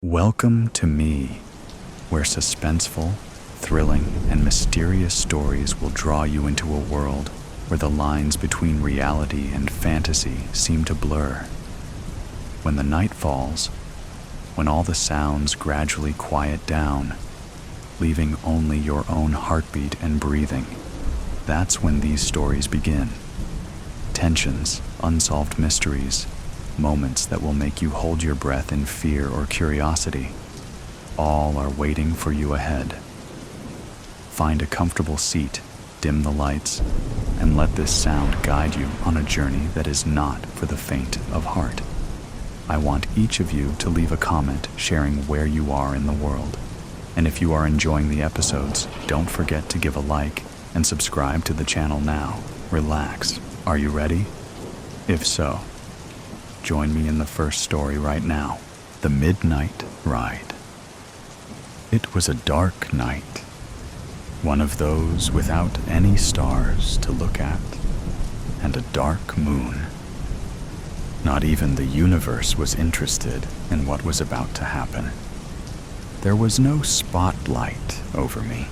Welcome to me, where suspenseful, thrilling, and mysterious stories will draw you into a world where the lines between reality and fantasy seem to blur. When the night falls, when all the sounds gradually quiet down, leaving only your own heartbeat and breathing, that's when these stories begin. Tensions, unsolved mysteries, moments that will make you hold your breath in fear or curiosity, all are waiting for you ahead. Find a comfortable seat, dim the lights, and let this sound guide you on a journey that is not for the faint of heart. I want each of you to leave a comment sharing where you are in the world. And if you are enjoying the episodes, don't forget to give a like and subscribe to the channel now. Relax. Are you ready? If so, join me in the first story right now, The Midnight Ride. It was a dark night, one of those without any stars to look at, and a dark moon. Not even the universe was interested in what was about to happen. There was no spotlight over me,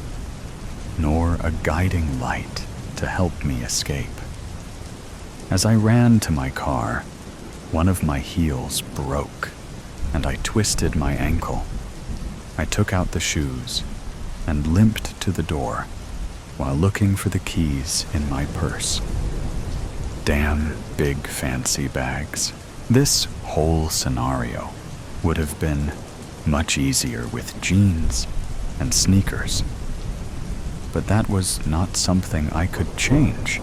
nor a guiding light to help me escape. As I ran to my car, one of my heels broke, and I twisted my ankle. I took out the shoes and limped to the door while looking for the keys in my purse. Damn big fancy bags. This whole scenario would have been much easier with jeans and sneakers. But that was not something I could change,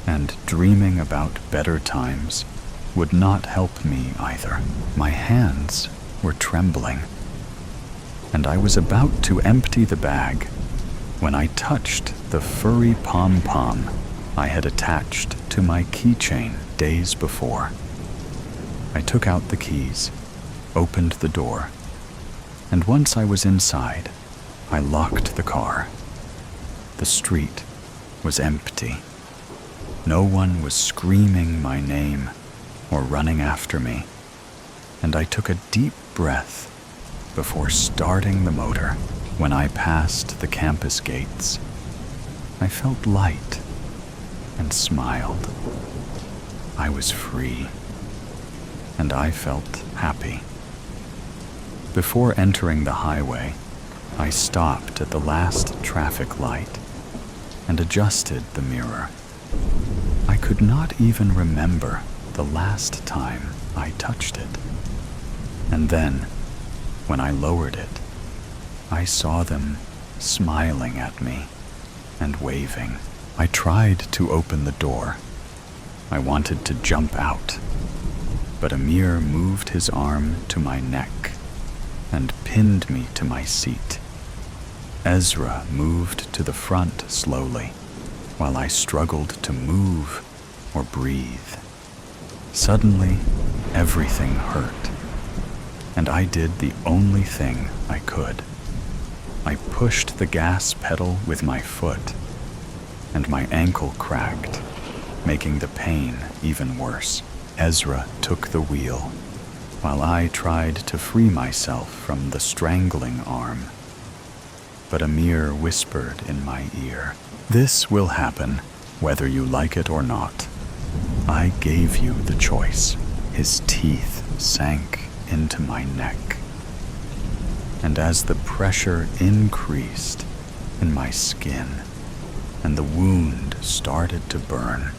and dreaming about better times would not help me either. My hands were trembling, and I was about to empty the bag when I touched the furry pom-pom I had attached to my keychain days before. I took out the keys, opened the door, and once I was inside, I locked the car. The street was empty. No one was screaming my name or running after me, and I took a deep breath before starting the motor. When I passed the campus gates, I felt light and smiled. I was free, and I felt happy. Before entering the highway, I stopped at the last traffic light and adjusted the mirror. I could not even remember the last time I touched it. And then, when I lowered it, I saw them smiling at me and waving. I tried to open the door. I wanted to jump out, but Amir moved his arm to my neck and pinned me to my seat. Ezra moved to the front slowly, while I struggled to move or breathe. Suddenly, everything hurt, and I did the only thing I could. I pushed the gas pedal with my foot, and my ankle cracked, making the pain even worse. Ezra took the wheel, while I tried to free myself from the strangling arm. But Amir whispered in my ear, "This will happen, whether you like it or not. I gave you the choice." His teeth sank into my neck, and as the pressure increased in my skin and the wound started to burn,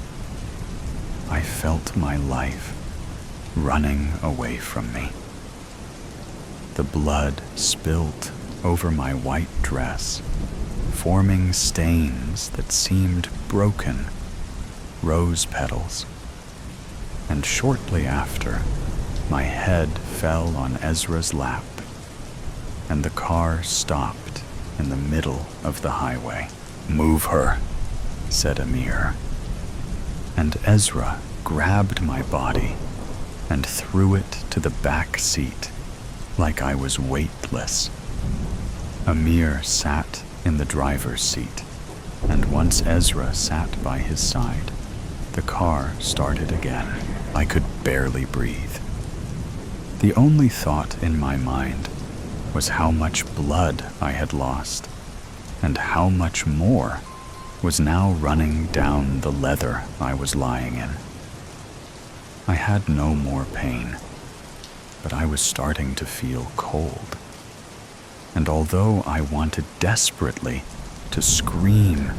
I felt my life running away from me. The blood spilled over my white dress, forming stains that seemed broken rose petals. And shortly after, my head fell on Ezra's lap, and the car stopped in the middle of the highway. "Move her," said Amir. And Ezra grabbed my body and threw it to the back seat like I was weightless. Amir sat in the driver's seat, and once Ezra sat by his side, the car started again. I could barely breathe. The only thought in my mind was how much blood I had lost, and how much more was now running down the leather I was lying in. I had no more pain, but I was starting to feel cold. And although I wanted desperately to scream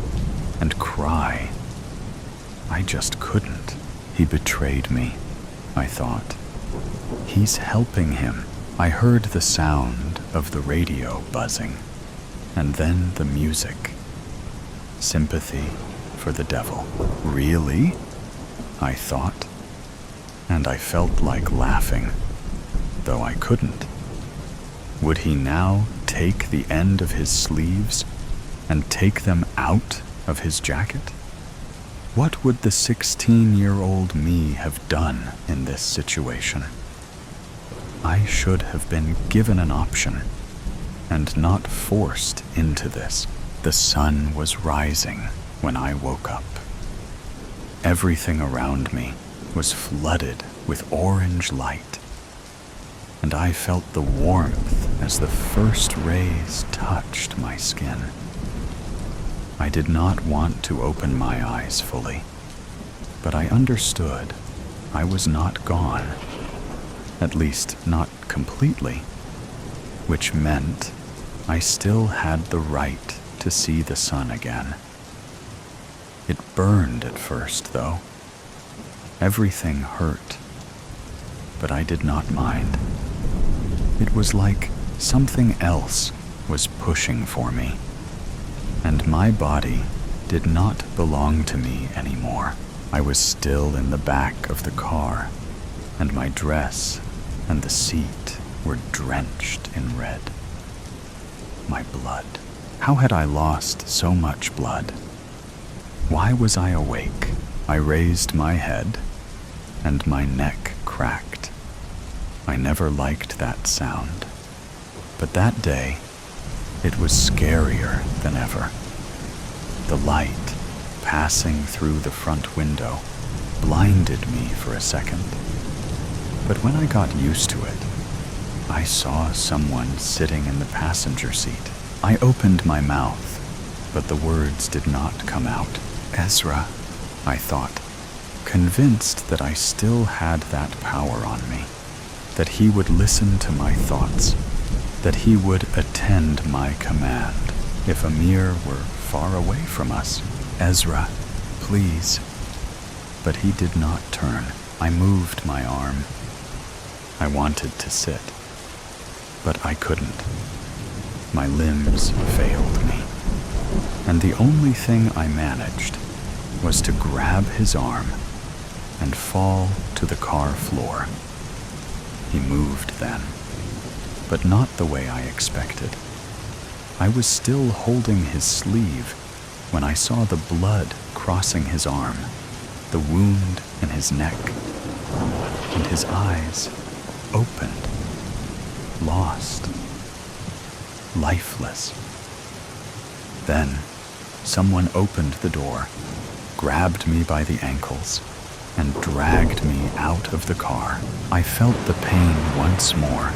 and cry, I just couldn't. He betrayed me, I thought. He's helping him. I heard the sound of the radio buzzing, and then the music. Sympathy for the devil. Really? I thought, and I felt like laughing, though I couldn't. Would he now take the end of his sleeves and take them out of his jacket? What would the 16-year-old me have done in this situation? I should have been given an option and not forced into this. The sun was rising when I woke up. Everything around me was flooded with orange light, and I felt the warmth as the first rays touched my skin. I did not want to open my eyes fully, but I understood I was not gone, at least not completely, which meant I still had the right to see the sun again. It burned at first, though. Everything hurt, but I did not mind. It was like something else was pushing for me, and my body did not belong to me anymore. I was still in the back of the car, and my dress and the seat were drenched in red. My blood. How had I lost so much blood? Why was I awake? I raised my head, and my neck cracked. I never liked that sound, but that day, it was scarier than ever. The light passing through the front window blinded me for a second, but when I got used to it, I saw someone sitting in the passenger seat. I opened my mouth, but the words did not come out. Ezra, I thought, convinced that I still had that power on me, that he would listen to my thoughts, that he would attend my command if Amir were far away from us. Ezra, please. But he did not turn. I moved my arm. I wanted to sit, but I couldn't. My limbs failed me, and the only thing I managed was to grab his arm and fall to the car floor. He moved then, but not the way I expected. I was still holding his sleeve when I saw the blood crossing his arm, the wound in his neck, and his eyes opened, lost, lifeless. Then, someone opened the door, grabbed me by the ankles, and dragged me out of the car. I felt the pain once more,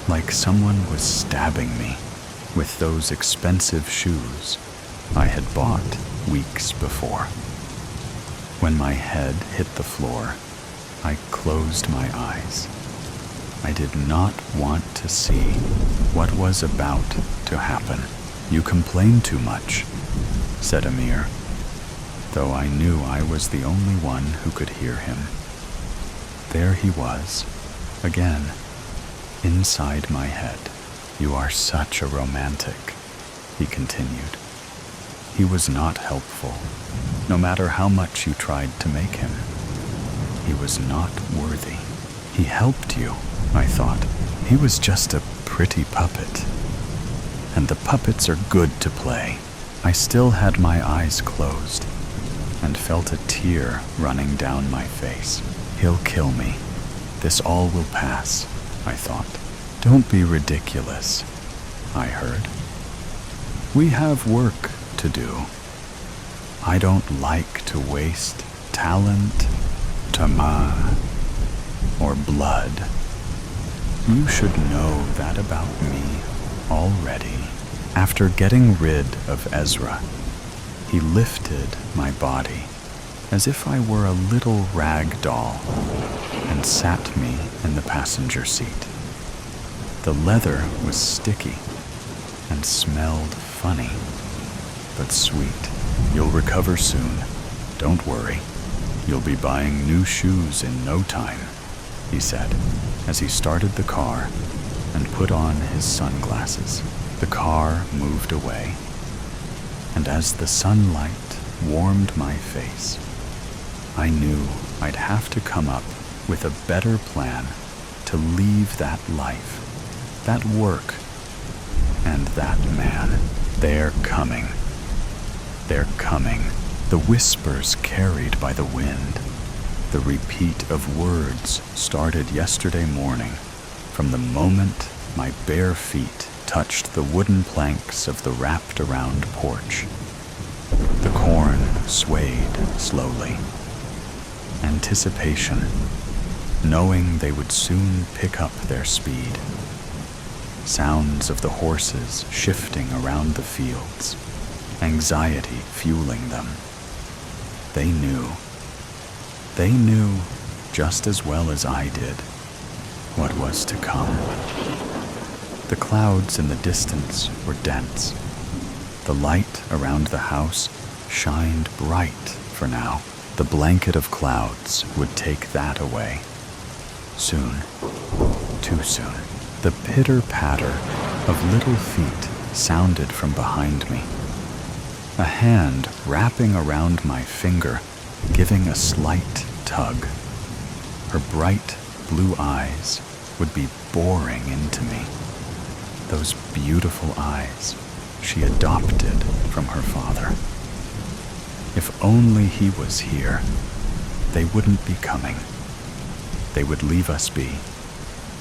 like someone was stabbing me with those expensive shoes I had bought weeks before. When my head hit the floor, I closed my eyes. I did not want to see what was about to happen. You complain too much, said Amir, though I knew I was the only one who could hear him. There he was, again, inside my head. You are such a romantic, he continued. He was not helpful, no matter how much you tried to make him. He was not worthy. He helped you, I thought. He was just a pretty puppet. And the puppets are good to play. I still had my eyes closed and felt a tear running down my face. He'll kill me. This all will pass, I thought. Don't be ridiculous, I heard. We have work to do. I don't like to waste talent, tamah, or blood. You should know that about me. Already, after getting rid of Ezra, he lifted my body as if I were a little rag doll and sat me in the passenger seat. The leather was sticky and smelled funny, but sweet. You'll recover soon. Don't worry. You'll be buying new shoes in no time, he said as he started the car and put on his sunglasses. The car moved away, and as the sunlight warmed my face, I knew I'd have to come up with a better plan to leave that life, that work, and that man. They're coming. They're coming. The whispers carried by the wind, the repeat of words started yesterday morning from the moment my bare feet touched the wooden planks of the wrapped-around porch. The corn swayed slowly. Anticipation, knowing they would soon pick up their speed. Sounds of the horses shifting around the fields, anxiety fueling them. They knew just as well as I did what was to come. The clouds in the distance were dense. The light around the house shined bright for now. The blanket of clouds would take that away. Soon, too soon. The pitter-patter of little feet sounded from behind me. A hand wrapping around my finger, giving a slight tug. Her bright blue eyes would be boring into me. Those beautiful eyes she adopted from her father. If only he was here, they wouldn't be coming. They would leave us be.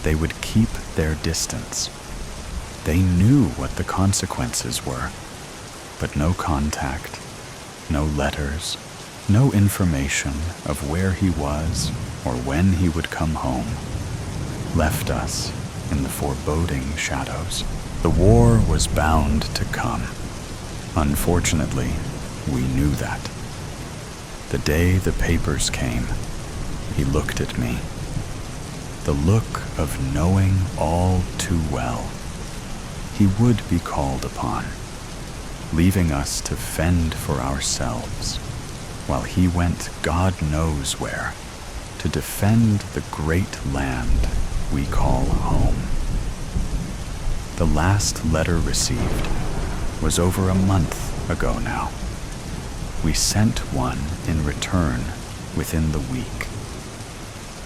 They would keep their distance. They knew what the consequences were, but no contact, no letters, no information of where he was or when he would come home, left us in the foreboding shadows. The war was bound to come. Unfortunately, we knew that. The day the papers came, he looked at me. The look of knowing all too well. He would be called upon, leaving us to fend for ourselves, while he went God knows where, to defend the great land we call home. The last letter received was over a month ago now. We sent one in return within the week.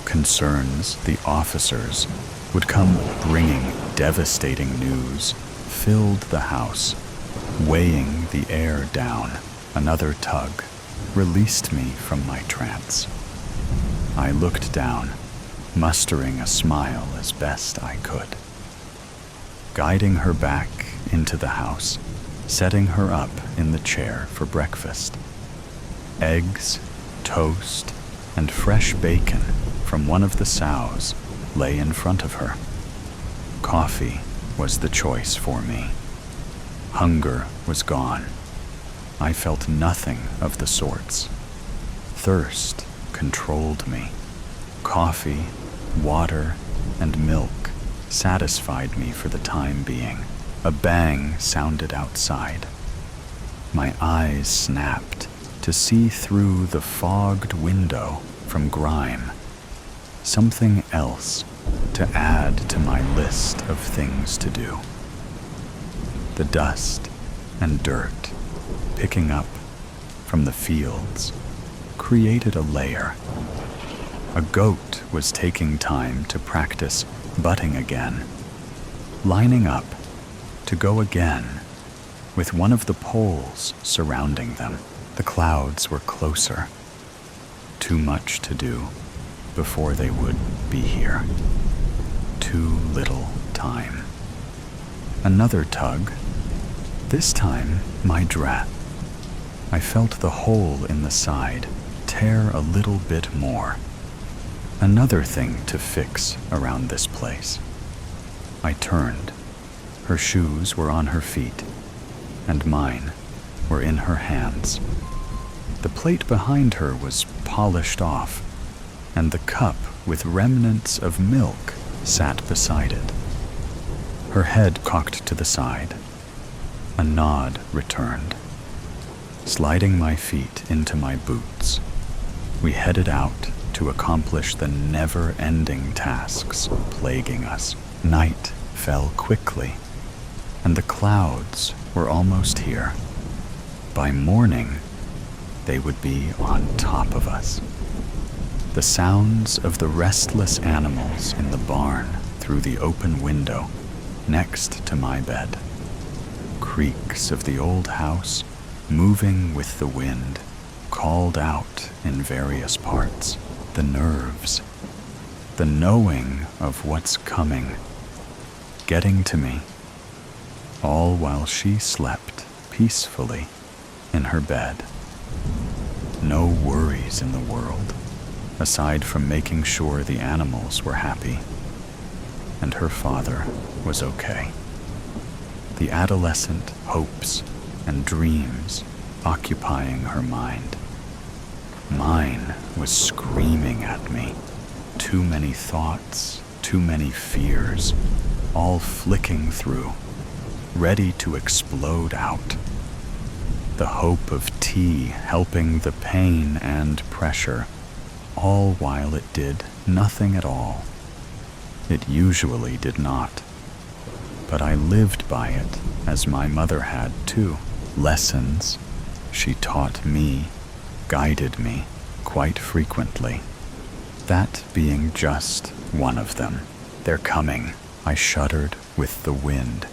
Concerns the officers would come bringing devastating news filled the house, weighing the air down. Another tug released me from my trance. I looked down, mustering a smile as best I could. Guiding her back into the house, setting her up in the chair for breakfast. Eggs, toast, and fresh bacon from one of the sows lay in front of her. Coffee was the choice for me. Hunger was gone. I felt nothing of the sorts. Thirst controlled me. Coffee, water, and milk satisfied me for the time being. A bang sounded outside. My eyes snapped to see through the fogged window from grime. Something else to add to my list of things to do. The dust and dirt picking up from the fields created a layer. A goat was taking time to practice butting again, lining up to go again with one of the poles surrounding them. The clouds were closer. Too much to do before they would be here. Too little time. Another tug, this time my dress. I felt the hole in the side tear a little bit more. Another thing to fix around this place. I turned, Her shoes were on her feet, and mine were in her hands. The plate behind her was polished off, and the cup with remnants of milk sat beside it. Her head cocked to the side. A nod returned. Sliding my feet into my boots, we headed out to accomplish the never-ending tasks plaguing us. Night fell quickly, and the clouds were almost here. By morning, they would be on top of us. The sounds of the restless animals in the barn through the open window next to my bed. Creaks of the old house moving with the wind called out in various parts. The nerves, the knowing of what's coming, getting to me, all while she slept peacefully in her bed. No worries in the world, aside from making sure the animals were happy, and her father was okay. The adolescent hopes and dreams occupying her mind. Mine was screaming at me. Too many thoughts, too many fears, all flicking through, ready to explode out. The hope of tea helping the pain and pressure, all while it did nothing at all. It usually did not, but I lived by it as my mother had too. Lessons she taught me, guided me quite frequently. That being just one of them. They're coming. I shuddered with the wind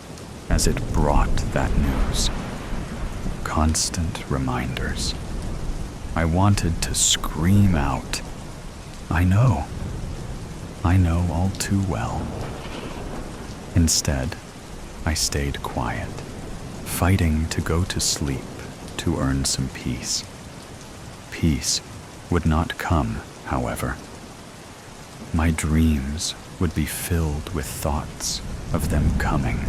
as it brought that news. Constant reminders. I wanted to scream out, I know all too well. Instead, I stayed quiet, fighting to go to sleep to earn some peace. Peace would not come, however. My dreams would be filled with thoughts of them coming.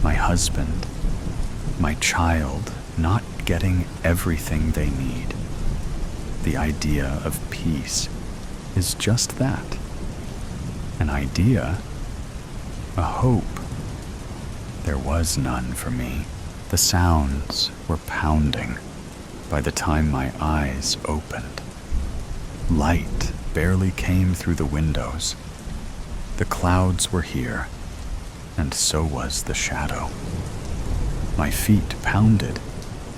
My husband, my child not getting everything they need. The idea of peace is just that. An idea, a hope. There was none for me. The sounds were pounding by the time my eyes opened. Light barely came through the windows. The clouds were here, and so was the shadow. My feet pounded,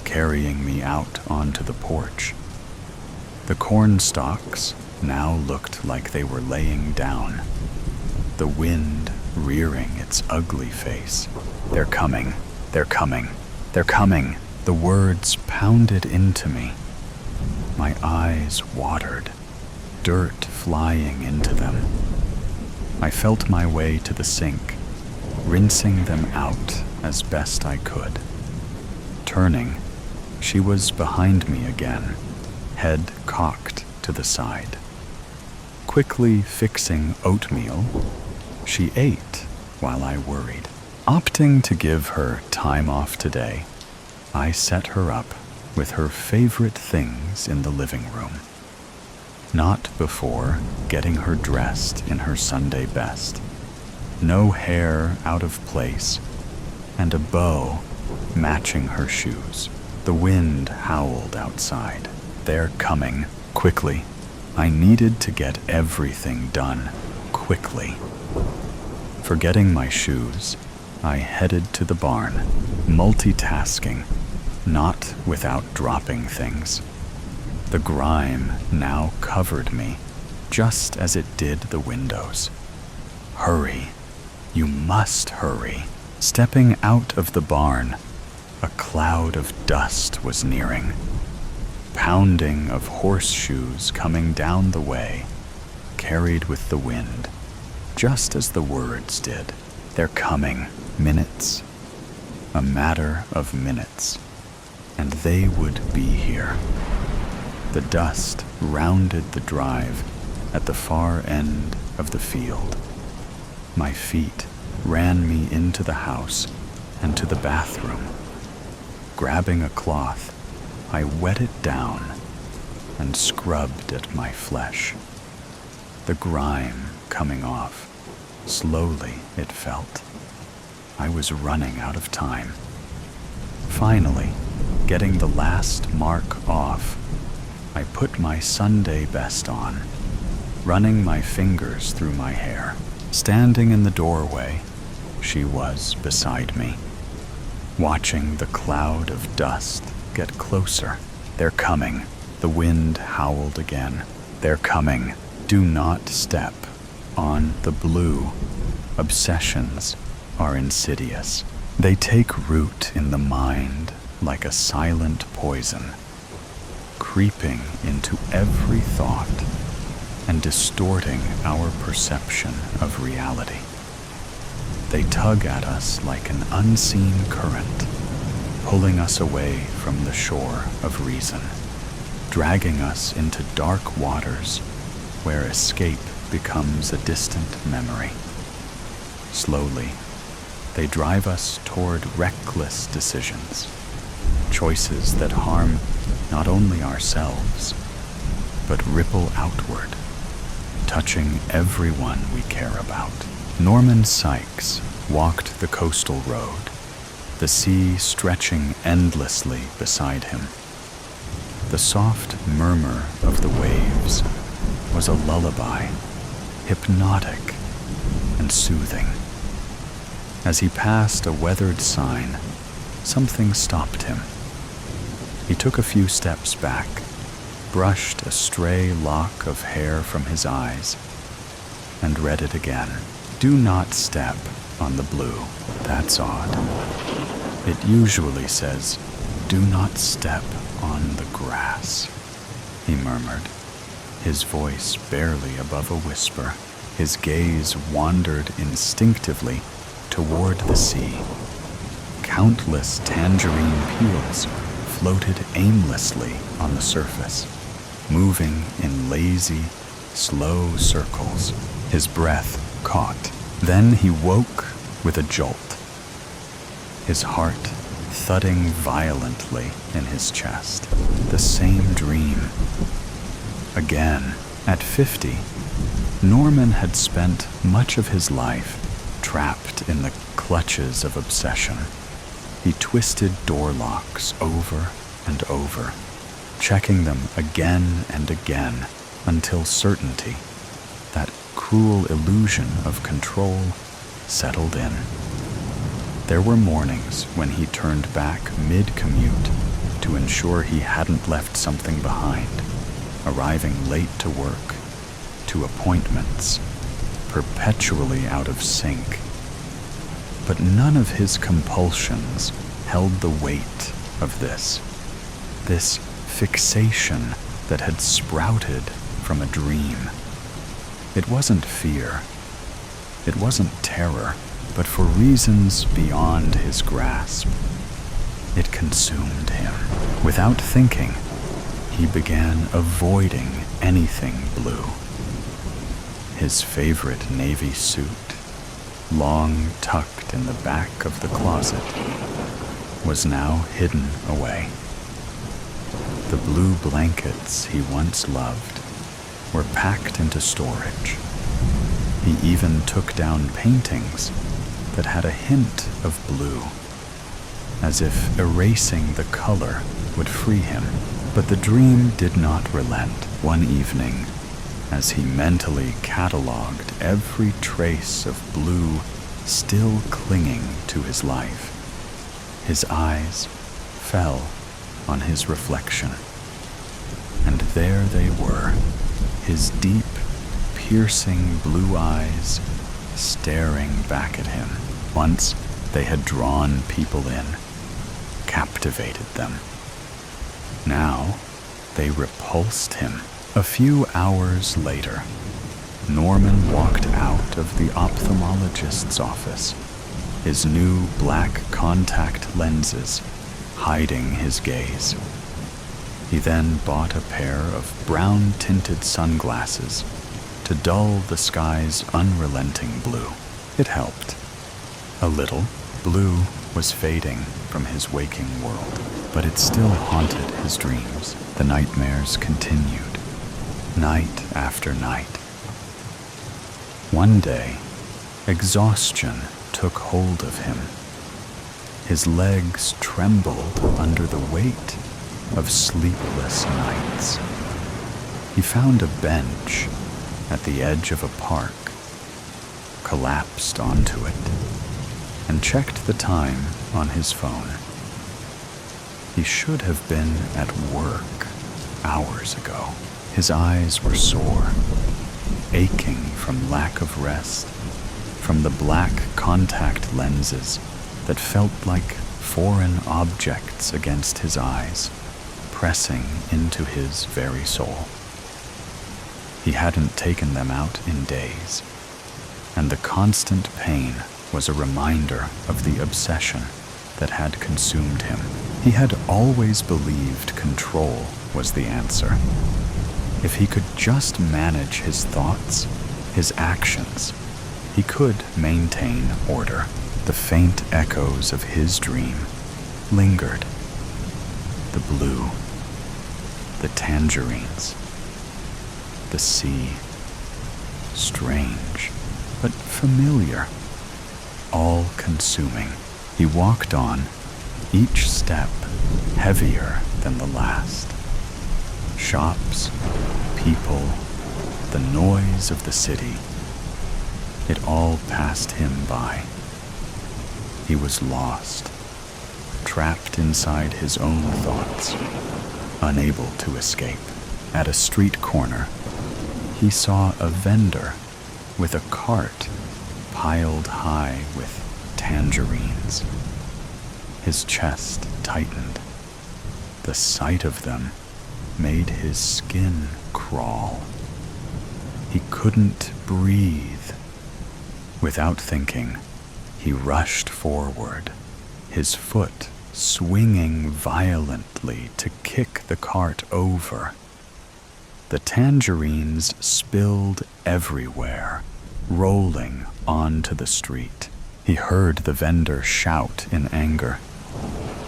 carrying me out onto the porch. The corn stalks now looked like they were laying down, the wind rearing its ugly face. They're coming, they're coming, they're coming. The words pounded into me. My eyes watered, dirt flying into them. I felt my way to the sink, rinsing them out as best I could. Turning, she was behind me again, head cocked to the side. Quickly fixing oatmeal, she ate while I worried. Opting to give her time off today, I set her up with her favorite things in the living room. Not before getting her dressed in her Sunday best. No hair out of place, and a bow matching her shoes. The wind howled outside. They're coming, quickly. I needed to get everything done, quickly. Forgetting my shoes, I headed to the barn, multitasking, not without dropping things. The grime now covered me, just as it did the windows. Hurry. You must hurry. Stepping out of the barn, a cloud of dust was nearing. Pounding of horseshoes coming down the way, carried with the wind, just as the words did. They're coming. Minutes. A matter of minutes. And they would be here. The dust rounded the drive at the far end of the field. My feet ran me into the house and to the bathroom. Grabbing a cloth, I wet it down and scrubbed at my flesh. The grime coming off, slowly it felt. I was running out of time. Finally, getting the last mark off, I put my Sunday best on, running my fingers through my hair. Standing in the doorway, she was beside me, watching the cloud of dust get closer. They're coming. The wind howled again. They're coming. Do not step on the blue. Obsessions are insidious. They take root in the mind like a silent poison, creeping into every thought and distorting our perception of reality. They tug at us like an unseen current, pulling us away from the shore of reason, dragging us into dark waters where escape becomes a distant memory. Slowly, they drive us toward reckless decisions, choices that harm not only ourselves, but ripple outward, touching everyone we care about. Norman Sykes walked the coastal road, the sea stretching endlessly beside him. The soft murmur of the waves was a lullaby, hypnotic and soothing. As he passed a weathered sign, something stopped him. He took a few steps back, brushed a stray lock of hair from his eyes, and read it again. Do not step on the blue. That's odd. It usually says, do not step on the grass, he murmured, his voice barely above a whisper. His gaze wandered instinctively toward the sea. Countless tangerine peels floated aimlessly on the surface, moving in lazy, slow circles. His breath caught. Then he woke with a jolt, his heart thudding violently in his chest. The same dream. Again, at 50, Norman had spent much of his life trapped in the clutches of obsession. He twisted door locks over and over, checking them again and again until certainty, that cruel illusion of control, settled in. There were mornings when he turned back mid-commute to ensure he hadn't left something behind, arriving late to work, to appointments, perpetually out of sync. But none of his compulsions held the weight of this fixation that had sprouted from a dream. It wasn't fear, it wasn't terror, but for reasons beyond his grasp. It consumed him. Without thinking, he began avoiding anything blue. His favorite navy suit, long tucked in the back of the closet, was now hidden away. The blue blankets he once loved were packed into storage. He even took down paintings that had a hint of blue, as if erasing the color would free him. But the dream did not relent. One evening, as he mentally cataloged every trace of blue still clinging to his life, his eyes fell on his reflection. And there they were, his deep, piercing blue eyes staring back at him. Once they had drawn people in, captivated them. Now they repulsed him. A few hours later, Norman walked out of the ophthalmologist's office, his new black contact lenses hiding his gaze. He then bought a pair of brown-tinted sunglasses to dull the sky's unrelenting blue. It helped. A little, blue was fading from his waking world, but it still haunted his dreams. The nightmares continued, night after night. One day, exhaustion took hold of him. His legs trembled under the weight of sleepless nights. He found a bench at the edge of a park, collapsed onto it, and checked the time on his phone. He should have been at work hours ago. His eyes were sore, aching from lack of rest, from the black contact lenses that felt like foreign objects against his eyes, pressing into his very soul. He hadn't taken them out in days, and the constant pain was a reminder of the obsession that had consumed him. He had always believed control was the answer. If he could just manage his thoughts, his actions, he could maintain order. The faint echoes of his dream lingered. The blue, the tangerines, the sea, strange but familiar, all-consuming. He walked on, each step heavier than the last. Shops, people, the noise of the city, it all passed him by. He was lost, trapped inside his own thoughts, unable to escape. At a street corner, he saw a vendor with a cart piled high with tangerines. His chest tightened. The sight of them made his skin crawl. He couldn't breathe. Without thinking, he rushed forward, his foot swinging violently to kick the cart over. The tangerines spilled everywhere, rolling onto the street. He heard the vendor shout in anger,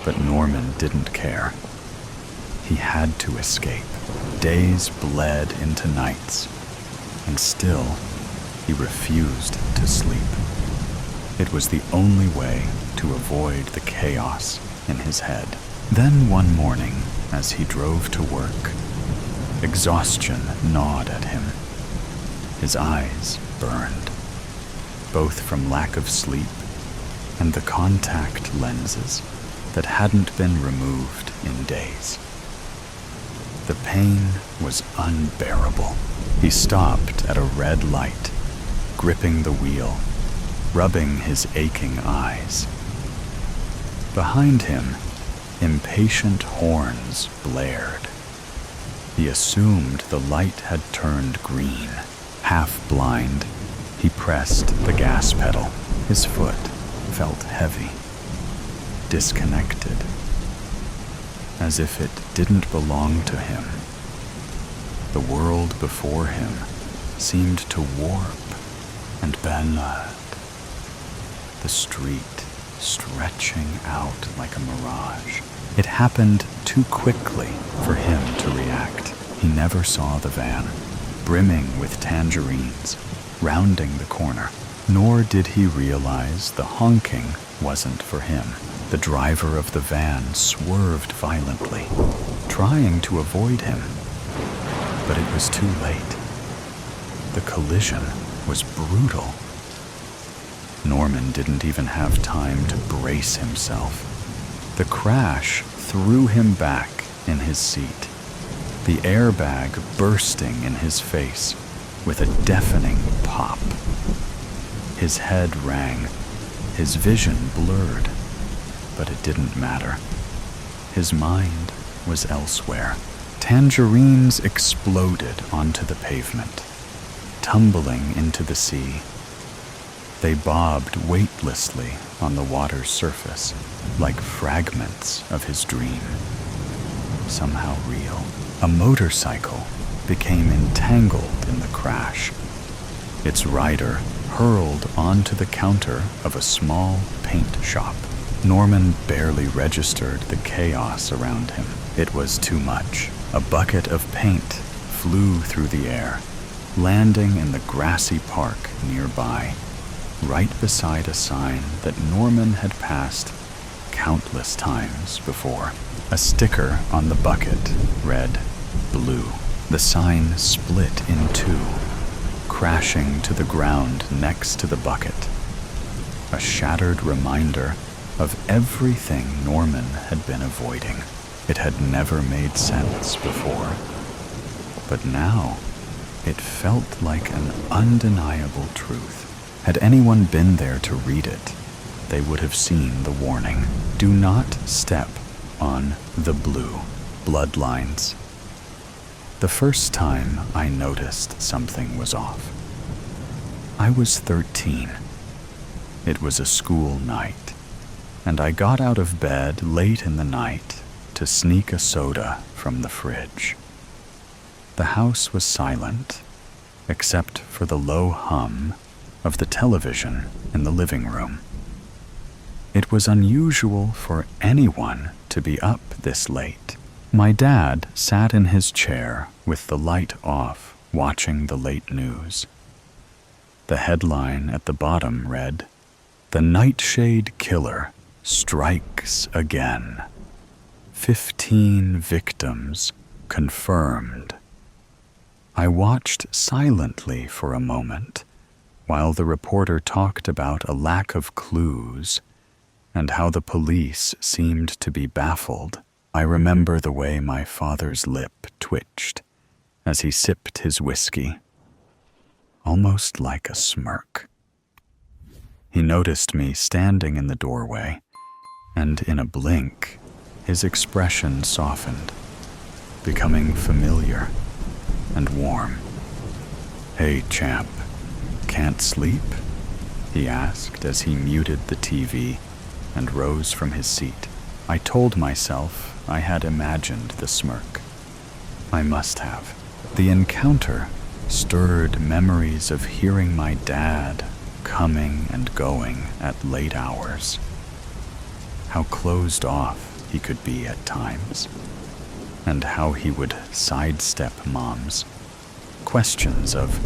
but Norman didn't care. He had to escape. Days bled into nights, and still he refused to sleep. It was the only way to avoid the chaos in his head. Then one morning, as he drove to work, exhaustion gnawed at him. His eyes burned, both from lack of sleep and the contact lenses that hadn't been removed in days. The pain was unbearable. He stopped at a red light, gripping the wheel, rubbing his aching eyes. Behind him, impatient horns blared. He assumed the light had turned green. Half blind, he pressed the gas pedal. His foot felt heavy, disconnected, as if it didn't belong to him. The world before him seemed to warp and bend, the street stretching out like a mirage. It happened too quickly for him to react. He never saw the van, brimming with tangerines, rounding the corner. Nor did he realize the honking wasn't for him. The driver of the van swerved violently, trying to avoid him. But it was too late. The collision was brutal. Norman didn't even have time to brace himself. The crash threw him back in his seat, the airbag bursting in his face with a deafening pop. His head rang, his vision blurred, but it didn't matter. His mind was elsewhere. Tangerines exploded onto the pavement, tumbling into the sea. They bobbed weightlessly on the water's surface, like fragments of his dream, somehow real. A motorcycle became entangled in the crash, its rider hurled onto the counter of a small paint shop. Norman barely registered the chaos around him. It was too much. A bucket of paint flew through the air, landing in the grassy park nearby, right beside a sign that Norman had passed countless times before. A sticker on the bucket read, "Blue." The sign split in two, crashing to the ground next to the bucket. A shattered reminder of everything Norman had been avoiding. It had never made sense before, but now it felt like an undeniable truth. Had anyone been there to read it, they would have seen the warning. Do not step on the blue bloodlines. The first time I noticed something was off, I was 13. It was a school night, and I got out of bed late in the night to sneak a soda from the fridge. The house was silent, except for the low hum of the television in the living room. It was unusual for anyone to be up this late. My dad sat in his chair with the light off, watching the late news. The headline at the bottom read, "The Nightshade Killer Strikes Again. 15 victims confirmed." I watched silently for a moment while the reporter talked about a lack of clues and how the police seemed to be baffled. I remember the way my father's lip twitched as he sipped his whiskey, almost like a smirk. He noticed me standing in the doorway, and in a blink, his expression softened, becoming familiar and warm. "Hey, champ, can't sleep?" he asked as he muted the TV and rose from his seat. I told myself I had imagined the smirk. I must have. The encounter stirred memories of hearing my dad coming and going at late hours. How closed off he could be at times, and how he would sidestep Mom's questions of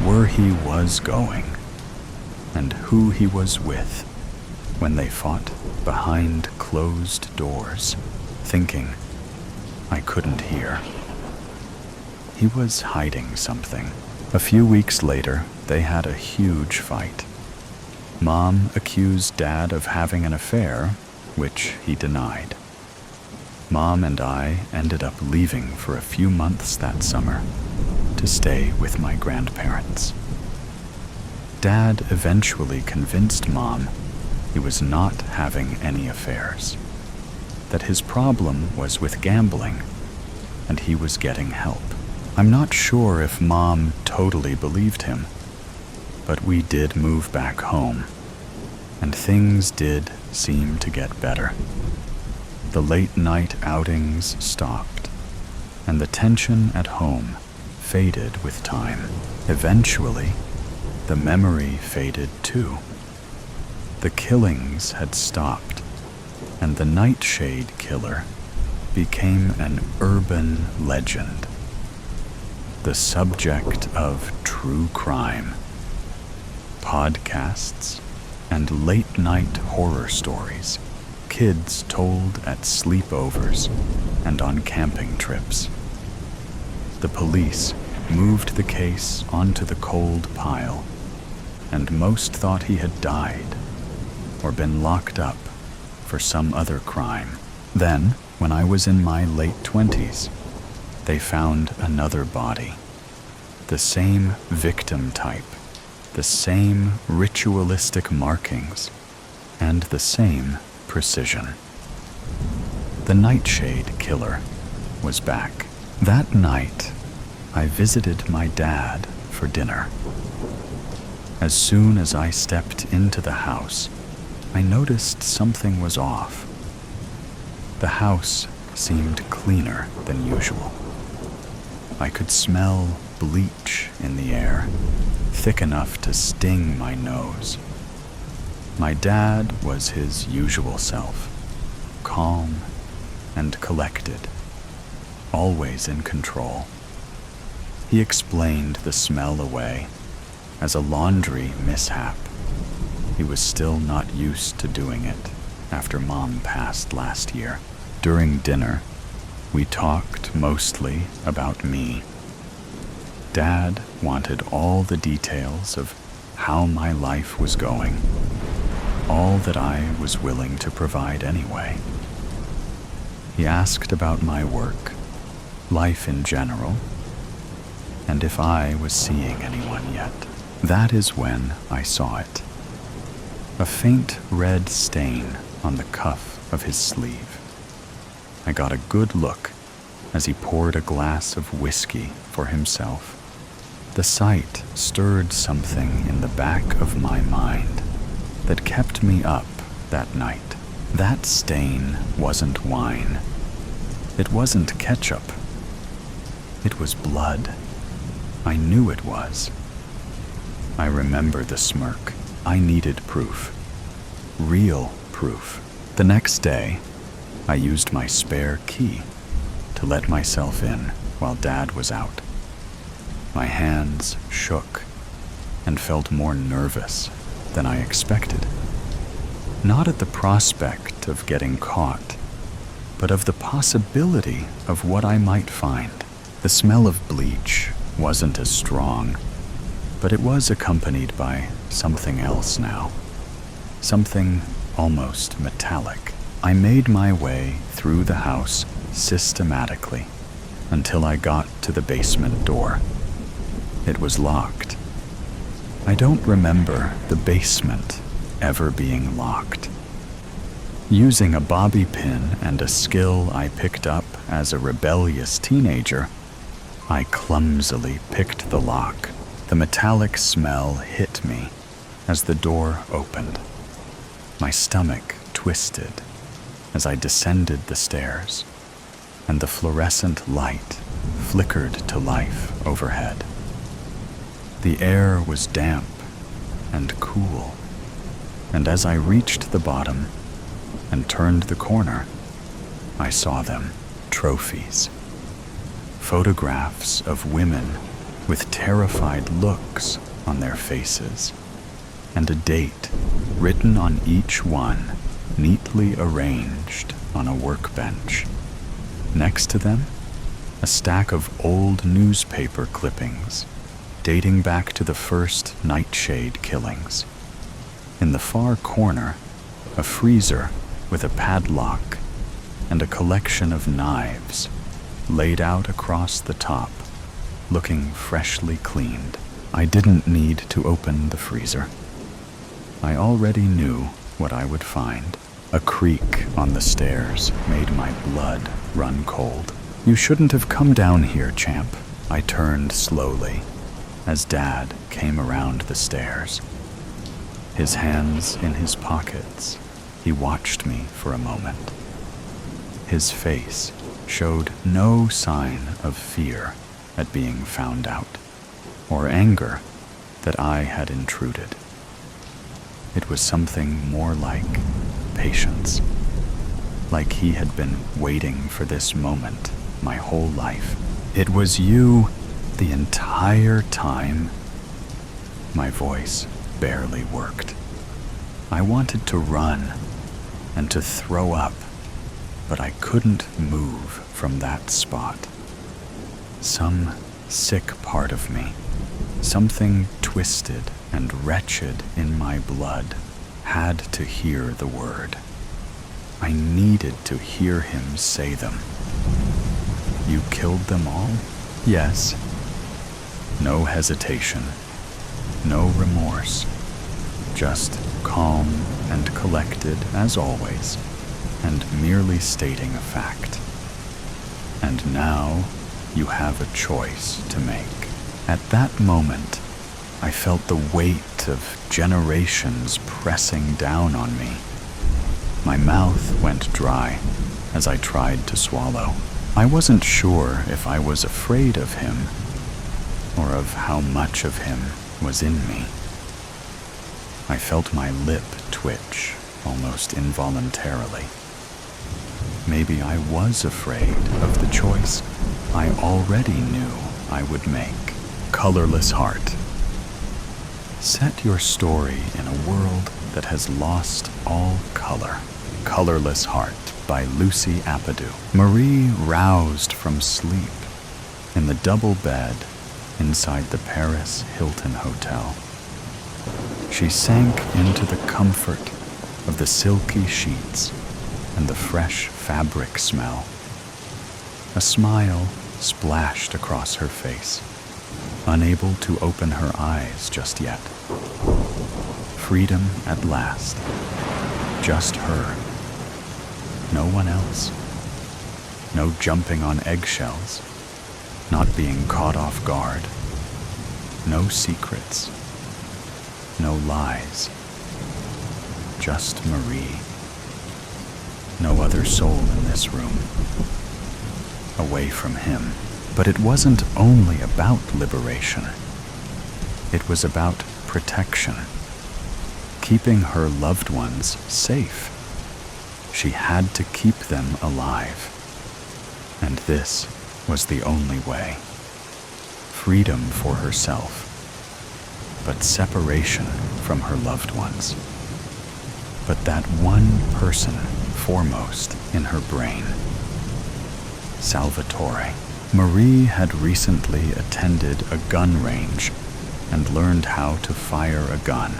where he was going and who he was with when they fought behind closed doors, thinking I couldn't hear. He was hiding something. A few weeks later, they had a huge fight. Mom accused Dad of having an affair, which he denied. Mom and I ended up leaving for a few months that summer to stay with my grandparents. Dad eventually convinced Mom he was not having any affairs, that his problem was with gambling, and he was getting help. I'm not sure if Mom totally believed him, but we did move back home, and things did seem to get better. The late-night outings stopped, and the tension at home faded with time. Eventually, the memory faded too. The killings had stopped, and the Nightshade Killer became an urban legend, the subject of true crime, podcasts, and late-night horror stories kids told at sleepovers and on camping trips. The police moved the case onto the cold pile, and most thought he had died or been locked up for some other crime. Then, when I was in my late 20s, they found another body. The same victim type, the same ritualistic markings, and the same precision. The Nightshade Killer was back. That night, I visited my dad for dinner. As soon as I stepped into the house, I noticed something was off. The house seemed cleaner than usual. I could smell bleach in the air, thick enough to sting my nose. My dad was his usual self, calm and collected, always in control. He explained the smell away as a laundry mishap. He was still not used to doing it after Mom passed last year. During dinner, we talked mostly about me. Dad wanted all the details of how my life was going, all that I was willing to provide anyway. He asked about my work, life in general, and if I was seeing anyone yet. That is when I saw it. A faint red stain on the cuff of his sleeve. I got a good look as he poured a glass of whiskey for himself. The sight stirred something in the back of my mind that kept me up that night. That stain wasn't wine. It wasn't ketchup. It was blood. I knew it was. I remember the smirk. I needed proof. Real proof. The next day, I used my spare key to let myself in while Dad was out. My hands shook and felt more nervous than I expected. Not at the prospect of getting caught, but of the possibility of what I might find. The smell of bleach wasn't as strong, but it was accompanied by something else now. Something almost metallic. I made my way through the house systematically until I got to the basement door. It was locked. I don't remember the basement ever being locked. Using a bobby pin and a skill I picked up as a rebellious teenager, I clumsily picked the lock. The metallic smell hit me as the door opened. My stomach twisted as I descended the stairs, and the fluorescent light flickered to life overhead. The air was damp and cool, and as I reached the bottom and turned the corner, I saw them, trophies. Photographs of women with terrified looks on their faces, and a date written on each one, neatly arranged on a workbench. Next to them, a stack of old newspaper clippings dating back to the first nightshade killings. In the far corner, a freezer with a padlock and a collection of knives laid out across the top, looking freshly cleaned. I didn't need to open the freezer. I already knew what I would find. A creak on the stairs made my blood run cold. "You shouldn't have come down here, champ." I turned slowly as Dad came around the stairs. His hands in his pockets, he watched me for a moment. His face showed no sign of fear at being found out, or anger that I had intruded. It was something more like patience, like he had been waiting for this moment my whole life. "It was you the entire time." My voice barely worked. I wanted to run and to throw up, but I couldn't move from that spot. Some sick part of me, something twisted and wretched in my blood, had to hear the word. I needed to hear him say them. "You killed them all?" "Yes." No hesitation, no remorse, just calm and collected as always, and merely stating a fact. "And now you have a choice to make." At that moment, I felt the weight of generations pressing down on me. My mouth went dry as I tried to swallow. I wasn't sure if I was afraid of him or of how much of him was in me. I felt my lip twitch almost involuntarily. Maybe I was afraid of the choice I already knew I would make. Colorless Heart. Set your story in a world that has lost all color. Colorless Heart by Lucy Apatow. Marie roused from sleep in the double bed inside the Paris Hilton Hotel. She sank into the comfort of the silky sheets and the fresh fabric smell. A smile splashed across her face, unable to open her eyes just yet. Freedom at last. Just her. No one else. No jumping on eggshells. Not being caught off guard. No secrets. No lies. Just Marie. No other soul in this room. Away from him. But it wasn't only about liberation. It was about protection. Keeping her loved ones safe. She had to keep them alive. And this was the only way. Freedom for herself, but separation from her loved ones. But that one person foremost in her brain. Salvatore. Marie had recently attended a gun range and learned how to fire a gun,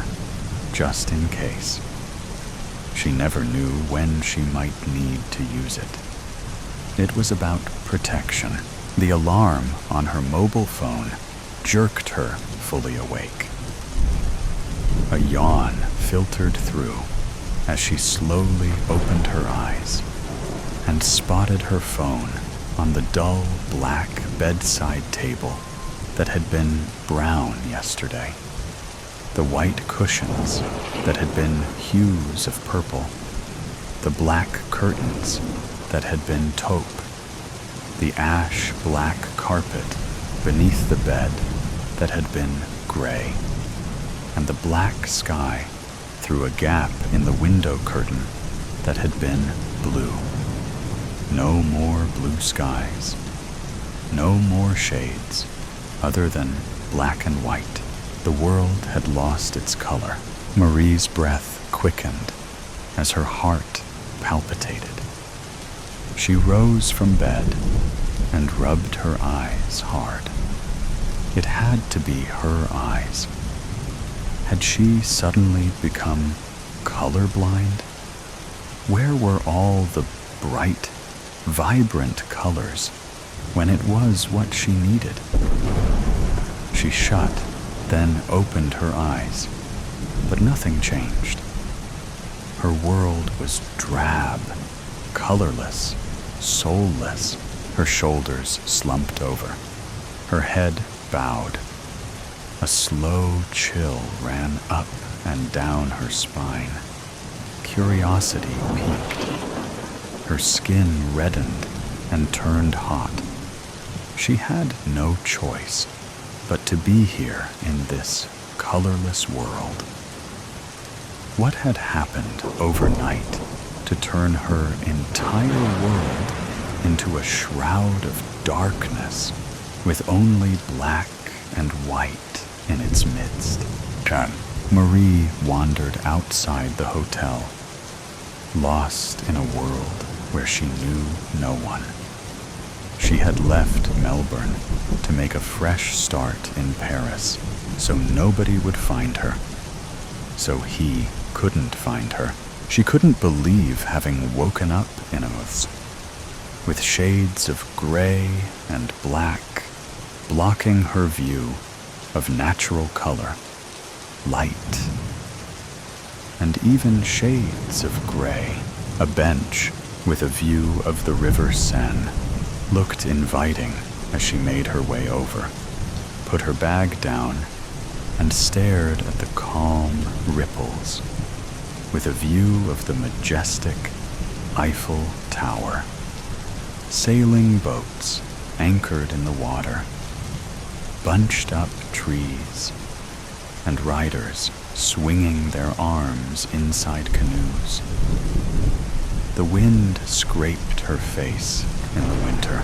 just in case. She never knew when she might need to use it. It was about protection. The alarm on her mobile phone jerked her fully awake. A yawn filtered through as she slowly opened her eyes and spotted her phone on the dull black bedside table that had been brown yesterday. The white cushions that had been hues of purple. The black curtains that had been taupe. The ash-black carpet beneath the bed that had been gray. And the black sky through a gap in the window curtain that had been blue. No more blue skies. No more shades other than black and white. The world had lost its color. Marie's breath quickened as her heart palpitated. She rose from bed and rubbed her eyes hard. It had to be her eyes. Had she suddenly become colorblind? Where were all the bright, vibrant colors when it was what she needed? She shut, then opened her eyes, but nothing changed. Her world was drab, colorless, soulless. Her shoulders slumped over. Her head bowed. A slow chill ran up and down her spine. Curiosity peaked. Her skin reddened and turned hot. She had no choice but to be here in this colorless world. What had happened overnight to turn her entire world into a shroud of darkness with only black and white in its midst? Marie wandered outside the hotel, lost in a world where she knew no one. She had left Melbourne to make a fresh start in Paris, so nobody would find her. So he couldn't find her. She couldn't believe having woken up in Oaths, with shades of gray and black blocking her view of natural color, light, and even shades of gray. A bench with a view of the River Seine looked inviting as she made her way over, put her bag down, and stared at the calm ripples with a view of the majestic Eiffel Tower. Sailing boats anchored in the water. bunched up trees, and riders swinging their arms inside canoes. The wind scraped her face in the winter.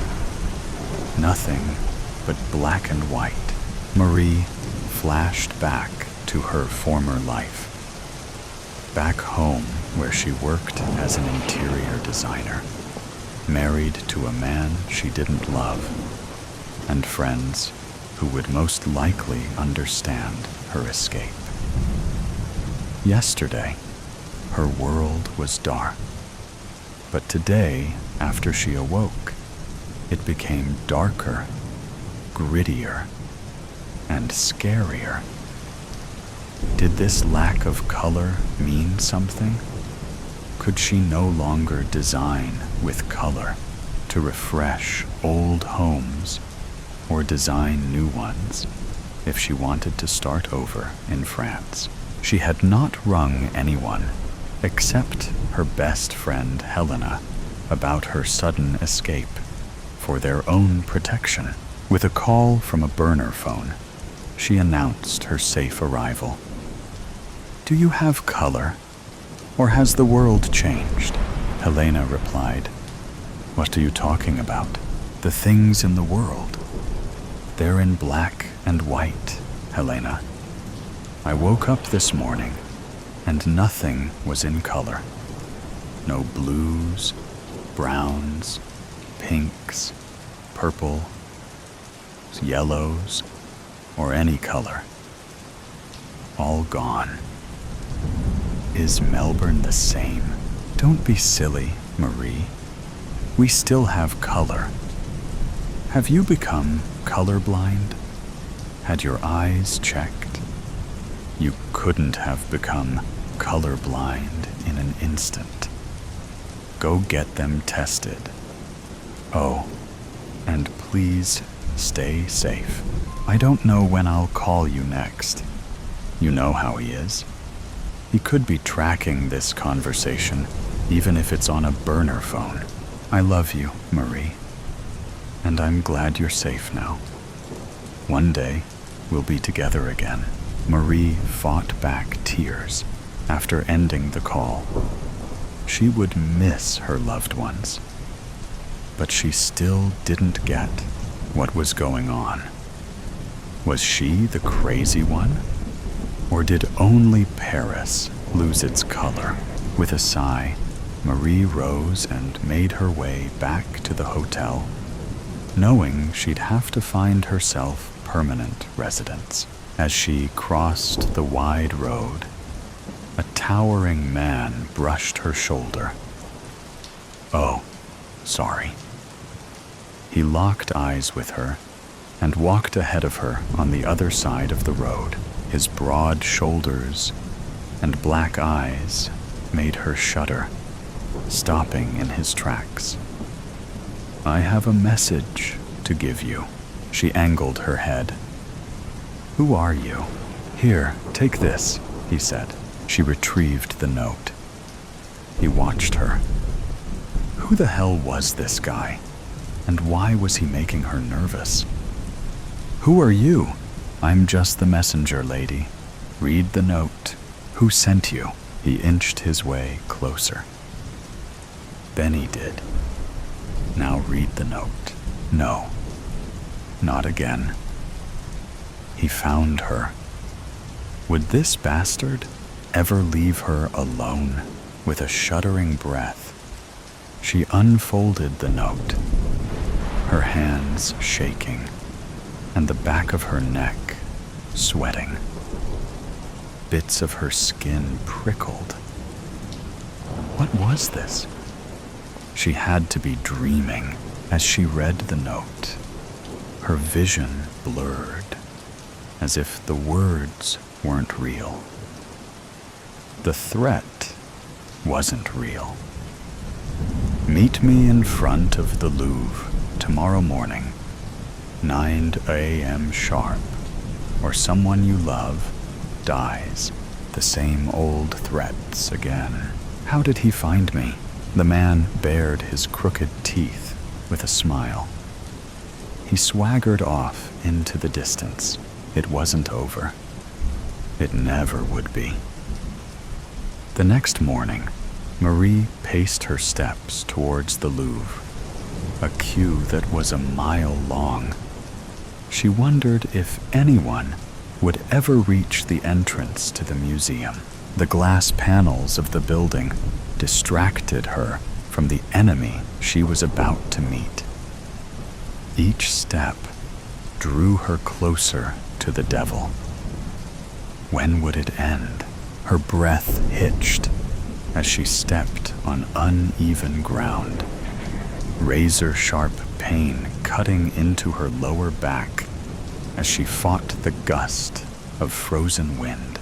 Nothing but black and white. Marie flashed back to her former life. Back home where she worked as an interior designer, married to a man she didn't love, and friends who would most likely understand her escape. Yesterday, her world was dark, but today, after she awoke, it became darker, grittier, and scarier. Did this lack of color mean something? Could she no longer design with color to refresh old homes or design new ones if she wanted to start over in France? She had not rung anyone except her best friend Helena about her sudden escape for their own protection. With a call from a burner phone, she announced her safe arrival. "Do you have color? Or has the world changed?" Helena replied. "What are you talking about? The things in the world. They're in black and white, Helena. I woke up this morning and nothing was in color. No blues, browns, pinks, purple, yellows, or any color. All gone. Is Melbourne the same? Don't be silly, Marie. We still have color. Have you become colorblind? Had your eyes checked? You couldn't have become colorblind in an instant. Go get them tested. Oh, and please stay safe. I don't know when I'll call you next. You know how he is. He could be tracking this conversation, even if it's on a burner phone. I love you, Marie. And I'm glad you're safe now. One day, we'll be together again." Marie fought back tears after ending the call. She would miss her loved ones, but she still didn't get what was going on. Was she the crazy one? Or did only Paris lose its color? With a sigh, Marie rose and made her way back to the hotel, knowing she'd have to find herself permanent residence. As she crossed the wide road, a towering man brushed her shoulder. "Oh, sorry." He locked eyes with her and walked ahead of her on the other side of the road. His broad shoulders and black eyes made her shudder, stopping in his tracks. "I have a message to give you." She angled her head. "Who are you?" "Here, take this," he said. She retrieved the note. He watched her. Who the hell was this guy? And why was he making her nervous? "Who are you?" "I'm just the messenger, lady. Read the note." "Who sent you?" He inched his way closer. Benny did. "Now read the note." "No. Not again." He found her. Would this bastard ever leave her alone? With a shuddering breath, she unfolded the note, her hands shaking, and the back of her neck sweating. Bits of her skin prickled. What was this? She had to be dreaming as she read the note. Her vision blurred, as if the words weren't real. The threat wasn't real. "Meet me in front of the Louvre tomorrow morning, 9 a.m. sharp, or someone you love dies." The same old threats again. How did he find me? The man bared his crooked teeth with a smile. He swaggered off into the distance. It wasn't over. It never would be. The next morning, Marie paced her steps towards the Louvre, a queue that was a mile long. She wondered if anyone would ever reach the entrance to the museum. The glass panels of the building distracted her from the enemy she was about to meet. Each step drew her closer to the devil. When would it end? Her breath hitched as she stepped on uneven ground, razor-sharp pain cutting into her lower back as she fought the gust of frozen wind.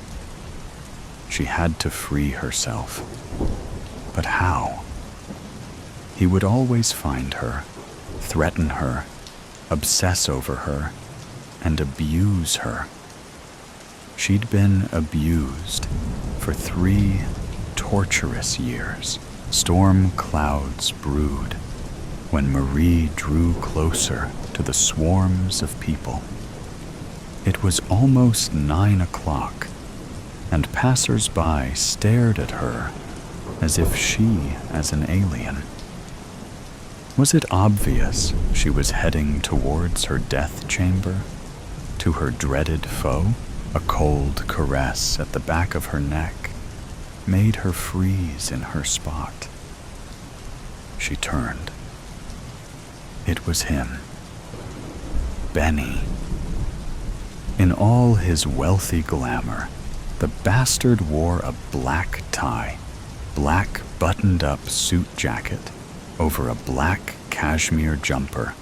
She had to free herself. But how? He would always find her, threaten her, obsess over her, and abuse her. She'd been abused for 3 torturous years. Storm clouds brewed when Marie drew closer to the swarms of people. It was almost 9 o'clock, and passers-by stared at her as if she as an alien. Was it obvious she was heading towards her death chamber, to her dreaded foe? A cold caress at the back of her neck made her freeze in her spot. She turned. It was him. Benny. In all his wealthy glamour, the bastard wore a black tie, black buttoned-up suit jacket over a black cashmere jumper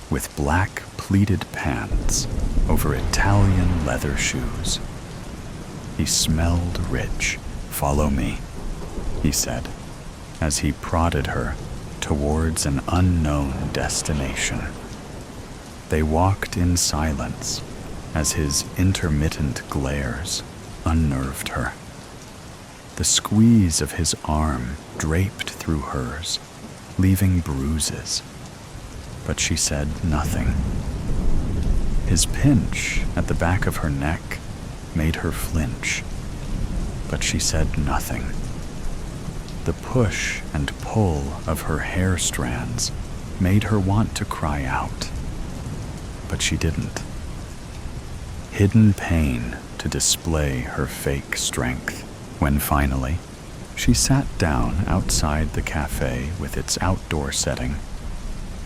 with black pleated pants over Italian leather shoes. He smelled rich. "Follow me," he said, as he prodded her towards an unknown destination. They walked in silence as his intermittent glares unnerved her. The squeeze of his arm draped through hers, leaving bruises, but she said nothing. His pinch at the back of her neck made her flinch, but she said nothing. The push and pull of her hair strands made her want to cry out, but she didn't. Hidden pain to display her fake strength. When finally, she sat down outside the cafe with its outdoor setting,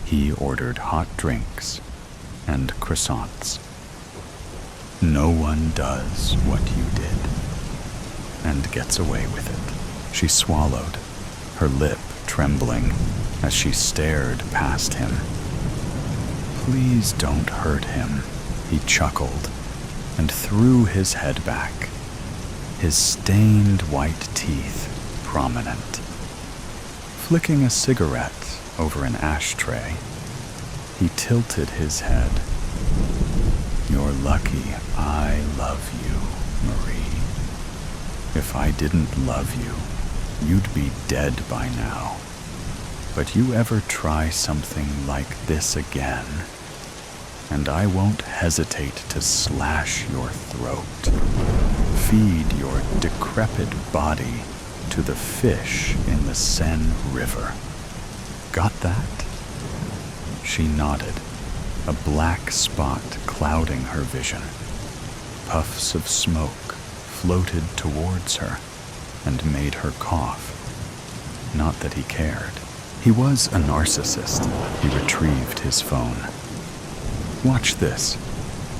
he ordered hot drinks and croissants. No one does what you did and gets away with it. She swallowed, her lip trembling as she stared past him. "Please don't hurt him," he chuckled and threw his head back, his stained white teeth prominent. Flicking a cigarette over an ashtray, he tilted his head. "You're lucky I love you, Marie. If I didn't love you, you'd be dead by now. But you ever try something like this again, and I won't hesitate to slash your throat, feed your decrepit body to the fish in the Seine River. Got that?" She nodded, a black spot clouding her vision. Puffs of smoke floated towards her and made her cough. Not that he cared. He was a narcissist. He retrieved his phone. "Watch this.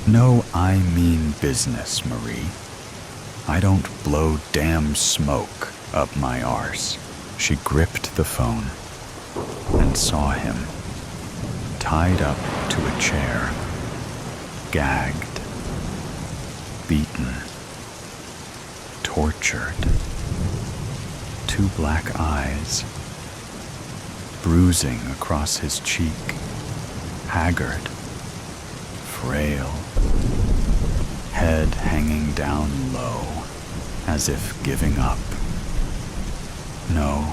No, I mean business, Marie. I don't blow damn smoke up my arse." She gripped the phone and saw him, tied up to a chair, gagged, beaten, tortured. 2 black eyes, bruising across his cheek, haggard, frail, head hanging down low, as if giving up. "No,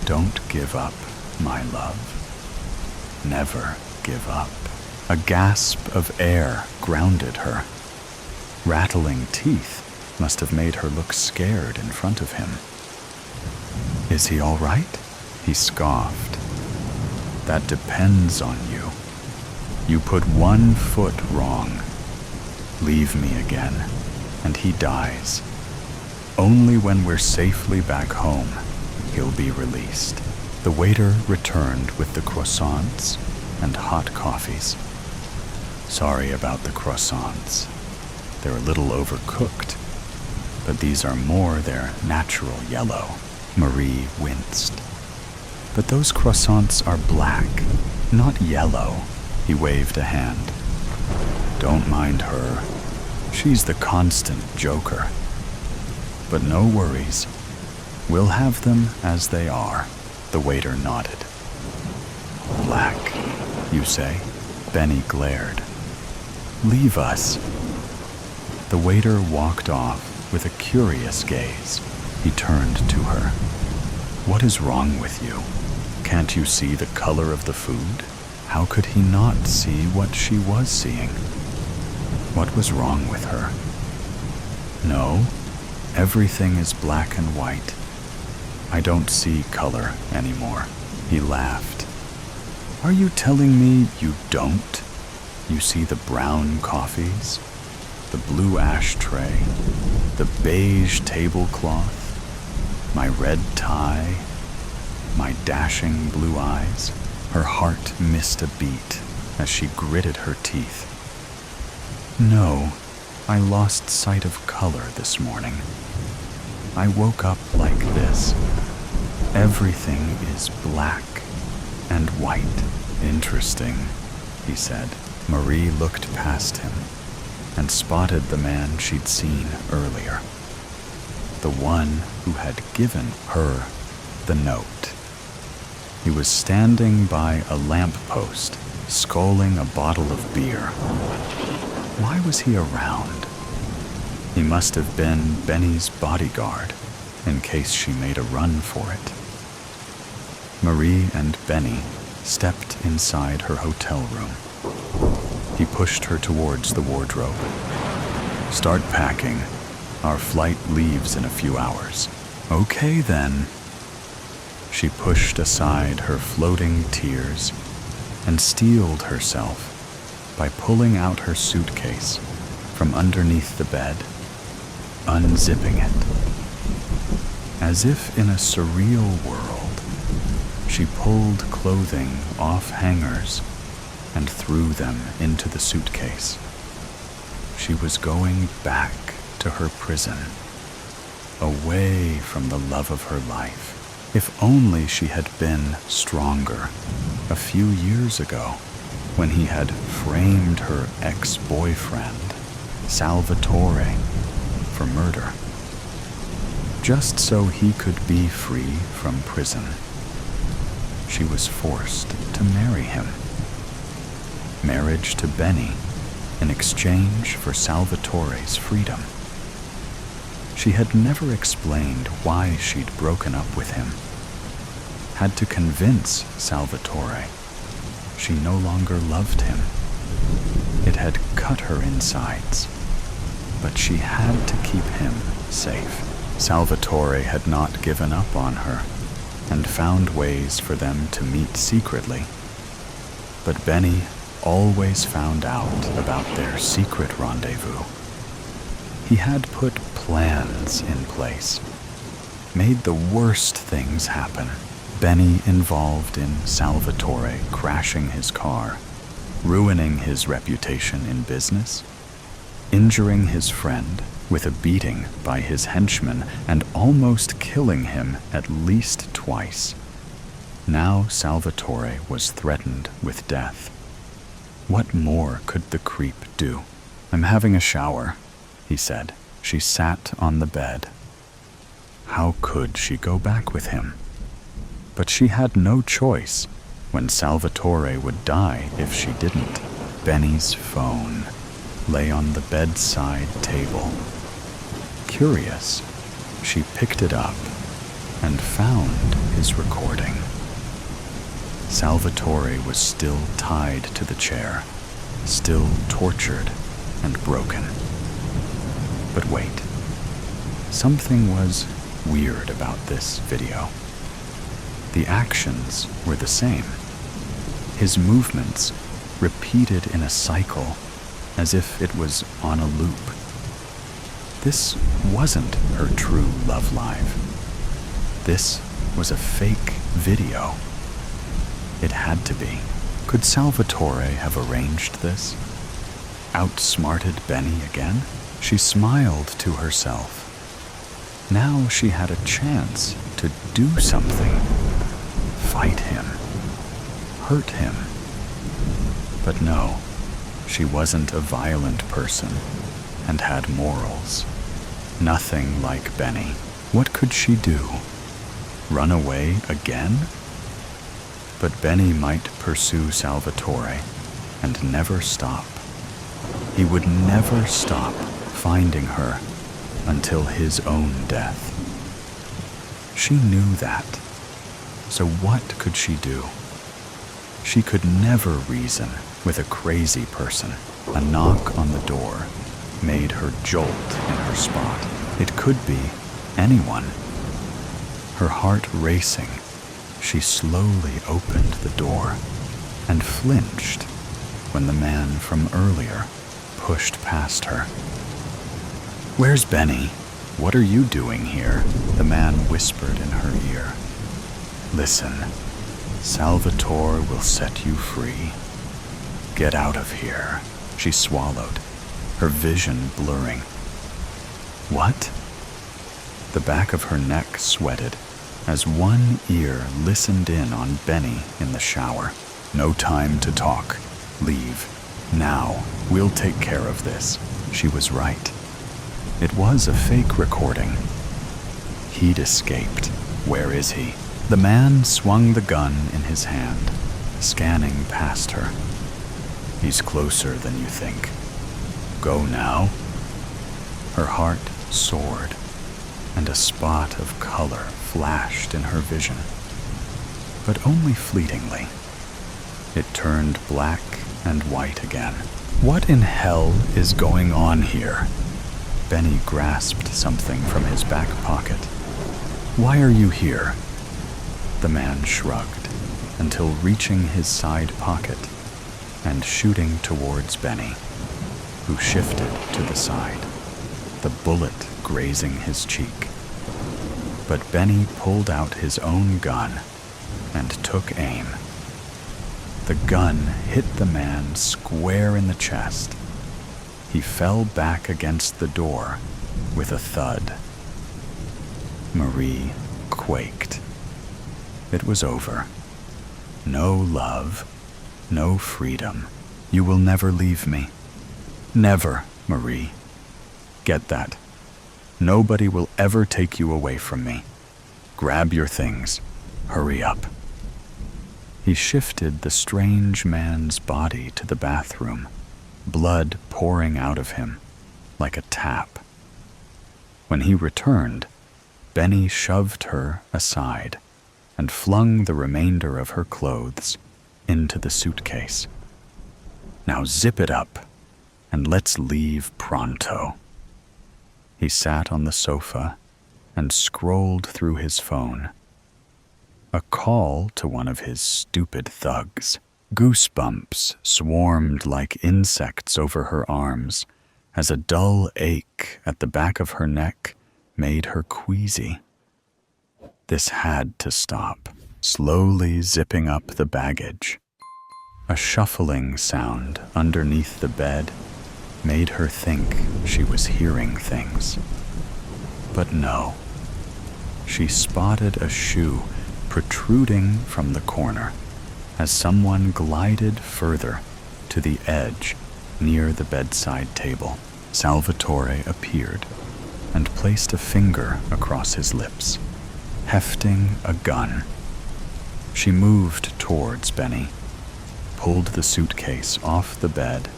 don't give up, my love. Never give up." A gasp of air grounded her. Rattling teeth must have made her look scared in front of him. "Is he all right?" he scoffed. "That depends on you. You put one foot wrong. Leave me again, and he dies. Only when we're safely back home, he'll be released." The waiter returned with the croissants and hot coffees. "Sorry about the croissants. They're a little overcooked, but these are more their natural yellow." Marie winced. "But those croissants are black, not yellow." He waved a hand. "Don't mind her. She's the constant joker. But no worries. We'll have them as they are." The waiter nodded. "Black, you say?" Benny glared. "Leave us." The waiter walked off with a curious gaze. He turned to her. "What is wrong with you? Can't you see the color of the food?" How could he not see what she was seeing? What was wrong with her? "No, everything is black and white. I don't see color anymore." He laughed. "Are you telling me you don't? You see the brown coffees, the blue ashtray, the beige tablecloth, my red tie, my dashing blue eyes?" Her heart missed a beat as she gritted her teeth. "No, I lost sight of color this morning. I woke up like this. Everything is black and white." "Interesting," he said. Marie looked past him and spotted the man she'd seen earlier. The one who had given her the note. He was standing by a lamppost, sculling a bottle of beer. Why was he around? He must have been Benny's bodyguard, in case she made a run for it. Marie and Benny stepped inside her hotel room. He pushed her towards the wardrobe. "Start packing. Our flight leaves in a few hours." "Okay then." She pushed aside her floating tears and steeled herself by pulling out her suitcase from underneath the bed, unzipping it. As if in a surreal world, she pulled clothing off hangers and threw them into the suitcase. She was going back to her prison, away from the love of her life. If only she had been stronger a few years ago, when he had framed her ex-boyfriend, Salvatore, for murder, just so he could be free from prison. She was forced to marry him. Marriage to Benny in exchange for Salvatore's freedom. She had never explained why she'd broken up with him. Had to convince Salvatore she no longer loved him. It had cut her insides, but she had to keep him safe. Salvatore had not given up on her and found ways for them to meet secretly. But Benny always found out about their secret rendezvous. He had put plans in place, made the worst things happen. Benny involved in Salvatore crashing his car, ruining his reputation in business, injuring his friend with a beating by his henchmen, and almost killing him at least twice. Now Salvatore was threatened with death. What more could the creep do? "I'm having a shower," he said. She sat on the bed. How could she go back with him? But she had no choice when Salvatore would die if she didn't. Benny's phone lay on the bedside table. Curious, she picked it up and found his recording. Salvatore was still tied to the chair, still tortured and broken. But wait, something was weird about this video. The actions were the same. His movements repeated in a cycle as if it was on a loop. This wasn't her true love life. This was a fake video. It had to be. Could Salvatore have arranged this? Outsmarted Benny again? She smiled to herself. Now she had a chance to do something. Fight him. Hurt him. But no, she wasn't a violent person and had morals. Nothing like Benny. What could she do? Run away again? But Benny might pursue Salvatore and never stop. He would never stop finding her until his own death. She knew that. So what could she do? She could never reason with a crazy person. A knock on the door made her jolt in her spot. It could be anyone. Her heart racing, she slowly opened the door and flinched when the man from earlier pushed past her. "Where's Benny? What are you doing here?" the man whispered in her ear. "Listen, Salvatore will set you free. Get out of here," she swallowed, her vision blurring. What? The back of her neck sweated as one ear listened in on Benny in the shower. "No time to talk. Leave. Now. We'll take care of this." She was right. It was a fake recording. He'd escaped. Where is he? The man swung the gun in his hand, scanning past her. "He's closer than you think. Go now." Her heart soared, and a spot of color flashed in her vision. But only fleetingly. It turned black and white again. What in hell is going on here? Benny grasped something from his back pocket. "Why are you here?" The man shrugged until reaching his side pocket and shooting towards Benny, who shifted to the side, the bullet grazing his cheek. But Benny pulled out his own gun and took aim. The gun hit the man square in the chest. He fell back against the door with a thud. Marie quaked. It was over. No love, no freedom. "You will never leave me." "Never, Marie. Get that. Nobody will ever take you away from me. Grab your things. Hurry up." He shifted the strange man's body to the bathroom, blood pouring out of him like a tap. When he returned, Benny shoved her aside and flung the remainder of her clothes into the suitcase. "Now zip it up and let's leave pronto." He sat on the sofa and scrolled through his phone. A call to one of his stupid thugs. Goosebumps swarmed like insects over her arms as a dull ache at the back of her neck made her queasy. This had to stop. Slowly zipping up the baggage. A shuffling sound underneath the bed made her think she was hearing things. But no. She spotted a shoe protruding from the corner as someone glided further to the edge near the bedside table. Salvatore appeared and placed a finger across his lips, hefting a gun. She moved towards Benny, pulled the suitcase off the bed,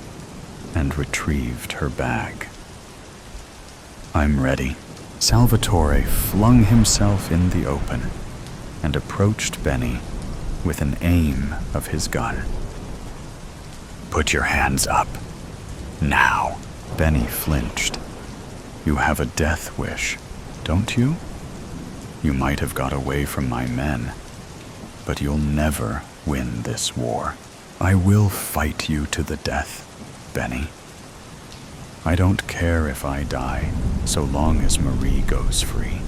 and retrieved her bag. "I'm ready." Salvatore flung himself in the open and approached Benny with an aim of his gun. Put your hands up. Now. Benny flinched. You have a death wish, don't you? You might have got away from my men, but you'll never win this war. I will fight you to the death, Benny. I don't care if I die, so long as Marie goes free.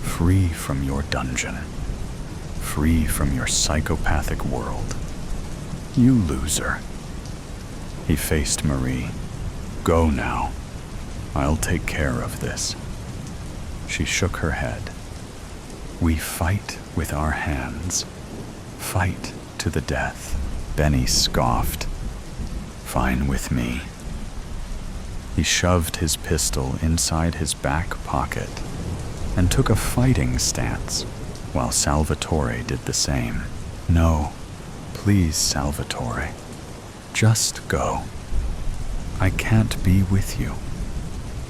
Free from your dungeon. Free from your psychopathic world. You loser. He faced Marie. Go now. I'll take care of this. She shook her head. We fight with our hands. Fight to the death. Benny scoffed. Fine with me. He shoved his pistol inside his back pocket and took a fighting stance, while Salvatore did the same. No, please, Salvatore. Just go. I can't be with you.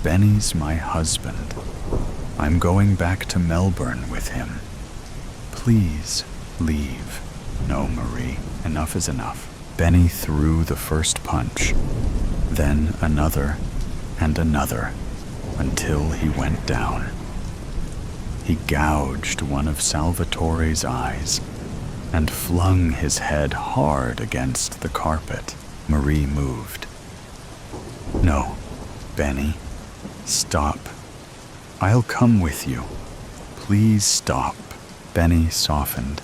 Benny's my husband. I'm going back to Melbourne with him. Please, leave. No, Marie, enough is enough. Benny threw the first punch, then another and another, until he went down. He gouged one of Salvatore's eyes and flung his head hard against the carpet. Marie moved. No, Benny, stop. I'll come with you. Please stop. Benny softened,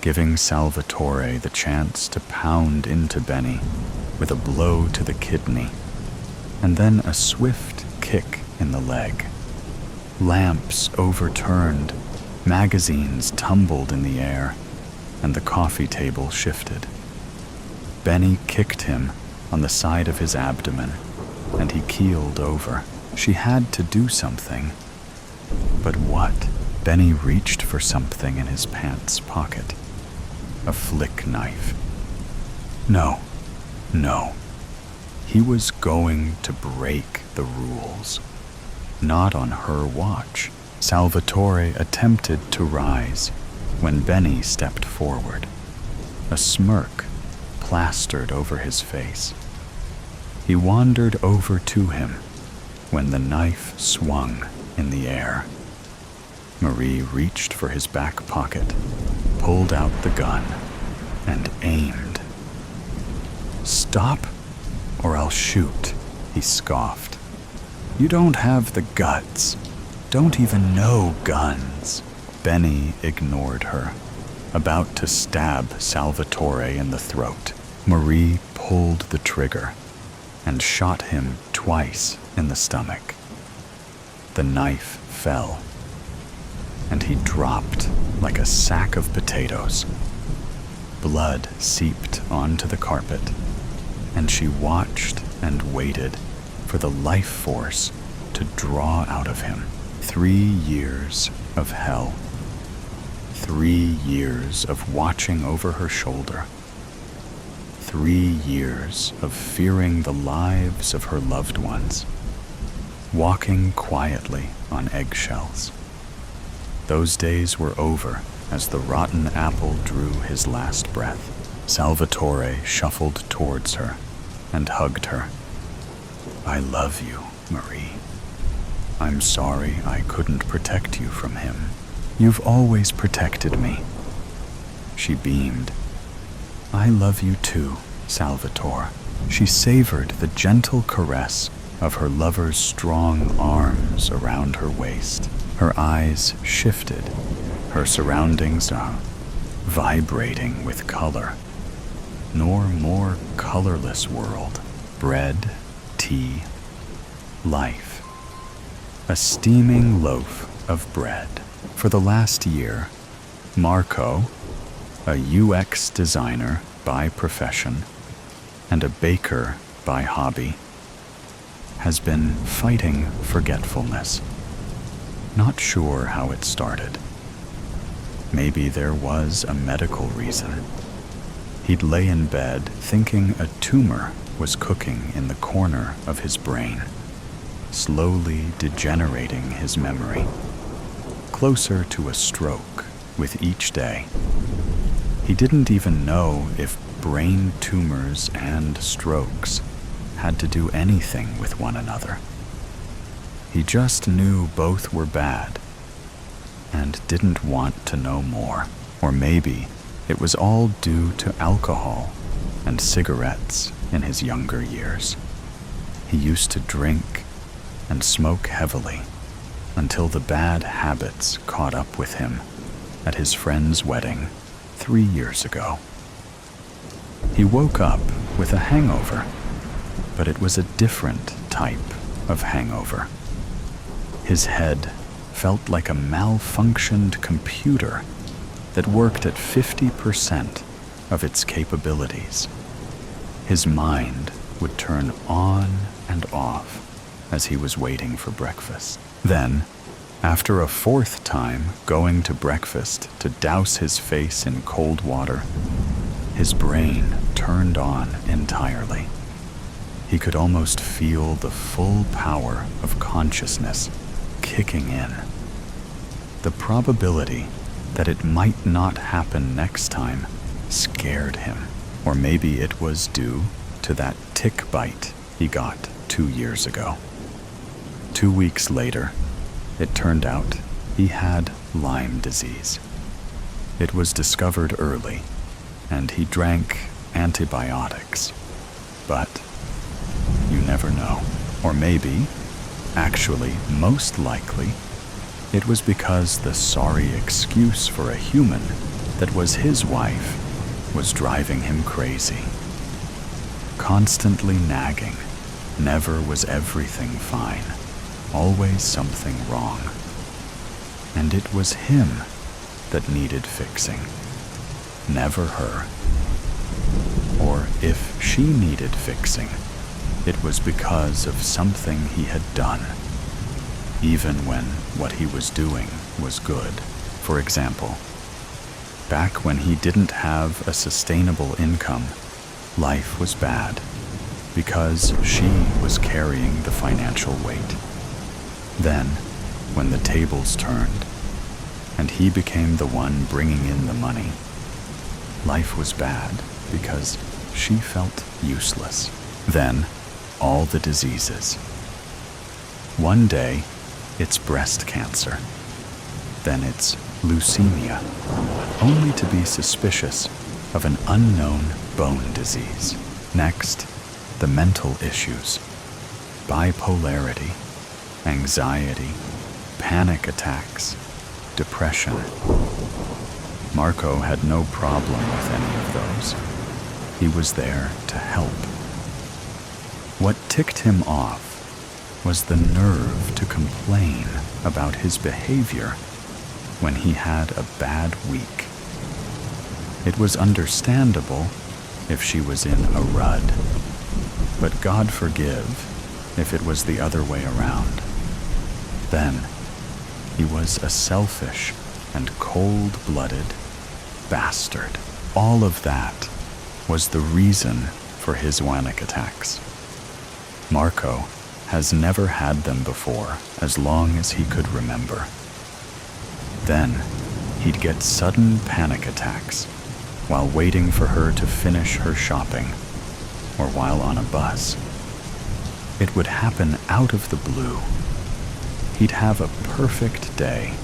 giving Salvatore the chance to pound into Benny with a blow to the kidney, and then a swift kick in the leg. Lamps overturned, magazines tumbled in the air, and the coffee table shifted. Benny kicked him on the side of his abdomen, and he keeled over. She had to do something. But what? Benny reached for something in his pants pocket. A flick knife. No. He was going to break the rules. Not on her watch. Salvatore attempted to rise when Benny stepped forward. A smirk plastered over his face. He wandered over to him when the knife swung in the air. Marie reached for his back pocket, pulled out the gun, and aimed. Stop, or I'll shoot, he scoffed. You don't have the guts. Don't even know guns. Benny ignored her, about to stab Salvatore in the throat. Marie pulled the trigger and shot him twice in the stomach. The knife fell, and he dropped like a sack of potatoes. Blood seeped onto the carpet, and she watched and waited for the life force to draw out of him. 3 years of hell. 3 years of watching over her shoulder. 3 years of fearing the lives of her loved ones. Walking quietly on eggshells. Those days were over as the rotten apple drew his last breath. Salvatore shuffled towards her and hugged her. I love you, Marie. I'm sorry I couldn't protect you from him. You've always protected me. She beamed. I love you too, Salvatore. She savored the gentle caress of her lover's strong arms around her waist. Her eyes shifted, her surroundings vibrating with color. Nor more colorless world. Bread, tea, life. A steaming loaf of bread. For the last year, Marco, a UX designer by profession and a baker by hobby, has been fighting forgetfulness. Not sure how it started. Maybe there was a medical reason. He'd lay in bed thinking a tumor was cooking in the corner of his brain, slowly degenerating his memory, closer to a stroke with each day. He didn't even know if brain tumors and strokes had to do anything with one another. He just knew both were bad and didn't want to know more. Or maybe it was all due to alcohol and cigarettes in his younger years. He used to drink and smoke heavily until the bad habits caught up with him at his friend's wedding 3 years ago. He woke up with a hangover, but it was a different type of hangover. His head felt like a malfunctioned computer that worked at 50% of its capabilities. His mind would turn on and off as he was waiting for breakfast. Then, after a fourth time going to breakfast to douse his face in cold water, his brain turned on entirely. He could almost feel the full power of consciousness kicking in. The probability that it might not happen next time scared him. Or maybe it was due to that tick bite he got 2 years ago. 2 weeks later, it turned out he had Lyme disease. It was discovered early, and he drank antibiotics. But you never know. Or maybe, actually most likely, it was because the sorry excuse for a human that was his wife was driving him crazy. Constantly nagging, never was everything fine, always something wrong. And it was him that needed fixing, never her. Or if she needed fixing, it was because of something he had done, even when what he was doing was good. For example, back when he didn't have a sustainable income, life was bad because she was carrying the financial weight. Then, when the tables turned and he became the one bringing in the money, life was bad because she felt useless. Then, all the diseases. One day, it's breast cancer. Then it's leukemia, only to be suspicious of an unknown bone disease. Next, the mental issues, bipolarity, anxiety, panic attacks, depression. Marco had no problem with any of those. He was there to help. What ticked him off was the nerve to complain about his behavior when he had a bad week. It was understandable if she was in a rut, but God forgive if it was the other way around. Then, he was a selfish and cold-blooded bastard. All of that was the reason for his panic attacks. Marco has never had them before as long as he could remember. Then, he'd get sudden panic attacks while waiting for her to finish her shopping or while on a bus. It would happen out of the blue. He'd have a perfect day,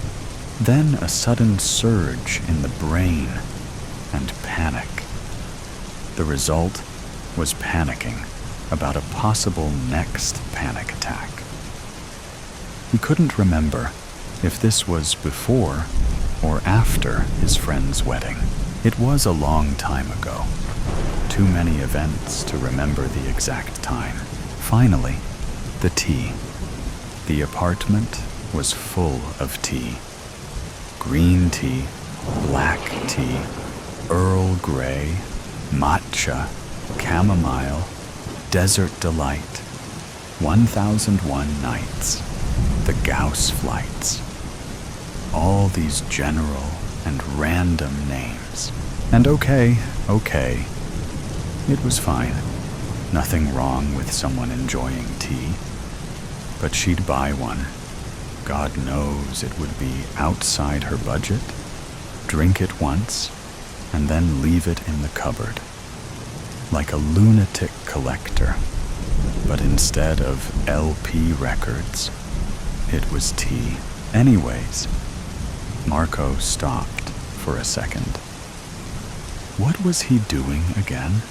then a sudden surge in the brain and panic. The result was panicking about a possible next panic attack. He couldn't remember if this was before or after his friend's wedding. It was a long time ago. Too many events to remember the exact time. Finally, the tea. The apartment was full of tea. Green tea, black tea, Earl Grey, matcha, chamomile, Desert Delight, 1001 Nights, the Gauss flights. All these general and random names. And okay, it was fine. Nothing wrong with someone enjoying tea. But she'd buy one. God knows it would be outside her budget, drink it once, and then leave it in the cupboard, like a lunatic collector. But instead of LP records, it was tea. Anyways, Marco stopped for a second. What was he doing again?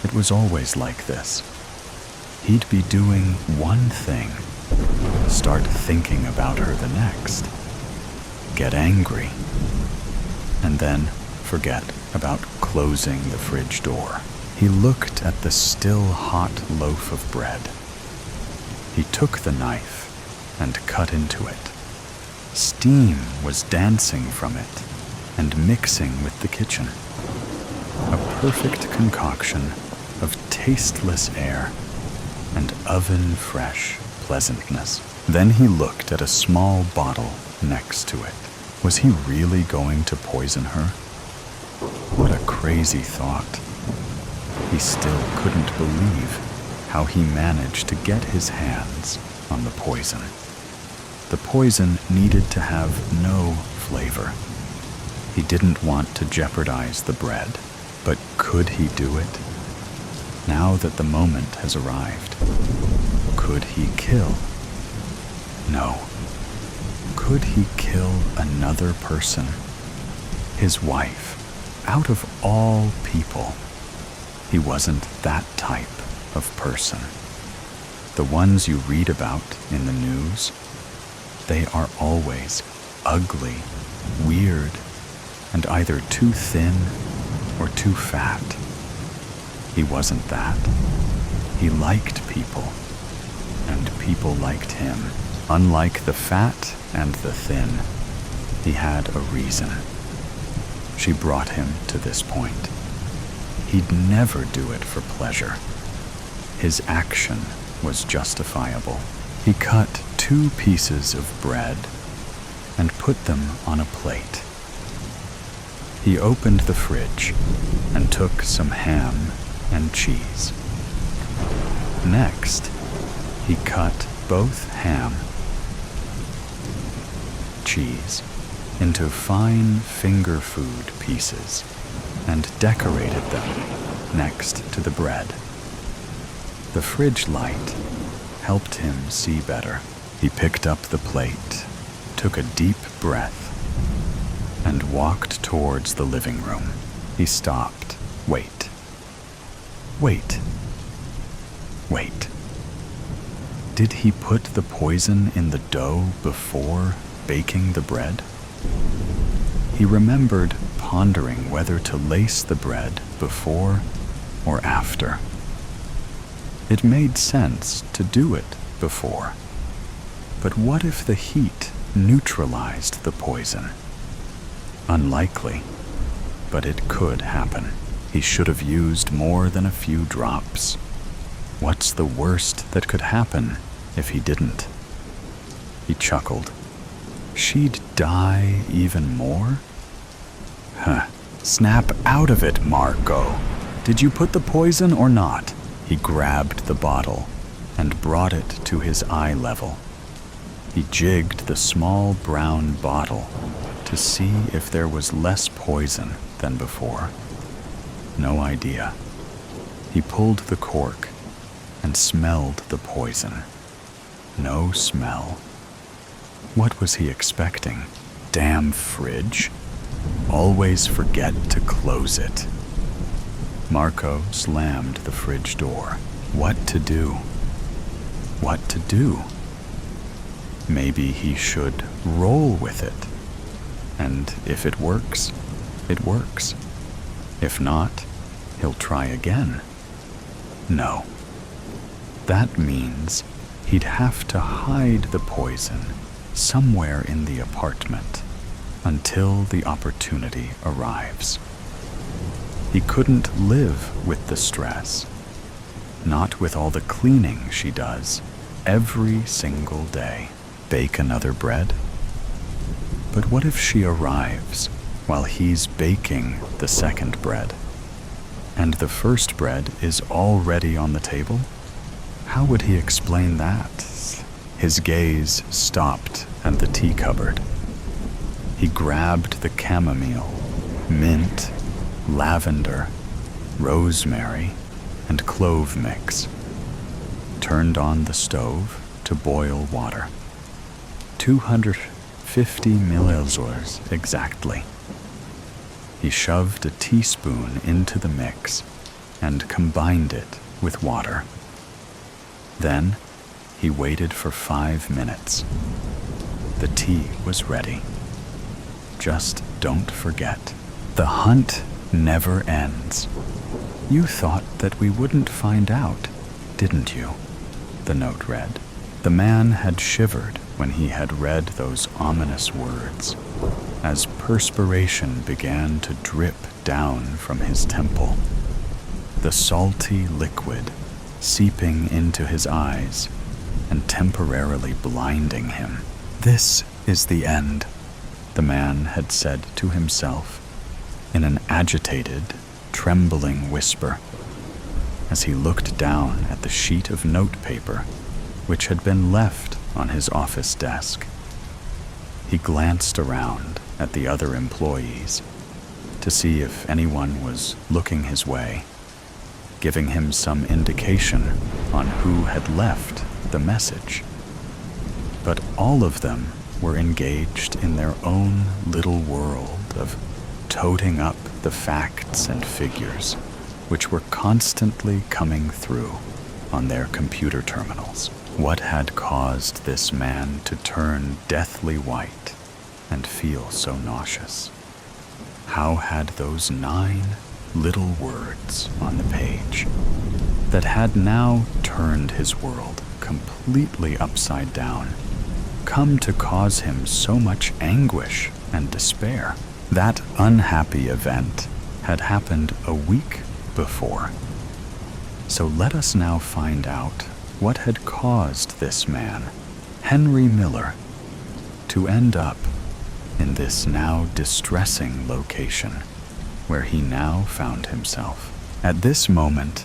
It was always like this. He'd be doing one thing, start thinking about her the next, get angry, and then forget about closing the fridge door. He looked at the still hot loaf of bread. He took the knife and cut into it. Steam was dancing from it and mixing with the kitchen. A perfect concoction of tasteless air and oven-fresh pleasantness. Then he looked at a small bottle next to it. Was he really going to poison her? What a crazy thought. He still couldn't believe how he managed to get his hands on the poison. The poison needed to have no flavor. He didn't want to jeopardize the bread, but could he do it? Now that the moment has arrived, could he kill? No. Could he kill another person? His wife, out of all people. He wasn't that type of person. The ones you read about in the news, they are always ugly, weird, and either too thin or too fat. He wasn't that. He liked people, and people liked him. Unlike the fat and the thin, he had a reason. She brought him to this point. He'd never do it for pleasure. His action was justifiable. He cut 2 pieces of bread and put them on a plate. He opened the fridge and took some ham and cheese. Next, he cut both ham, cheese, into fine finger food pieces and decorated them next to the bread. The fridge light helped him see better. He picked up the plate, took a deep breath, and walked towards the living room. He stopped. Wait. Did he put the poison in the dough before baking the bread? He remembered pondering whether to lace the bread before or after. It made sense to do it before. But what if the heat neutralized the poison? Unlikely, but it could happen. He should have used more than a few drops. What's the worst that could happen if he didn't? He chuckled. She'd die even more? Snap out of it, Marco. Did you put the poison or not? He grabbed the bottle and brought it to his eye level. He jigged the small brown bottle to see if there was less poison than before. No idea. He pulled the cork and smelled the poison. No smell. What was he expecting? Damn fridge. Always forget to close it. Marco slammed the fridge door. What to do? What to do? Maybe he should roll with it. And if it works, it works. If not, he'll try again. No. That means he'd have to hide the poison somewhere in the apartment until the opportunity arrives. He couldn't live with the stress, not with all the cleaning she does every single day. Bake another bread? But what if she arrives while he's baking the second bread, and the first bread is already on the table? How would he explain that? His gaze stopped at the tea cupboard. He grabbed the chamomile, mint, lavender, rosemary, and clove mix. Turned on the stove to boil water. 250 milliliters exactly. He shoved a teaspoon into the mix and combined it with water. Then he waited for 5 minutes. The tea was ready. Just don't forget, the hunt never ends. You thought that we wouldn't find out, didn't you? The note read. The man had shivered when he had read those ominous words, as perspiration began to drip down from his temple, the salty liquid seeping into his eyes and temporarily blinding him. This is the end, the man had said to himself in an agitated, trembling whisper, as he looked down at the sheet of notepaper which had been left on his office desk. He glanced around at the other employees to see if anyone was looking his way, giving him some indication on who had left the message. But all of them were engaged in their own little world of toting up the facts and figures which were constantly coming through on their computer terminals. What had caused this man to turn deathly white and feel so nauseous? How had those 9 little words on the page that had now turned his world completely upside down come to cause him so much anguish and despair? That unhappy event had happened a week before. So let us now find out what had caused this man, Henry Miller, to end up in this now distressing location where he now found himself. At this moment,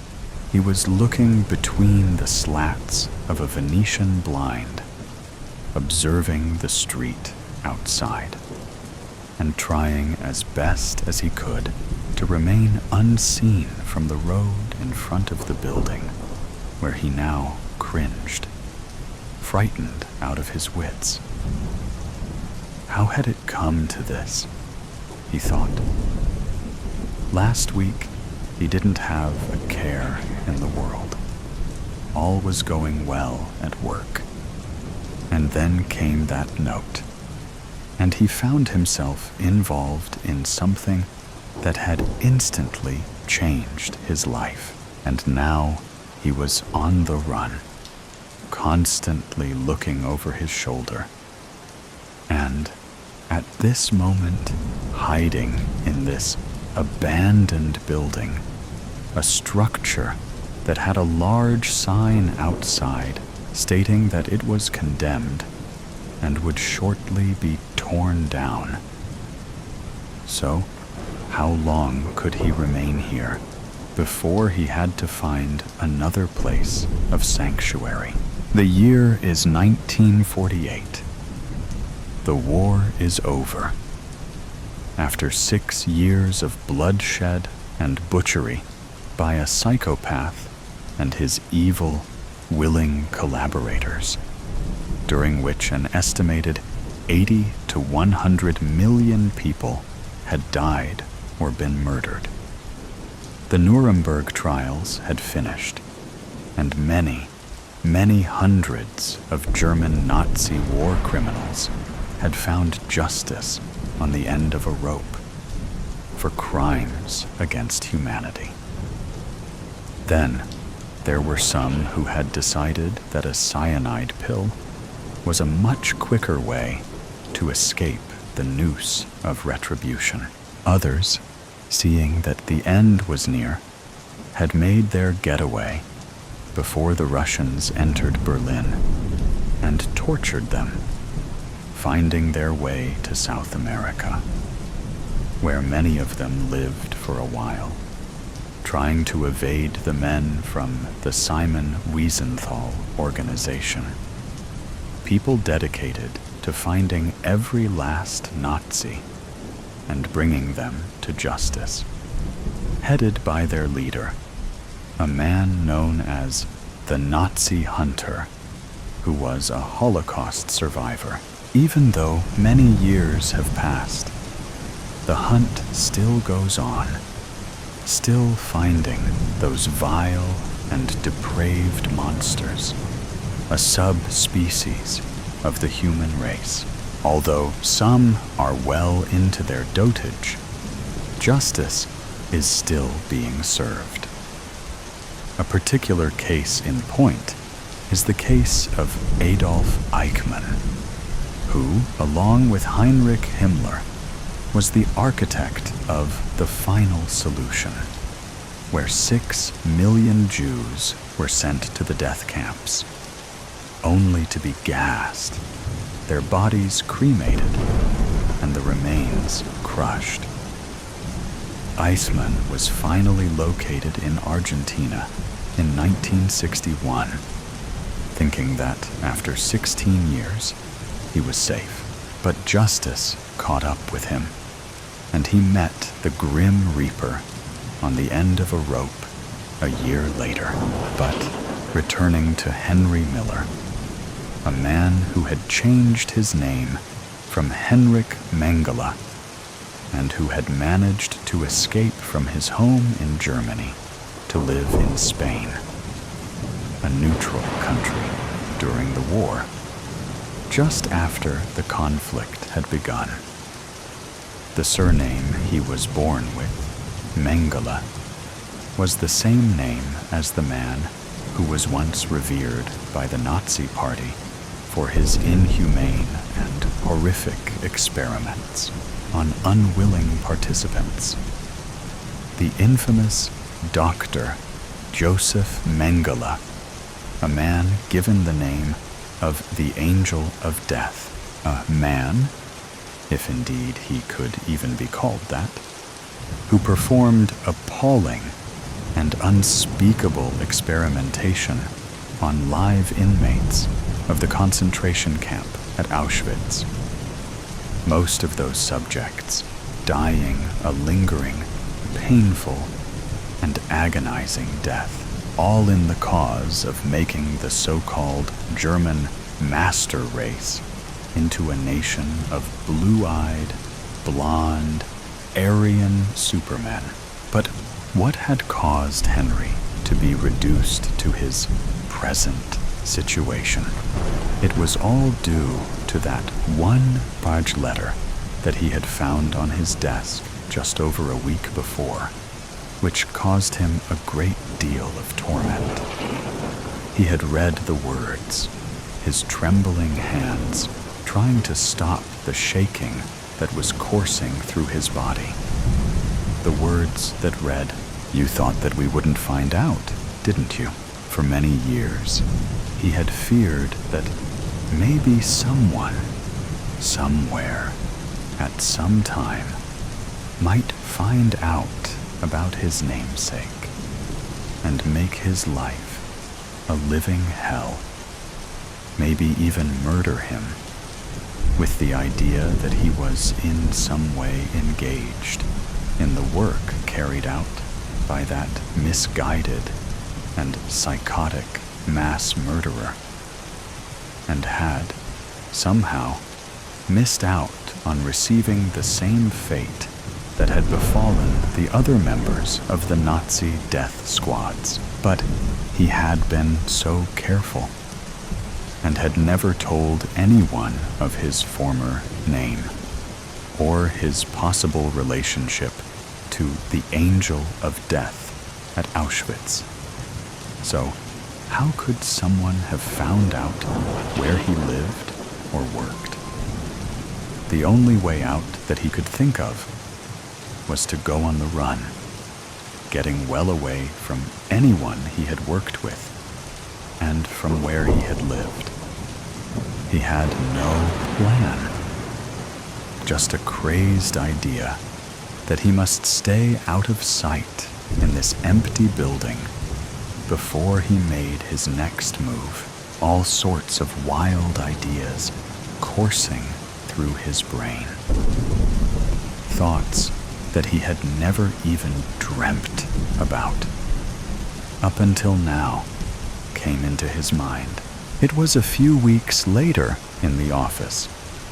he was looking between the slats of a Venetian blind, observing the street outside, and trying as best as he could to remain unseen from the road in front of the building, where he now cringed, frightened out of his wits. How had it come to this? He thought. Last week, he didn't have a care in the world. All was going well at work. And then came that note, and he found himself involved in something that had instantly changed his life. And now he was on the run, constantly looking over his shoulder, and at this moment hiding in this abandoned building, a structure that had a large sign outside stating that it was condemned and would shortly be torn down. So, how long could he remain here before he had to find another place of sanctuary? The year is 1948. The war is over. After 6 years of bloodshed and butchery by a psychopath and his evil, willing collaborators, during which an estimated 80 to 100 million people had died or been murdered. The Nuremberg trials had finished, and many, many hundreds of German Nazi war criminals had found justice on the end of a rope for crimes against humanity. Then, there were some who had decided that a cyanide pill was a much quicker way to escape the noose of retribution. Others, seeing that the end was near, had made their getaway before the Russians entered Berlin and tortured them, finding their way to South America, where many of them lived for a while, trying to evade the men from the Simon Wiesenthal organization, people dedicated to finding every last Nazi and bringing them to justice. headed by their leader, a man known as the Nazi Hunter, who was a Holocaust survivor. Even though many years have passed, the hunt still goes on, still finding those vile and depraved monsters, a subspecies of the human race. Although some are well into their dotage, justice is still being served. A particular case in point is the case of Adolf Eichmann, who, along with Heinrich Himmler, was the architect of the final solution, where 6 million Jews were sent to the death camps, only to be gassed, their bodies cremated, and the remains crushed. Eichmann was finally located in Argentina in 1961, thinking that after 16 years, he was safe. But justice caught up with him, and he met the Grim Reaper on the end of a rope a year later. But returning to Henry Miller, a man who had changed his name from Henrik Mengele and who had managed to escape from his home in Germany to live in Spain, a neutral country during the war, just after the conflict had begun. The surname he was born with, Mengele, was the same name as the man who was once revered by the Nazi Party for his inhumane and horrific experiments on unwilling participants. The infamous Dr. Joseph Mengele, a man given the name of the Angel of Death, a man, if indeed he could even be called that, who performed appalling and unspeakable experimentation on live inmates of the concentration camp at Auschwitz. Most of those subjects dying a lingering, painful, and agonizing death, all in the cause of making the so-called German master race into a nation of blue-eyed, blonde, Aryan supermen. But what had caused Henry to be reduced to his present situation? It was all due to that one large letter that he had found on his desk just over a week before, which caused him a great deal of torment. He had read the words, his trembling hands trying to stop the shaking that was coursing through his body. The words that read, "You thought that we wouldn't find out, didn't you?" For many years, he had feared that maybe someone, somewhere, at some time, might find out about his namesake and make his life a living hell, maybe even murder him, with the idea that he was in some way engaged in the work carried out by that misguided and psychotic mass murderer, and had, somehow, missed out on receiving the same fate that had befallen the other members of the Nazi death squads. But he had been so careful, and had never told anyone of his former name, or his possible relationship to the Angel of Death at Auschwitz. So, how could someone have found out where he lived or worked? The only way out that he could think of was to go on the run, getting well away from anyone he had worked with and from where he had lived. He had no plan, just a crazed idea that he must stay out of sight in this empty building before he made his next move. All sorts of wild ideas coursing through his brain. Thoughts that he had never even dreamt about. Up until now, came into his mind. It was a few weeks later in the office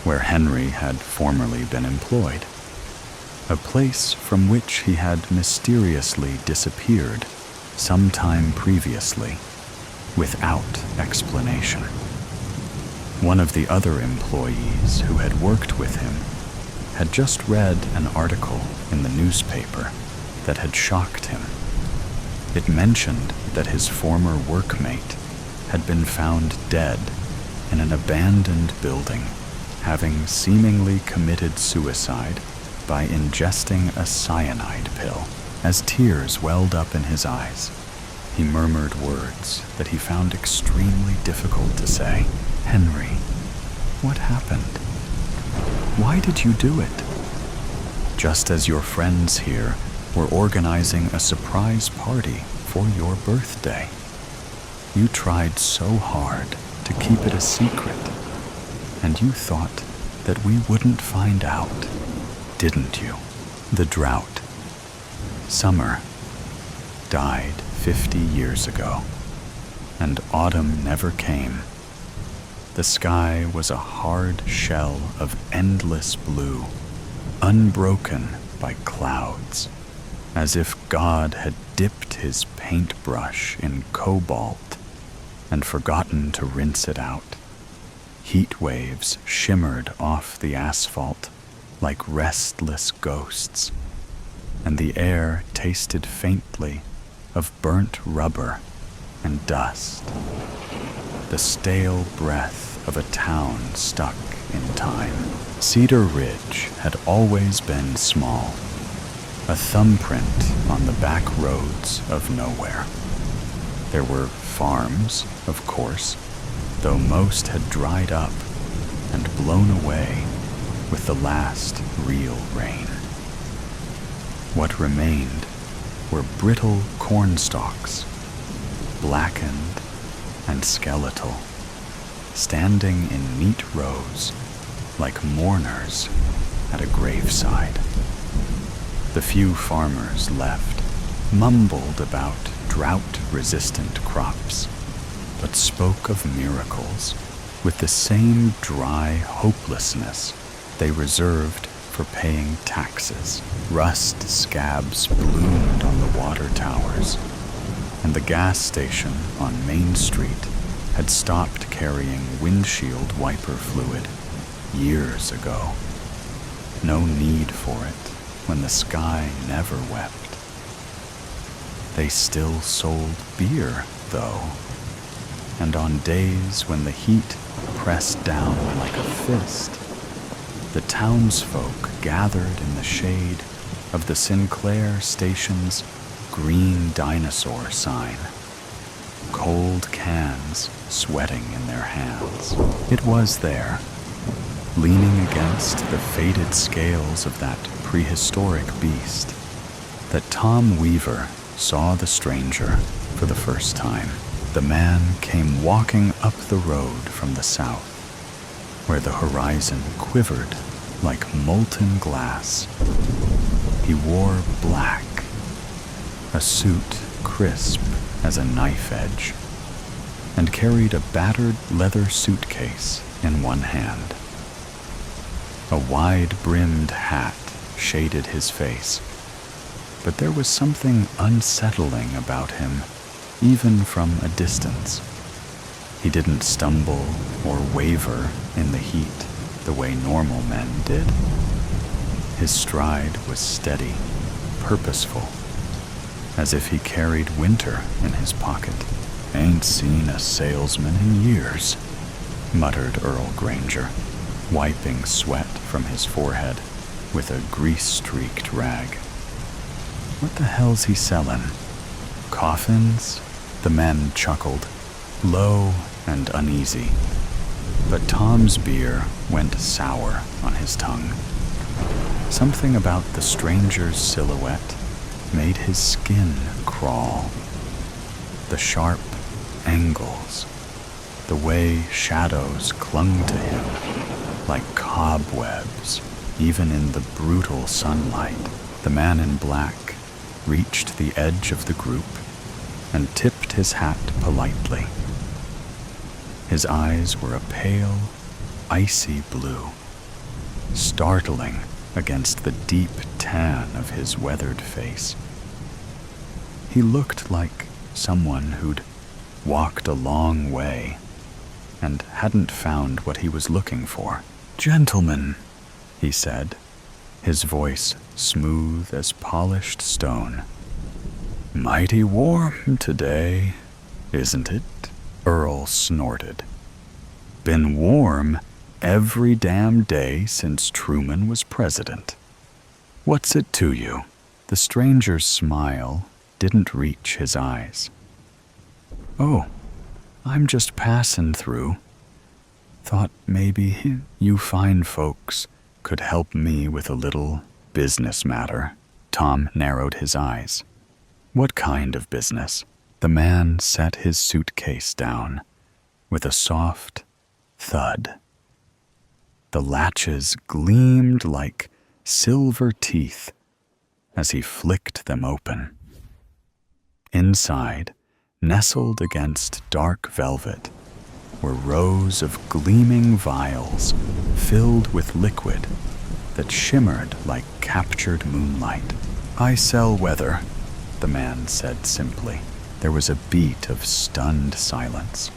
where Henry had formerly been employed, a place from which he had mysteriously disappeared some time previously, without explanation. One of the other employees who had worked with him had just read an article in the newspaper that had shocked him. It mentioned that his former workmate had been found dead in an abandoned building, having seemingly committed suicide by ingesting a cyanide pill. As tears welled up in his eyes, he murmured words that he found extremely difficult to say. "Henry, what happened? Why did you do it? Just as your friends here were organizing a surprise party for your birthday. You tried so hard to keep it a secret, and you thought that we wouldn't find out, didn't you?" The drought. Summer died 50 years ago, and autumn never came. The sky was a hard shell of endless blue, unbroken by clouds, as if God had dipped his paintbrush in cobalt and forgotten to rinse it out. Heat waves shimmered off the asphalt like restless ghosts, and the air tasted faintly of burnt rubber and dust, the stale breath of a town stuck in time. Cedar Ridge had always been small, a thumbprint on the back roads of nowhere. There were farms, of course, though most had dried up and blown away with the last real rain. What remained were brittle corn stalks, blackened and skeletal, standing in neat rows like mourners at a graveside. The few farmers left mumbled about drought-resistant crops, but spoke of miracles with the same dry hopelessness they reserved for paying taxes. Rust scabs bloomed on the water towers, and the gas station on Main Street had stopped carrying windshield wiper fluid years ago. No need for it when the sky never wept. They still sold beer, though, and on days when the heat pressed down like a fist, the townsfolk gathered in the shade of the Sinclair station's green dinosaur sign, cold cans sweating in their hands. It was there, leaning against the faded scales of that prehistoric beast, that Tom Weaver saw the stranger for the first time. The man came walking up the road from the south, where the horizon quivered like molten glass. He wore black, a suit crisp as a knife edge, and carried a battered leather suitcase in one hand. A wide-brimmed hat shaded his face, but there was something unsettling about him, even from a distance. He didn't stumble or waver in the heat the way normal men did. His stride was steady, purposeful, as if he carried winter in his pocket. "Ain't seen a salesman in years," muttered Earl Granger, wiping sweat from his forehead with a grease-streaked rag. "What the hell's he sellin'? Coffins?" The man chuckled, low and uneasy, but Tom's beer went sour on his tongue. Something about the stranger's silhouette made his skin crawl. The sharp angles, the way shadows clung to him like cobwebs, even in the brutal sunlight. The man in black reached the edge of the group and tipped his hat politely. His eyes were a pale, icy blue, startling against the deep tan of his weathered face. He looked like someone who'd walked a long way and hadn't found what he was looking for. "Gentlemen," he said, his voice smooth as polished stone. "Mighty warm today, isn't it?" Earl snorted. "Been warm every damn day since Truman was president. What's it to you?" The stranger's smile didn't reach his eyes. "Oh, I'm just passing through. Thought maybe you fine folks could help me with a little business matter." Tom narrowed his eyes. "What kind of business?" The man set his suitcase down with a soft thud. The latches gleamed like silver teeth as he flicked them open. Inside, nestled against dark velvet, were rows of gleaming vials filled with liquid that shimmered like captured moonlight. "I sell weather," the man said simply. There was a beat of stunned silence,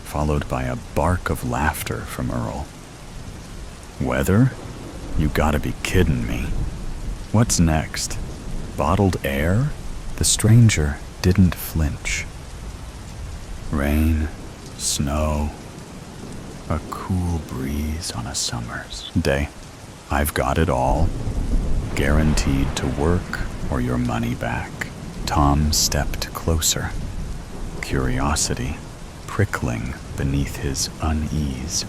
followed by a bark of laughter from Earl. "Weather? You gotta be kidding me. What's next? Bottled air?" The stranger didn't flinch. "Rain, snow, a cool breeze on a summer's day. I've got it all. Guaranteed to work or your money back." Tom stepped closer, curiosity prickling beneath his unease.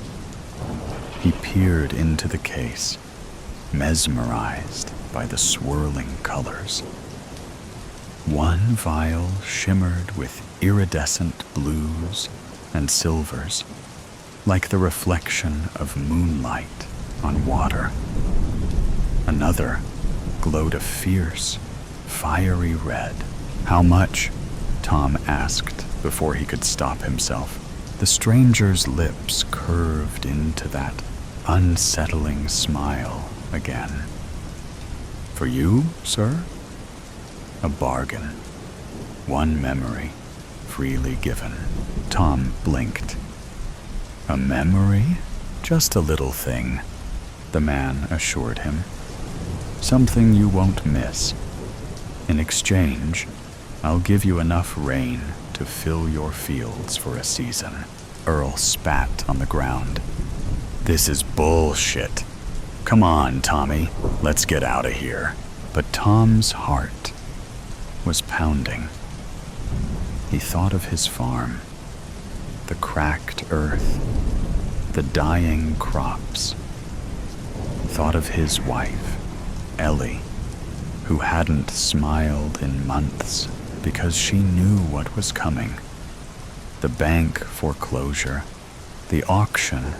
He peered into the case, mesmerized by the swirling colors. One vial shimmered with iridescent blues and silvers, like the reflection of moonlight on water. Another glowed a fierce, fiery red. "How much?" Tom asked before he could stop himself. The stranger's lips curved into that unsettling smile again. "For you, sir? A bargain. One memory, freely given." Tom blinked. "A memory? Just a little thing," the man assured him. "Something you won't miss. In exchange, I'll give you enough rain to fill your fields for a season." Earl spat on the ground. "This is bullshit. Come on, Tommy, let's get out of here." But Tom's heart was pounding. He thought of his farm, the cracked earth, the dying crops. Thought of his wife, Ellie, who hadn't smiled in months because she knew what was coming. The bank foreclosure, the auction,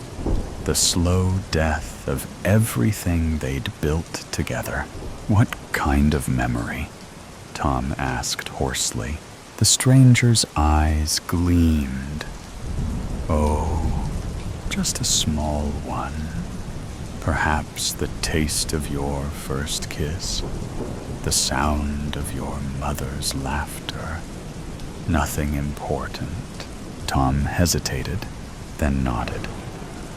the slow death of everything they'd built together. "What kind of memory?" Tom asked hoarsely. The stranger's eyes gleamed. "Oh, just a small one. Perhaps the taste of your first kiss, the sound of your mother's laughter. Nothing important." Tom hesitated, then nodded.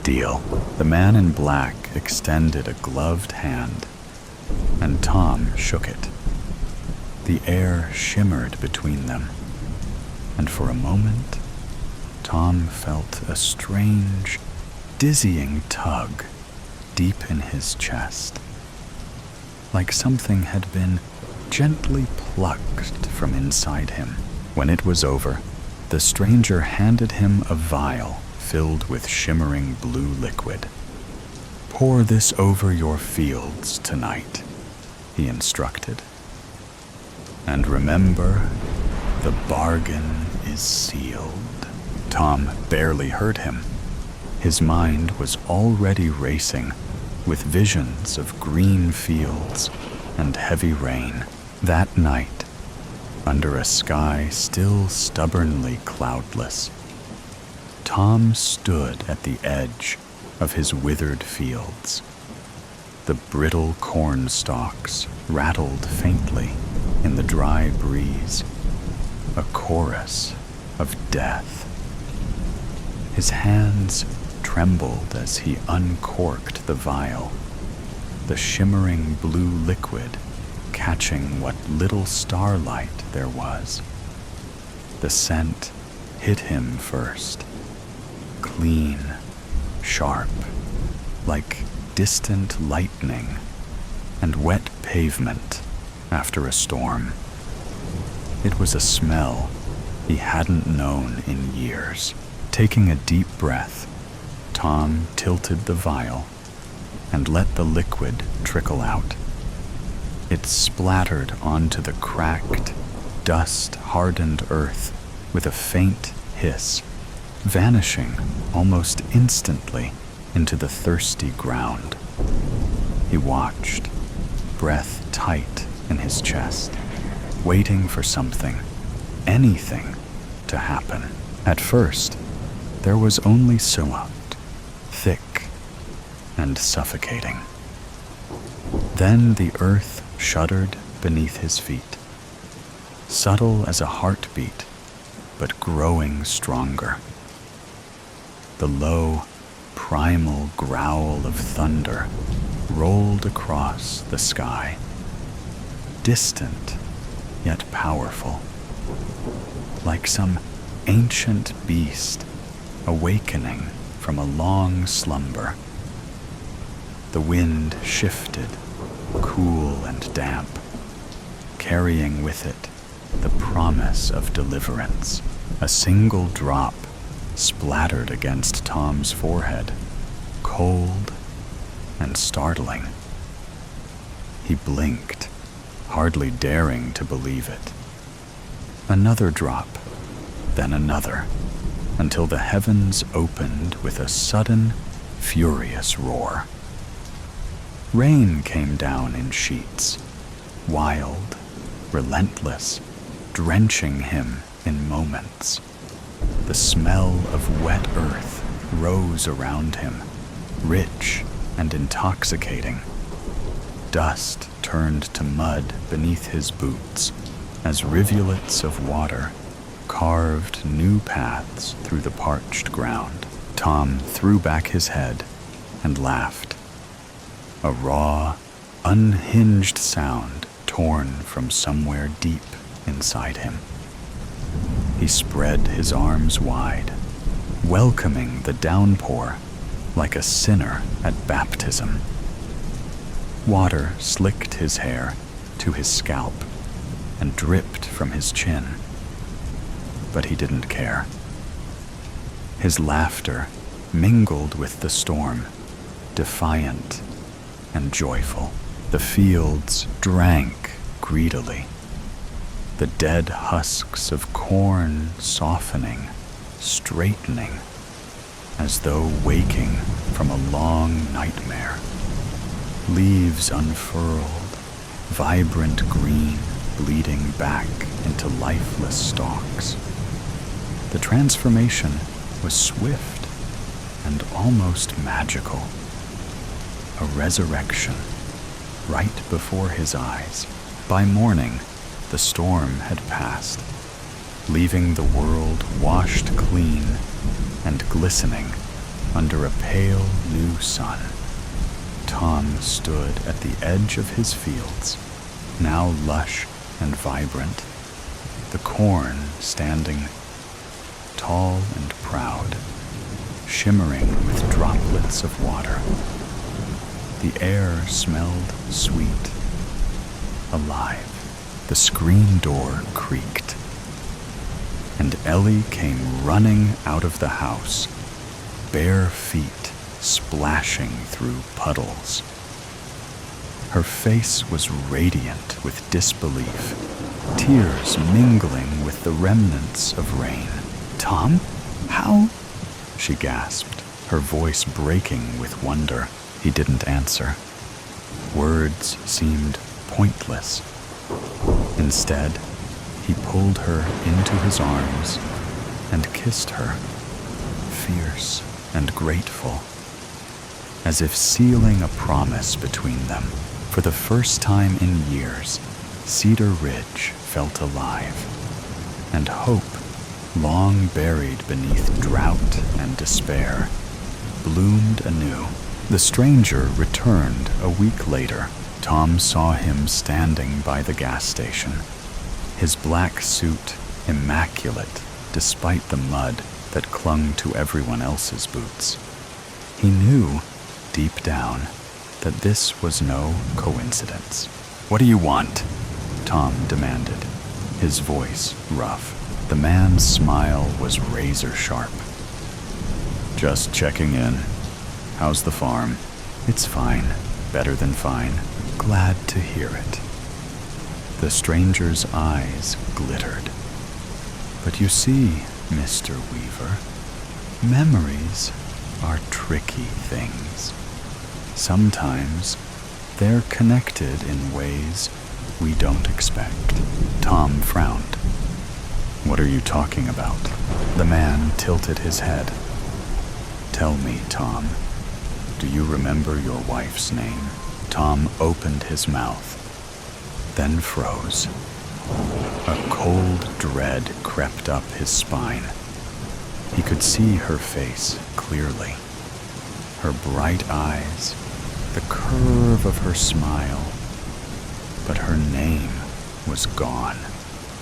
"Deal." The man in black extended a gloved hand, and Tom shook it. The air shimmered between them, and for a moment, Tom felt a strange, dizzying tug deep in his chest, like something had been gently plucked from inside him. When it was over, the stranger handed him a vial filled with shimmering blue liquid. "Pour this over your fields tonight," he instructed. "And remember, the bargain is sealed." Tom barely heard him. His mind was already racing with visions of green fields, and heavy rain. That night, under a sky still stubbornly cloudless, Tom stood at the edge of his withered fields. The brittle corn stalks rattled faintly in the dry breeze, a chorus of death. His hands trembled as he uncorked the vial, the shimmering blue liquid catching what little starlight there was. The scent hit him first, clean, sharp, like distant lightning and wet pavement after a storm. It was a smell he hadn't known in years. Taking a deep breath, Tom tilted the vial and let the liquid trickle out. It splattered onto the cracked, dust-hardened earth with a faint hiss, vanishing almost instantly into the thirsty ground. He watched, breath tight in his chest, waiting for something, anything, to happen. At first, there was only soot, thick and suffocating. Then the earth shuddered beneath his feet, subtle as a heartbeat, but growing stronger. The low, primal growl of thunder rolled across the sky, distant yet powerful, like some ancient beast awakening from a long slumber. The wind shifted, cool and damp, carrying with it the promise of deliverance. A single drop splattered against Tom's forehead, cold and startling. He blinked, hardly daring to believe it. Another drop, then another, until the heavens opened with a sudden, furious roar. Rain came down in sheets, wild, relentless, drenching him in moments. The smell of wet earth rose around him, rich and intoxicating. Dust turned to mud beneath his boots as rivulets of water carved new paths through the parched ground. Tom threw back his head and laughed, a raw, unhinged sound torn from somewhere deep inside him. He spread his arms wide, welcoming the downpour like a sinner at baptism. Water slicked his hair to his scalp and dripped from his chin, but he didn't care. His laughter mingled with the storm, defiant and joyful. The fields drank greedily, the dead husks of corn softening, straightening, as though waking from a long nightmare. Leaves unfurled, vibrant green bleeding back into lifeless stalks. The transformation was swift and almost magical. A resurrection right before his eyes. By morning, the storm had passed, leaving the world washed clean and glistening under a pale new sun. Tom stood at the edge of his fields, now lush and vibrant, the corn standing tall and proud, shimmering with droplets of water. The air smelled sweet, alive. The screen door creaked, and Ellie came running out of the house, bare feet splashing through puddles. Her face was radiant with disbelief, tears mingling with the remnants of rain. "Tom? How?" she gasped, her voice breaking with wonder. He didn't answer. Words seemed pointless. Instead, he pulled her into his arms and kissed her, fierce and grateful, as if sealing a promise between them. For the first time in years, Cedar Ridge felt alive, and hope, long buried beneath drought and despair, bloomed anew. The stranger returned a week later. Tom saw him standing by the gas station, his black suit immaculate despite the mud that clung to everyone else's boots. He knew, deep down, that this was no coincidence. "What do you want?" Tom demanded, his voice rough. The man's smile was razor sharp. "Just checking in. How's the farm?" "It's fine. Better than fine. Glad to hear it." The stranger's eyes glittered. "But you see, Mr. Weaver, memories are tricky things. Sometimes they're connected in ways we don't expect." Tom frowned. "What are you talking about?" The man tilted his head. "Tell me, Tom, do you remember your wife's name?" Tom opened his mouth, then froze. A cold dread crept up his spine. He could see her face clearly, her bright eyes, the curve of her smile. But her name was gone,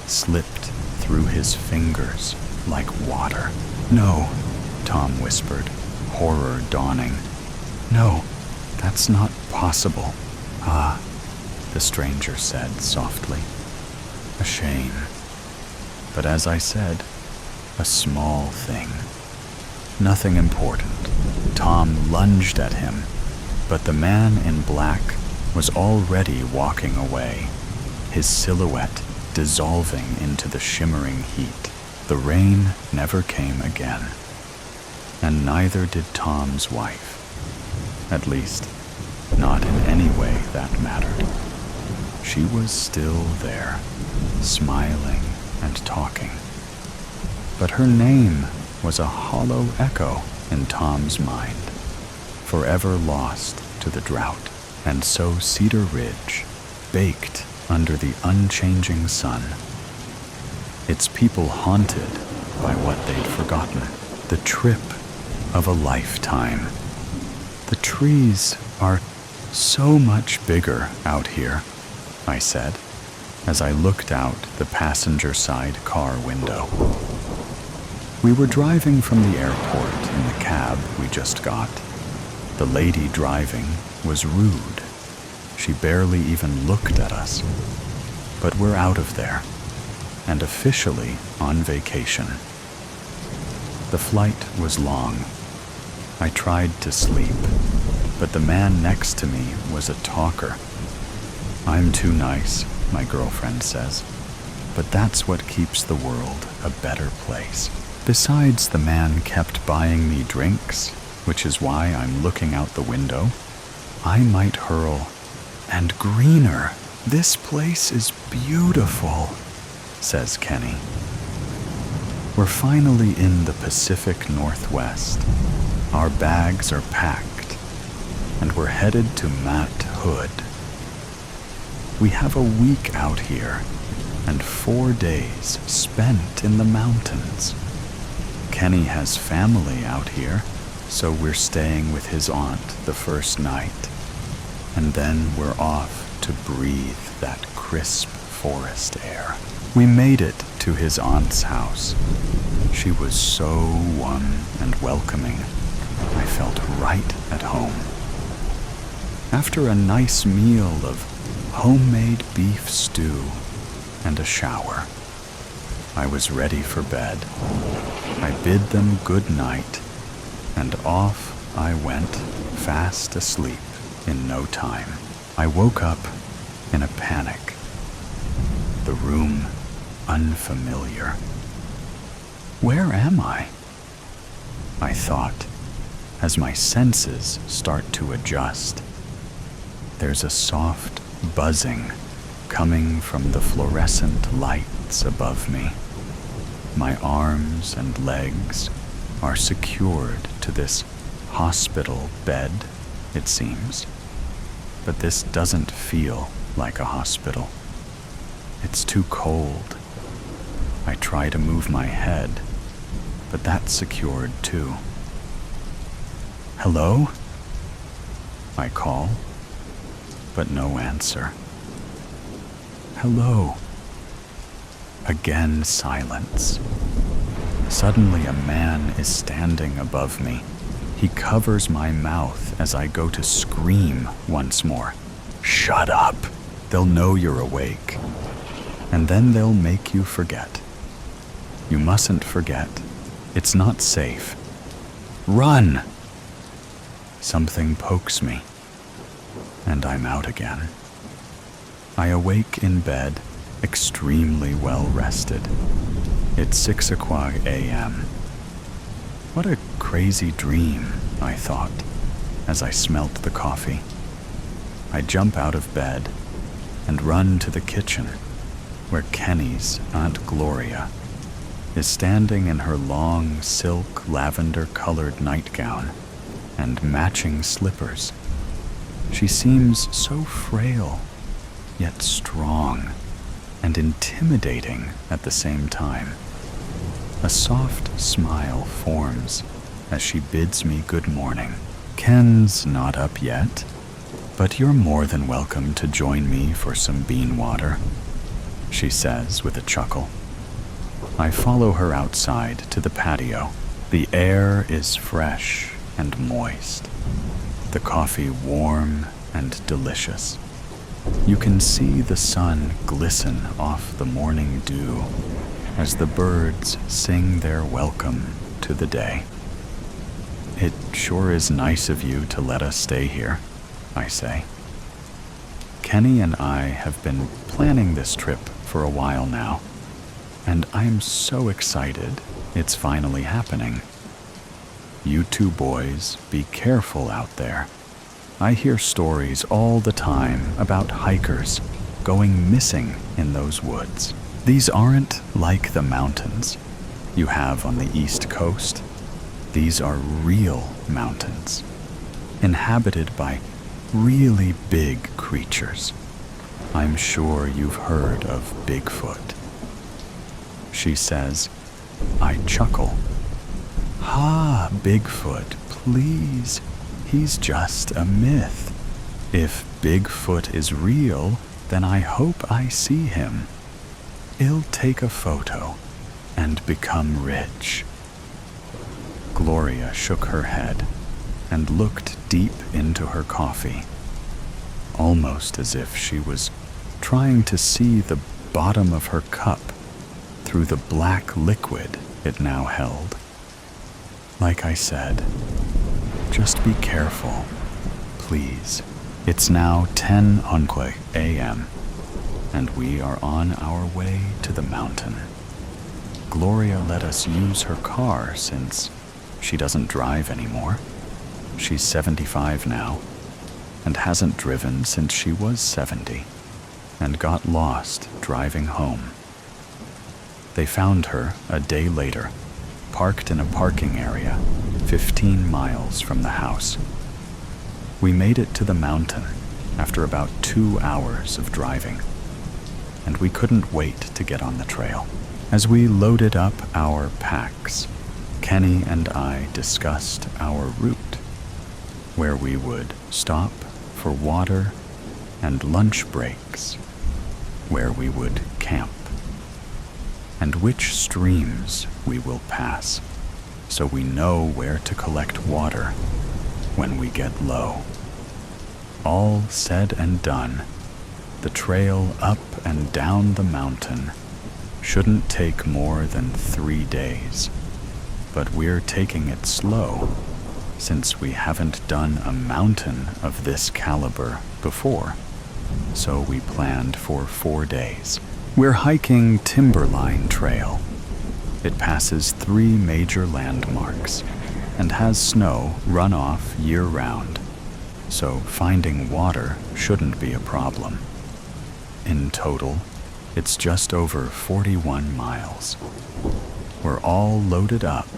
slipped through his fingers like water. "No," Tom whispered, horror dawning. "No, that's not possible." "Ah," the stranger said softly. "A shame. But as I said, a small thing. Nothing important." Tom lunged at him, but the man in black was already walking away, his silhouette dissolving into the shimmering heat. The rain never came again, and neither did Tom's wife. At least, not in any way that mattered. She was still there, smiling and talking. But her name was a hollow echo in Tom's mind, forever lost to the drought. And so Cedar Ridge, baked under the unchanging sun, its people haunted by what they'd forgotten, the trip of a lifetime. "The trees are so much bigger out here," I said, as I looked out the passenger side car window. We were driving from the airport in the cab we just got. The lady driving was rude. She barely even looked at us. But we're out of there, and officially on vacation. The flight was long. I tried to sleep, but the man next to me was a talker. "I'm too nice," my girlfriend says, but that's what keeps the world a better place. Besides, the man kept buying me drinks, which is why I'm looking out the window. I might hurl, "And greener! This place is beautiful," says Kenny. We're finally in the Pacific Northwest. Our bags are packed, and we're headed to Mount Hood. We have a week out here, and 4 days spent in the mountains. Kenny has family out here, so we're staying with his aunt the first night, and then we're off to breathe that crisp forest air. We made it to his aunt's house. She was so warm and welcoming. I felt right at home. After a nice meal of homemade beef stew and a shower, I was ready for bed. I bid them good night, and off I went, fast asleep in no time. I woke up in a panic. The room unfamiliar. Where am I? I thought, as my senses start to adjust. There's a soft buzzing coming from the fluorescent lights above me. My arms and legs are secured to this hospital bed, it seems. But this doesn't feel like a hospital. It's too cold. I try to move my head, but that's secured too. Hello? I call, but no answer. Hello. Again silence. Suddenly a man is standing above me. He covers my mouth as I go to scream once more. Shut up! They'll know you're awake. And then they'll make you forget. You mustn't forget. It's not safe. Run! Something pokes me, and I'm out again. I awake in bed, extremely well rested. It's 6:00 a.m. What a crazy dream, I thought, as I smelt the coffee. I jump out of bed and run to the kitchen, where Kenny's Aunt Gloria is standing in her long silk lavender-colored nightgown and matching slippers. She seems so frail, yet strong and intimidating at the same time. A soft smile forms as she bids me good morning. Ken's not up yet, but you're more than welcome to join me for some bean water, she says with a chuckle. I follow her outside to the patio. The air is fresh and moist, the coffee warm and delicious. You can see the sun glisten off the morning dew as the birds sing their welcome to the day. It sure is nice of you to let us stay here, I say. Kenny and I have been planning this trip for a while now, and I'm so excited it's finally happening. You two boys, be careful out there. I hear stories all the time about hikers going missing in those woods. These aren't like the mountains you have on the East Coast. These are real mountains, inhabited by really big creatures. I'm sure you've heard of Bigfoot. She says. I chuckle. Ha, Bigfoot, please. He's just a myth. If Bigfoot is real, then I hope I see him. He'll take a photo and become rich. Gloria shook her head and looked deep into her coffee, almost as if she was trying to see the bottom of her cup through the black liquid it now held. Like I said, just be careful, please. It's now 10:00 a.m., and we are on our way to the mountain. Gloria let us use her car since she doesn't drive anymore. She's 75 now, and hasn't driven since she was 70, and got lost driving home. They found her a day later, parked in a parking area 15 miles from the house. We made it to the mountain after about 2 hours of driving, and we couldn't wait to get on the trail. As we loaded up our packs, Kenny and I discussed our route, where we would stop for water and lunch breaks, where we would camp, and which streams we will pass, so we know where to collect water when we get low. All said and done, the trail up and down the mountain shouldn't take more than 3 days, but we're taking it slow since we haven't done a mountain of this caliber before, so we planned for 4 days. We're hiking Timberline Trail. It passes 3 major landmarks and has snow runoff year-round, so finding water shouldn't be a problem. In total, it's just over 41 miles. We're all loaded up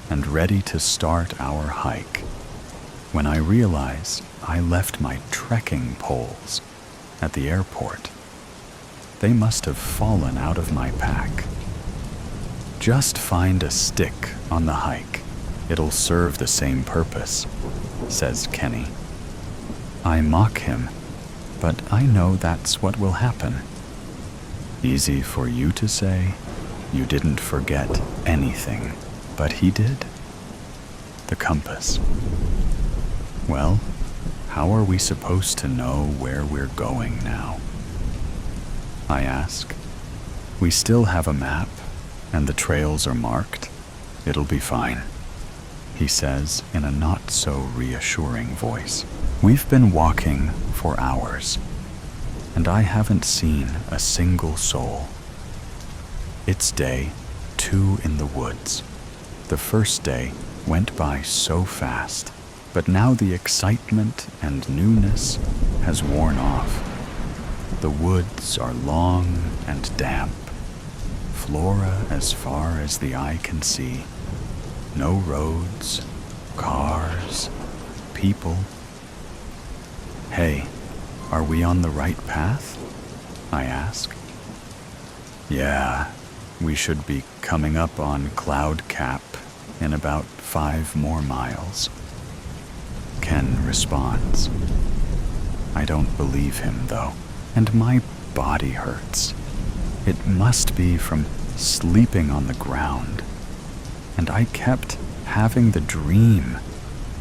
and ready to start our hike when I realize I left my trekking poles at the airport. They must have fallen out of my pack. Just find a stick on the hike. It'll serve the same purpose, says Kenny. I mock him, but I know that's what will happen. Easy for you to say. You didn't forget anything, but he did. The compass. Well, how are we supposed to know where we're going now? I ask. We still have a map, and the trails are marked. It'll be fine, he says in a not so reassuring voice. We've been walking for hours, and I haven't seen a single soul. It's day 2 in the woods. The first day went by so fast, but now the excitement and newness has worn off. The woods are long and damp, flora as far as the eye can see. No roads, cars, people. Hey, are we on the right path? I ask. Yeah, we should be coming up on Cloud Cap in about 5 more miles. Ken responds. I don't believe him, though, and my body hurts. It must be from sleeping on the ground. And I kept having the dream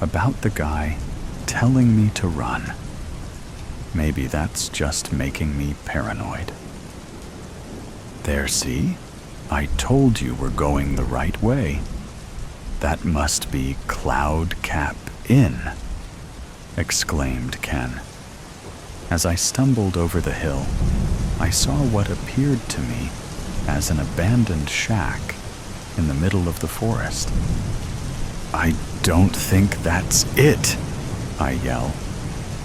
about the guy telling me to run. Maybe that's just making me paranoid. There, see? I told you we're going the right way. That must be Cloud Cap Inn, exclaimed Ken. As I stumbled over the hill, I saw what appeared to me as an abandoned shack in the middle of the forest. I don't think that's it, I yell,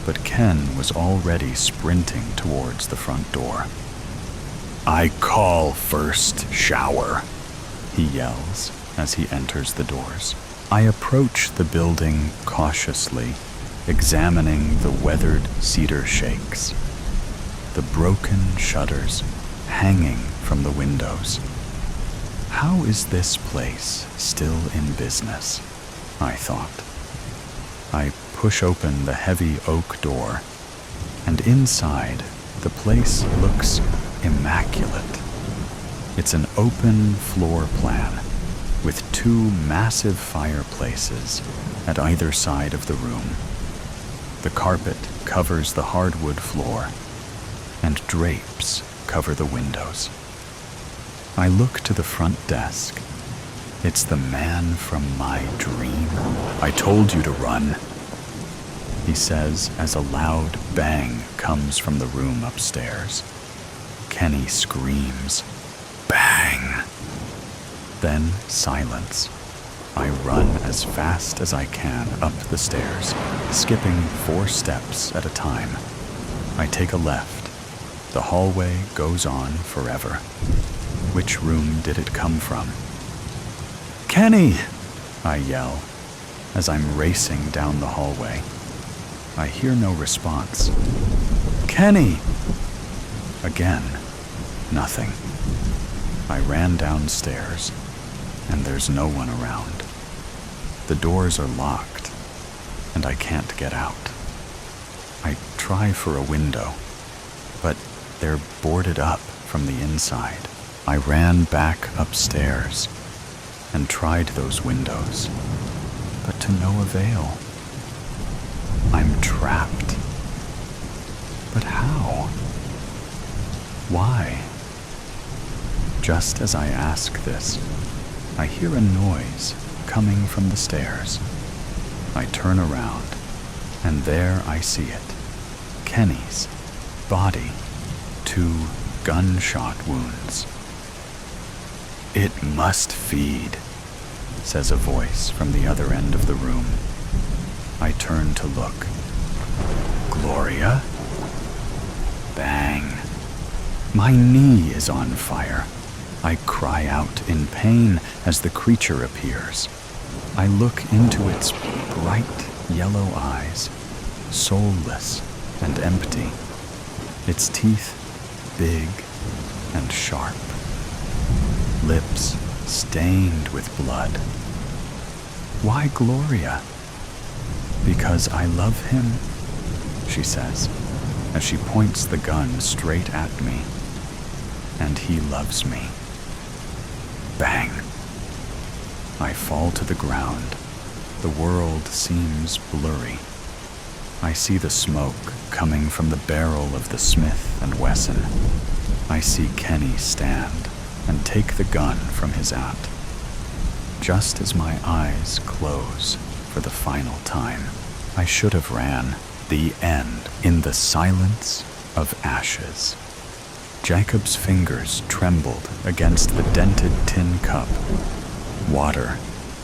but Ken was already sprinting towards the front door. I call first shower, he yells as he enters the doors. I approach the building cautiously, examining the weathered cedar shakes, the broken shutters hanging from the windows. How is this place still in business? I thought. I push open the heavy oak door, and inside, the place looks immaculate. It's an open floor plan with 2 massive fireplaces at either side of the room. The carpet covers the hardwood floor, and drapes cover the windows. I look to the front desk. It's the man from my dream. I told you to run, he says as a loud bang comes from the room upstairs. Kenny screams, bang! Then silence. I run as fast as I can up the stairs, skipping 4 steps at a time. I take a left. The hallway goes on forever. Which room did it come from? Kenny! I yell as I'm racing down the hallway. I hear no response. Kenny! Again, nothing. I ran downstairs, and there's no one around. The doors are locked, and I can't get out. I try for a window, but they're boarded up from the inside. I ran back upstairs and tried those windows, but to no avail. I'm trapped. But how? Why? Just as I ask this, I hear a noise coming from the stairs. I turn around, and there I see it. Kenny's body, 2 gunshot wounds. It must feed, says a voice from the other end of the room. I turn to look. Gloria? Bang. My knee is on fire. I cry out in pain as the creature appears. I look into its bright yellow eyes, soulless and empty, its teeth big and sharp, lips stained with blood. Why Gloria? Because I love him, she says, as she points the gun straight at me. And he loves me. Bang! I fall to the ground. The world seems blurry. I see the smoke coming from the barrel of the Smith & Wesson. I see Kenny stand and take the gun from his aunt. Just as my eyes close for the final time, I should have ran. The end in the silence of ashes. Jacob's fingers trembled against the dented tin cup, water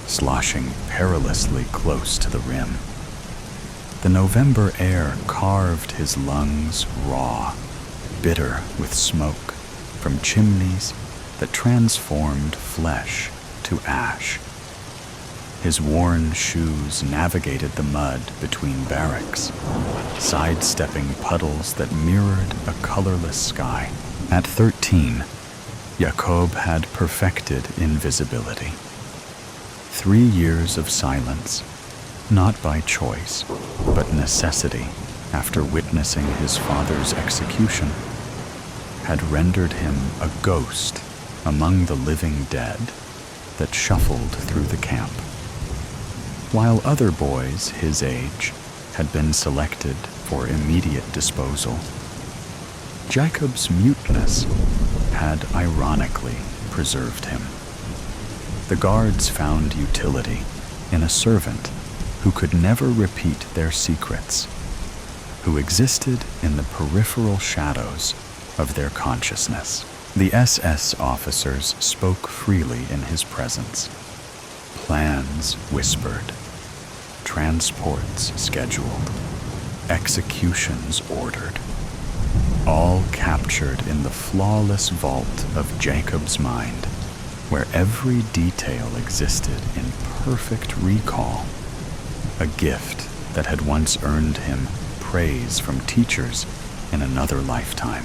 sloshing perilously close to the rim. The November air carved his lungs raw, bitter with smoke from chimneys that transformed flesh to ash. His worn shoes navigated the mud between barracks, sidestepping puddles that mirrored a colorless sky. At 13, Jacob had perfected invisibility. 3 years of silence, not by choice, but necessity after witnessing his father's execution, had rendered him a ghost among the living dead that shuffled through the camp. While other boys his age had been selected for immediate disposal, Jacob's muteness had ironically preserved him. The guards found utility in a servant who could never repeat their secrets, who existed in the peripheral shadows of their consciousness. The SS officers spoke freely in his presence. Plans whispered, transports scheduled, executions ordered, all captured in the flawless vault of Jacob's mind, where every detail existed in perfect recall, a gift that had once earned him praise from teachers in another lifetime,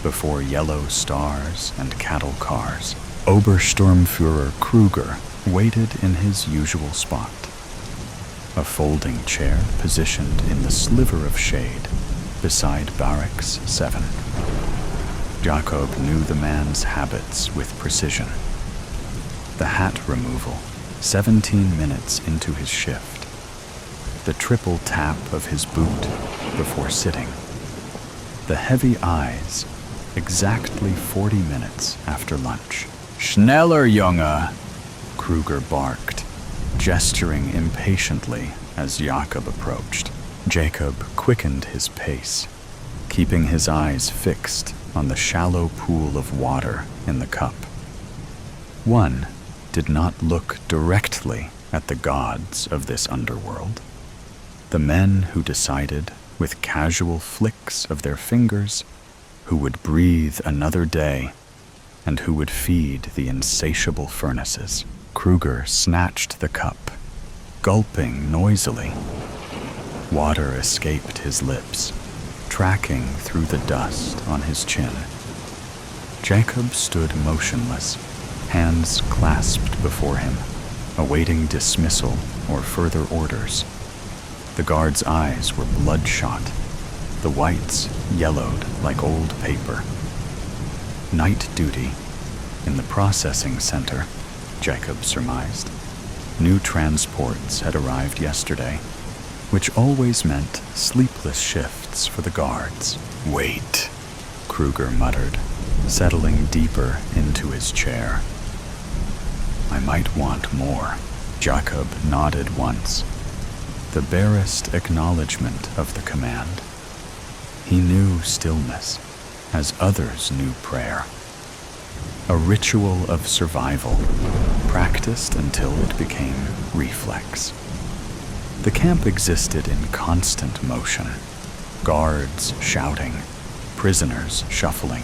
before yellow stars and cattle cars. Obersturmführer Kruger waited in his usual spot, a folding chair positioned in the sliver of shade beside Barracks 7. Jacob knew the man's habits with precision. The hat removal, 17 minutes into his shift. The triple tap of his boot before sitting. The heavy eyes, exactly 40 minutes after lunch. Schneller, Junge! Kruger barked, gesturing impatiently as Jacob approached. Jacob quickened his pace, keeping his eyes fixed on the shallow pool of water in the cup. One did not look directly at the gods of this underworld, the men who decided, with casual flicks of their fingers, who would breathe another day and who would feed the insatiable furnaces. Kruger snatched the cup, gulping noisily. Water escaped his lips, tracking through the dust on his chin. Jacob stood motionless, hands clasped before him, awaiting dismissal or further orders. The guard's eyes were bloodshot, the whites yellowed like old paper. Night duty in the processing center, Jacob surmised. New transports had arrived yesterday, which always meant sleepless shifts for the guards. Wait, Kruger muttered, settling deeper into his chair. I might want more. Jacob nodded once, the barest acknowledgement of the command. He knew stillness, as others knew prayer. A ritual of survival, practiced until it became reflex. The camp existed in constant motion, guards shouting, prisoners shuffling,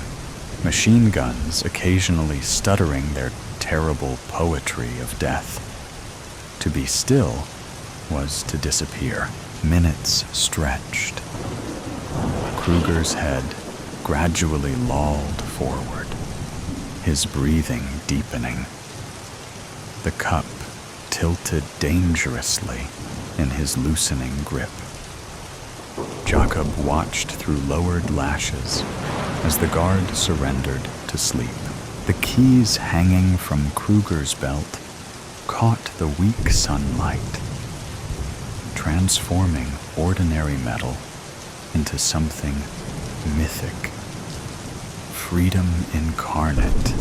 machine guns occasionally stuttering their terrible poetry of death. To be still was to disappear. Minutes stretched. Kruger's head gradually lolled forward, his breathing deepening. The cup tilted dangerously in his loosening grip. Jacob watched through lowered lashes as the guard surrendered to sleep. The keys hanging from Kruger's belt caught the weak sunlight, transforming ordinary metal into something mythic. Freedom incarnate.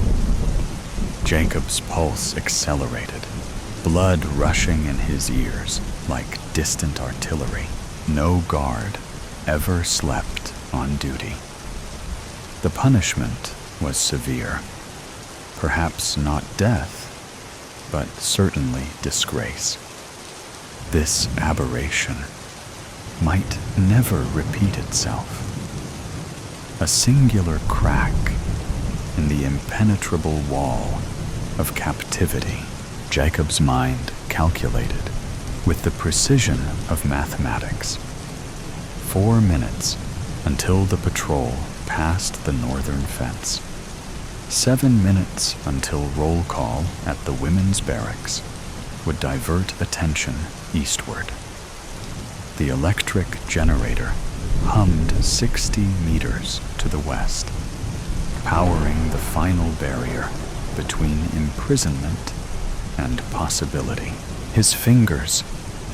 Jacob's pulse accelerated, blood rushing in his ears like distant artillery. No guard ever slept on duty. The punishment was severe. Perhaps not death, but certainly disgrace. This aberration might never repeat itself. A singular crack in the impenetrable wall of captivity. Jacob's mind calculated with the precision of mathematics. 4 minutes until the patrol passed the northern fence. 7 minutes until roll call at the women's barracks would divert attention eastward. The electric generator hummed 60 meters to the west, powering the final barrier between imprisonment and possibility. His fingers,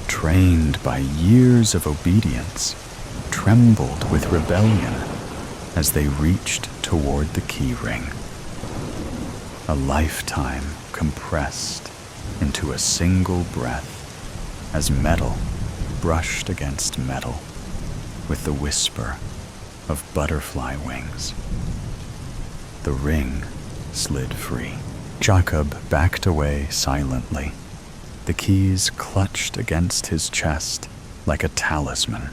trained by years of obedience, trembled with rebellion as they reached toward the key ring. A lifetime compressed into a single breath as metal brushed against metal with the whisper of butterfly wings. The ring slid free. Jacob backed away silently, the keys clutched against his chest like a talisman.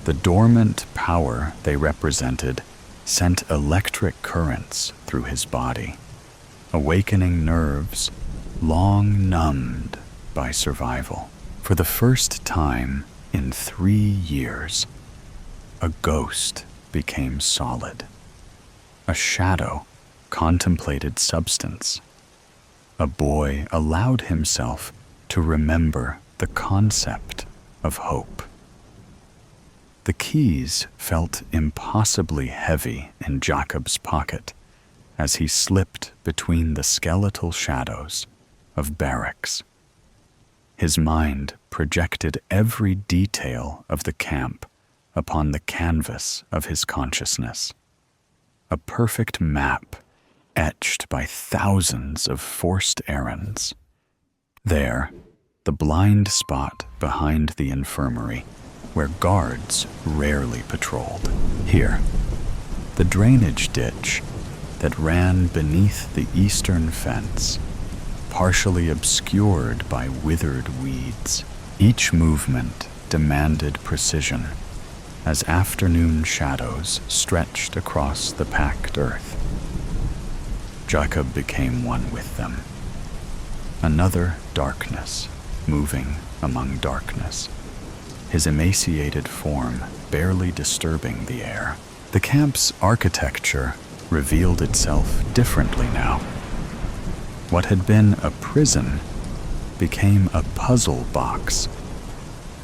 The dormant power they represented sent electric currents through his body, awakening nerves long numbed by survival. For the first time in 3 years, a ghost became solid. A shadow contemplated substance. A boy allowed himself to remember the concept of hope. The keys felt impossibly heavy in Jacob's pocket as he slipped between the skeletal shadows of barracks. His mind projected every detail of the camp upon the canvas of his consciousness. A perfect map etched by thousands of forced errands. There, the blind spot behind the infirmary, where guards rarely patrolled. Here, the drainage ditch that ran beneath the eastern fence, partially obscured by withered weeds. Each movement demanded precision as afternoon shadows stretched across the packed earth. Jacob became one with them. Another darkness, moving among darkness, his emaciated form barely disturbing the air. The camp's architecture revealed itself differently now. What had been a prison became a puzzle box,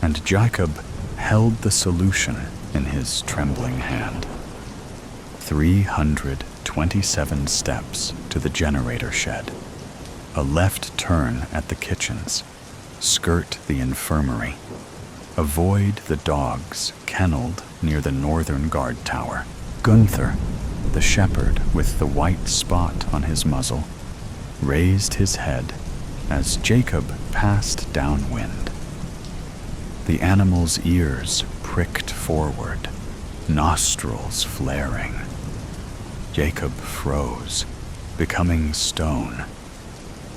and Jacob held the solution in his trembling hand. 327 steps to the generator shed, a left turn at the kitchens, skirt the infirmary, avoid the dogs kenneled near the northern guard tower. Gunther, the shepherd with the white spot on his muzzle, raised his head as Jacob passed downwind. The animal's ears pricked forward, nostrils flaring. Jacob froze, becoming stone.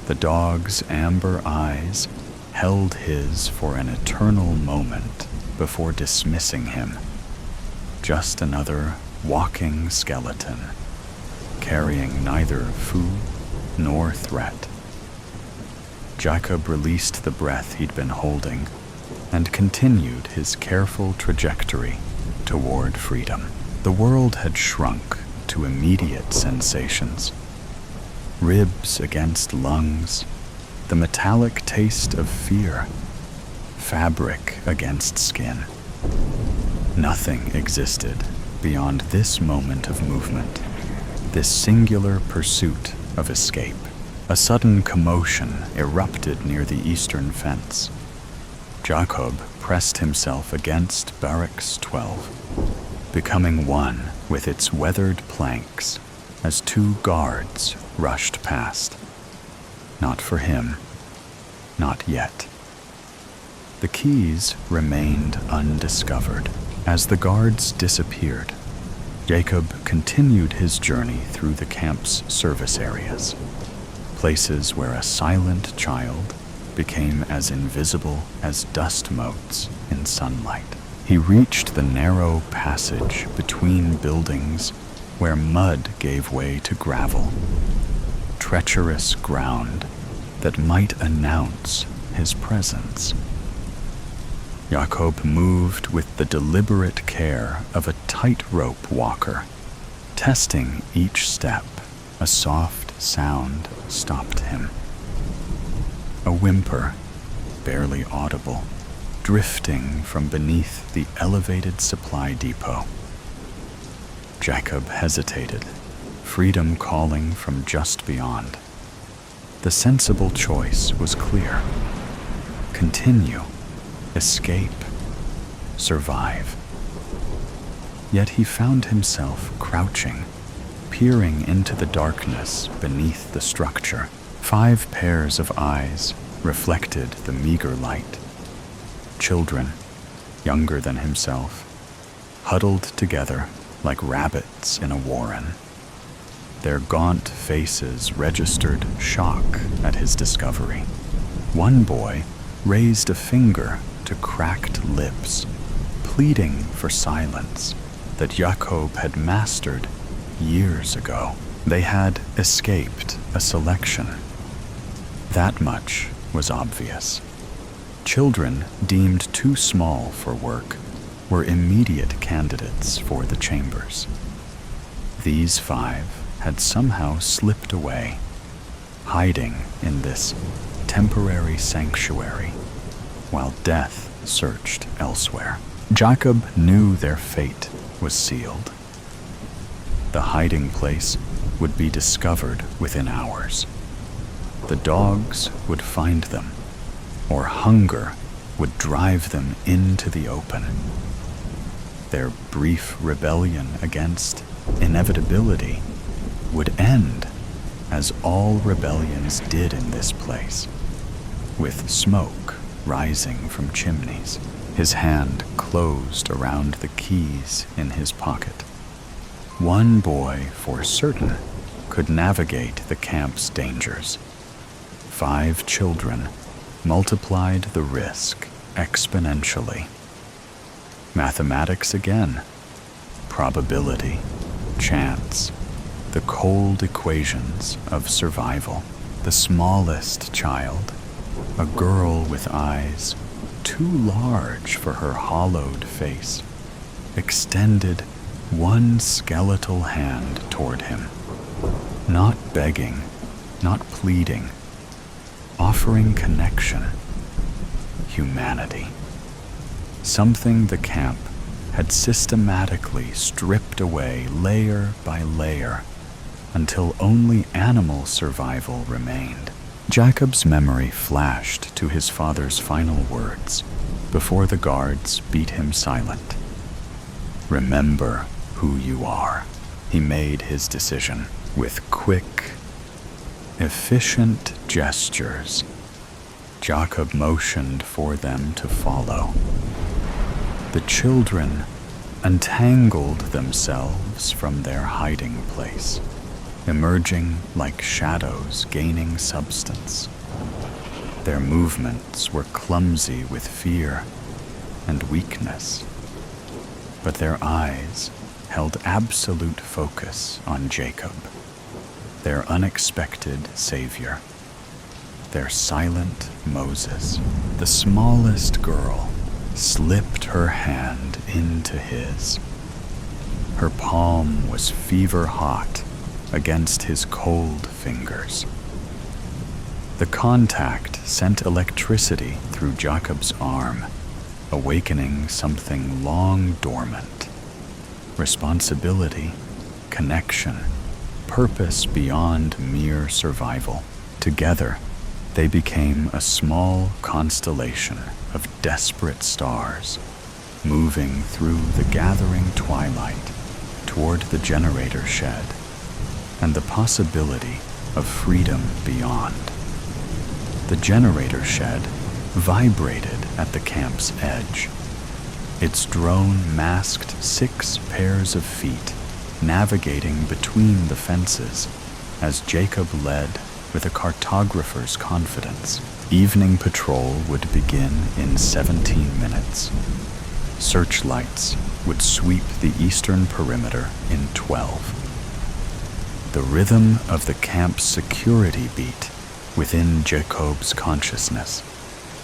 The dog's amber eyes held his for an eternal moment before dismissing him. Just another walking skeleton, carrying neither food nor threat. Jacob released the breath he'd been holding and continued his careful trajectory toward freedom. The world had shrunk to immediate sensations. Ribs against lungs, the metallic taste of fear, fabric against skin. Nothing existed beyond this moment of movement, this singular pursuit of escape. A sudden commotion erupted near the eastern fence. Jacob pressed himself against Barracks 12, becoming one with its weathered planks as two guards rushed past. Not for him, not yet. The keys remained undiscovered. As the guards disappeared, Jacob continued his journey through the camp's service areas, places where a silent child became as invisible as dust motes in sunlight. He reached the narrow passage between buildings where mud gave way to gravel, treacherous ground that might announce his presence. Jacob moved with the deliberate care of a tightrope walker. Testing each step, a soft sound stopped him. A whimper, barely audible, drifting from beneath the elevated supply depot. Jacob hesitated, freedom calling from just beyond. The sensible choice was clear. Continue. Escape, survive. Yet he found himself crouching, peering into the darkness beneath the structure. 5 pairs of eyes reflected the meager light. Children, younger than himself, huddled together like rabbits in a warren. Their gaunt faces registered shock at his discovery. One boy raised a finger to cracked lips, pleading for silence that Jacob had mastered years ago. They had escaped a selection. That much was obvious. Children deemed too small for work were immediate candidates for the chambers. These 5 had somehow slipped away, hiding in this temporary sanctuary, while death searched elsewhere. Jacob knew their fate was sealed. The hiding place would be discovered within hours. The dogs would find them, or hunger would drive them into the open. Their brief rebellion against inevitability would end as all rebellions did in this place, with smoke rising from chimneys. His hand closed around the keys in his pocket. One boy, for certain, could navigate the camp's dangers. 5 children multiplied the risk exponentially. Mathematics again. Probability, chance, the cold equations of survival. The smallest child, a girl with eyes too large for her hollowed face, extended one skeletal hand toward him, not begging, not pleading, offering connection, humanity. Something the camp had systematically stripped away layer by layer until only animal survival remained. Jacob's memory flashed to his father's final words before the guards beat him silent. Remember who you are. He made his decision with quick, efficient gestures. Jacob motioned for them to follow. The children untangled themselves from their hiding place, emerging like shadows gaining substance. Their movements were clumsy with fear and weakness, but their eyes held absolute focus on Jacob. their unexpected savior, their silent Moses. The smallest girl slipped her hand into his. Her palm was fever hot against his cold fingers. The contact sent electricity through Jacob's arm, awakening something long dormant. Responsibility, connection, purpose beyond mere survival. Together, they became a small constellation of desperate stars, moving through the gathering twilight toward the generator shed and the possibility of freedom beyond. The generator shed vibrated at the camp's edge. Its drone masked 6 pairs of feet, navigating between the fences as Jacob led with a cartographer's confidence. Evening patrol would begin in 17 minutes. Searchlights would sweep the eastern perimeter in 12. The rhythm of the camp's security beat within Jacob's consciousness,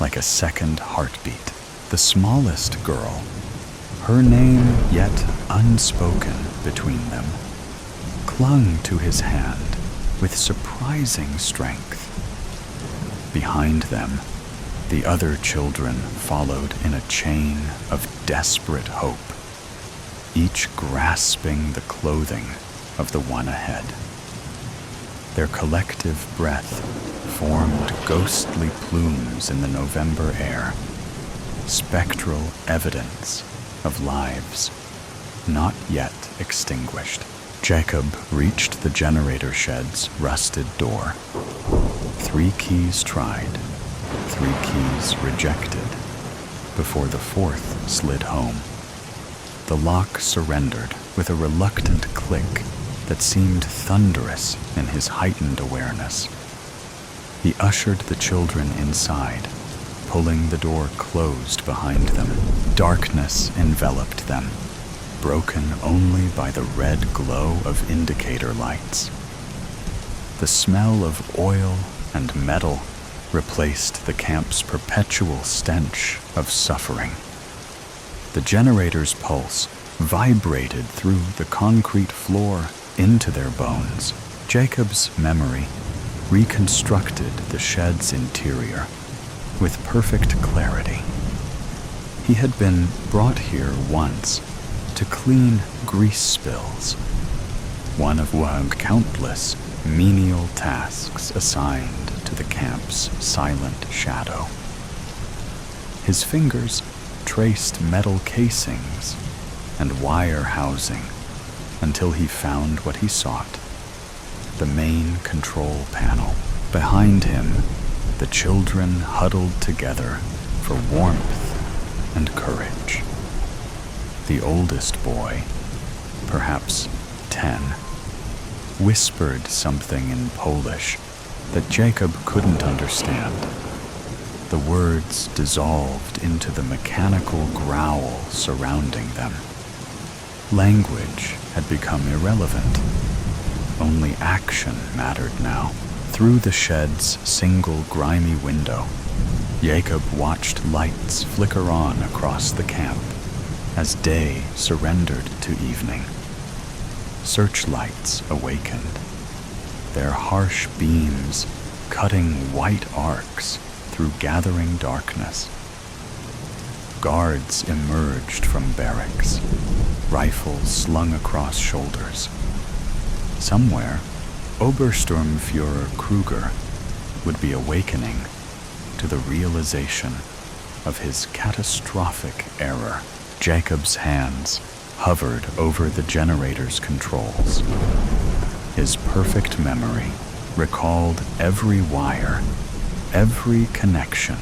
like a second heartbeat. The smallest girl, her name yet unspoken between them, clung to his hand with surprising strength. Behind them, the other children followed in a chain of desperate hope, each grasping the clothing of the one ahead. Their collective breath formed ghostly plumes in the November air, spectral evidence of lives not yet extinguished. Jacob reached the generator shed's rusted door. 3 keys tried, 3 keys rejected, before the 4th slid home. The lock surrendered with a reluctant click that seemed thunderous in his heightened awareness. He ushered the children inside, pulling the door closed behind them. Darkness enveloped them, broken only by the red glow of indicator lights. The smell of oil and metal replaced the camp's perpetual stench of suffering. The generator's pulse vibrated through the concrete floor into their bones. Jacob's memory reconstructed the shed's interior with perfect clarity. He had been brought here once to clean grease spills, one of countless menial tasks assigned to the camp's silent shadow. His fingers traced metal casings and wire housing until he found what he sought, the main control panel. Behind him, the children huddled together for warmth and courage. The oldest boy, perhaps 10, whispered something in Polish that Jacob couldn't understand. The words dissolved into the mechanical growl surrounding them. Language had become irrelevant. Only action mattered now. Through the shed's single grimy window, Jacob watched lights flicker on across the camp as day surrendered to evening. Searchlights awakened, their harsh beams cutting white arcs through gathering darkness. Guards emerged from barracks, rifles slung across shoulders. Somewhere, Obersturmführer Kruger would be awakening to the realization of his catastrophic error. Jacob's hands hovered over the generator's controls. His perfect memory recalled every wire, every connection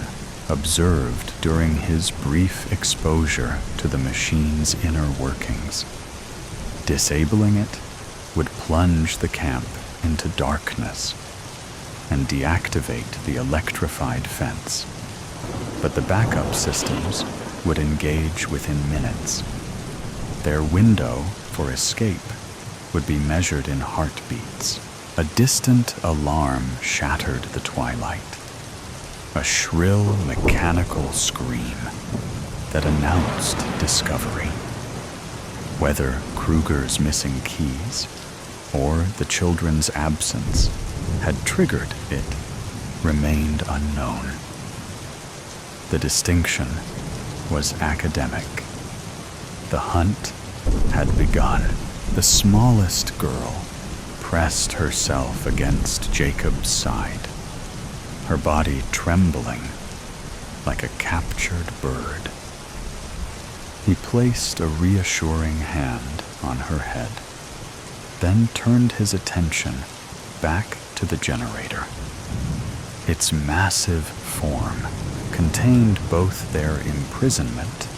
observed during his brief exposure to the machine's inner workings. Disabling it would plunge the camp into darkness and deactivate the electrified fence. But the backup systems would engage within minutes. Their window for escape would be measured in heartbeats. A distant alarm shattered the twilight. A shrill mechanical scream that announced discovery. Whether Kruger's missing keys or the children's absence had triggered it remained unknown. The distinction was academic. The hunt had begun. The smallest girl pressed herself against Jacob's side, her body trembling like a captured bird. He placed a reassuring hand on her head, then turned his attention back to the generator. Its massive form contained both their imprisonment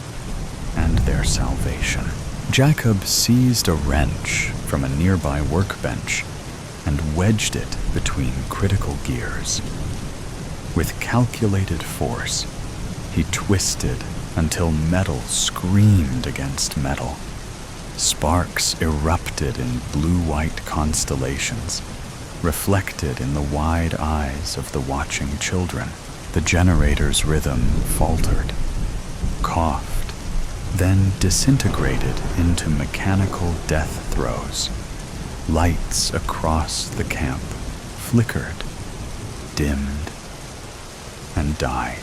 and their salvation. Jacob seized a wrench from a nearby workbench and wedged it between critical gears. With calculated force, he twisted until metal screamed against metal. Sparks erupted in blue-white constellations, reflected in the wide eyes of the watching children. The generator's rhythm faltered, coughed, then disintegrated into mechanical death throes. Lights across the camp flickered, dimmed, and died.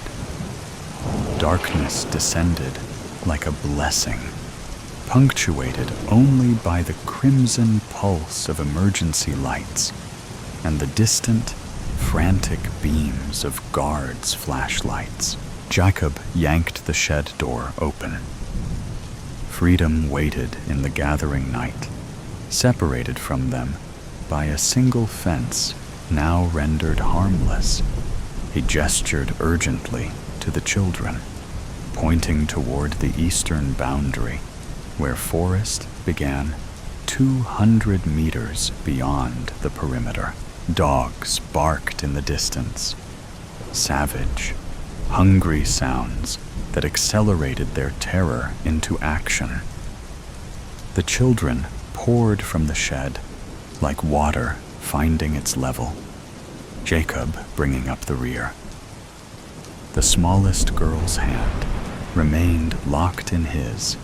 Darkness descended like a blessing, punctuated only by the crimson pulse of emergency lights and the distant, frantic beams of guards' flashlights. Jacob yanked the shed door open. Freedom waited in the gathering night, separated from them by a single fence now rendered harmless. He gestured urgently to the children, pointing toward the eastern boundary, where forest began 200 meters beyond the perimeter. Dogs barked in the distance, savage, hungry sounds that accelerated their terror into action. The children poured from the shed like water finding its level, Jacob bringing up the rear. The smallest girl's hand remained locked in his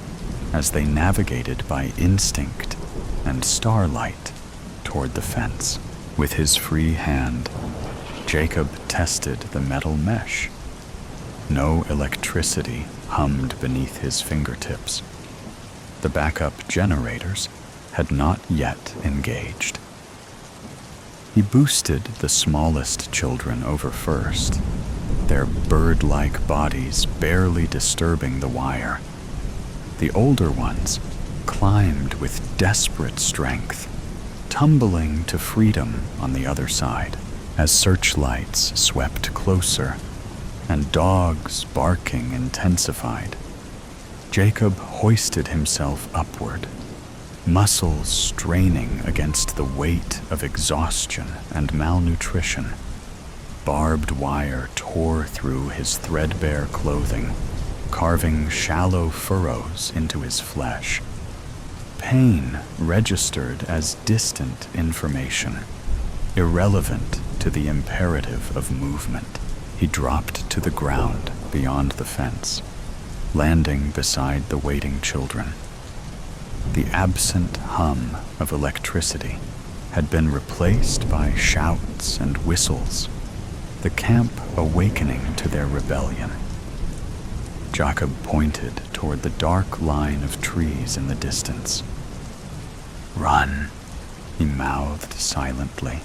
as they navigated by instinct and starlight toward the fence. With his free hand, Jacob tested the metal mesh. No electricity hummed beneath his fingertips. The backup generators had not yet engaged. He boosted the smallest children over first, their bird-like bodies barely disturbing the wire. The older ones climbed with desperate strength, tumbling to freedom on the other side. As searchlights swept closer and dogs barking intensified, Jacob hoisted himself upward, muscles straining against the weight of exhaustion and malnutrition. Barbed wire tore through his threadbare clothing, carving shallow furrows into his flesh. Pain registered as distant information, irrelevant to the imperative of movement. He dropped to the ground beyond the fence, landing beside the waiting children. The absent hum of electricity had been replaced by shouts and whistles, the camp awakening to their rebellion. Jacob pointed toward the dark line of trees in the distance. "Run," he mouthed silently,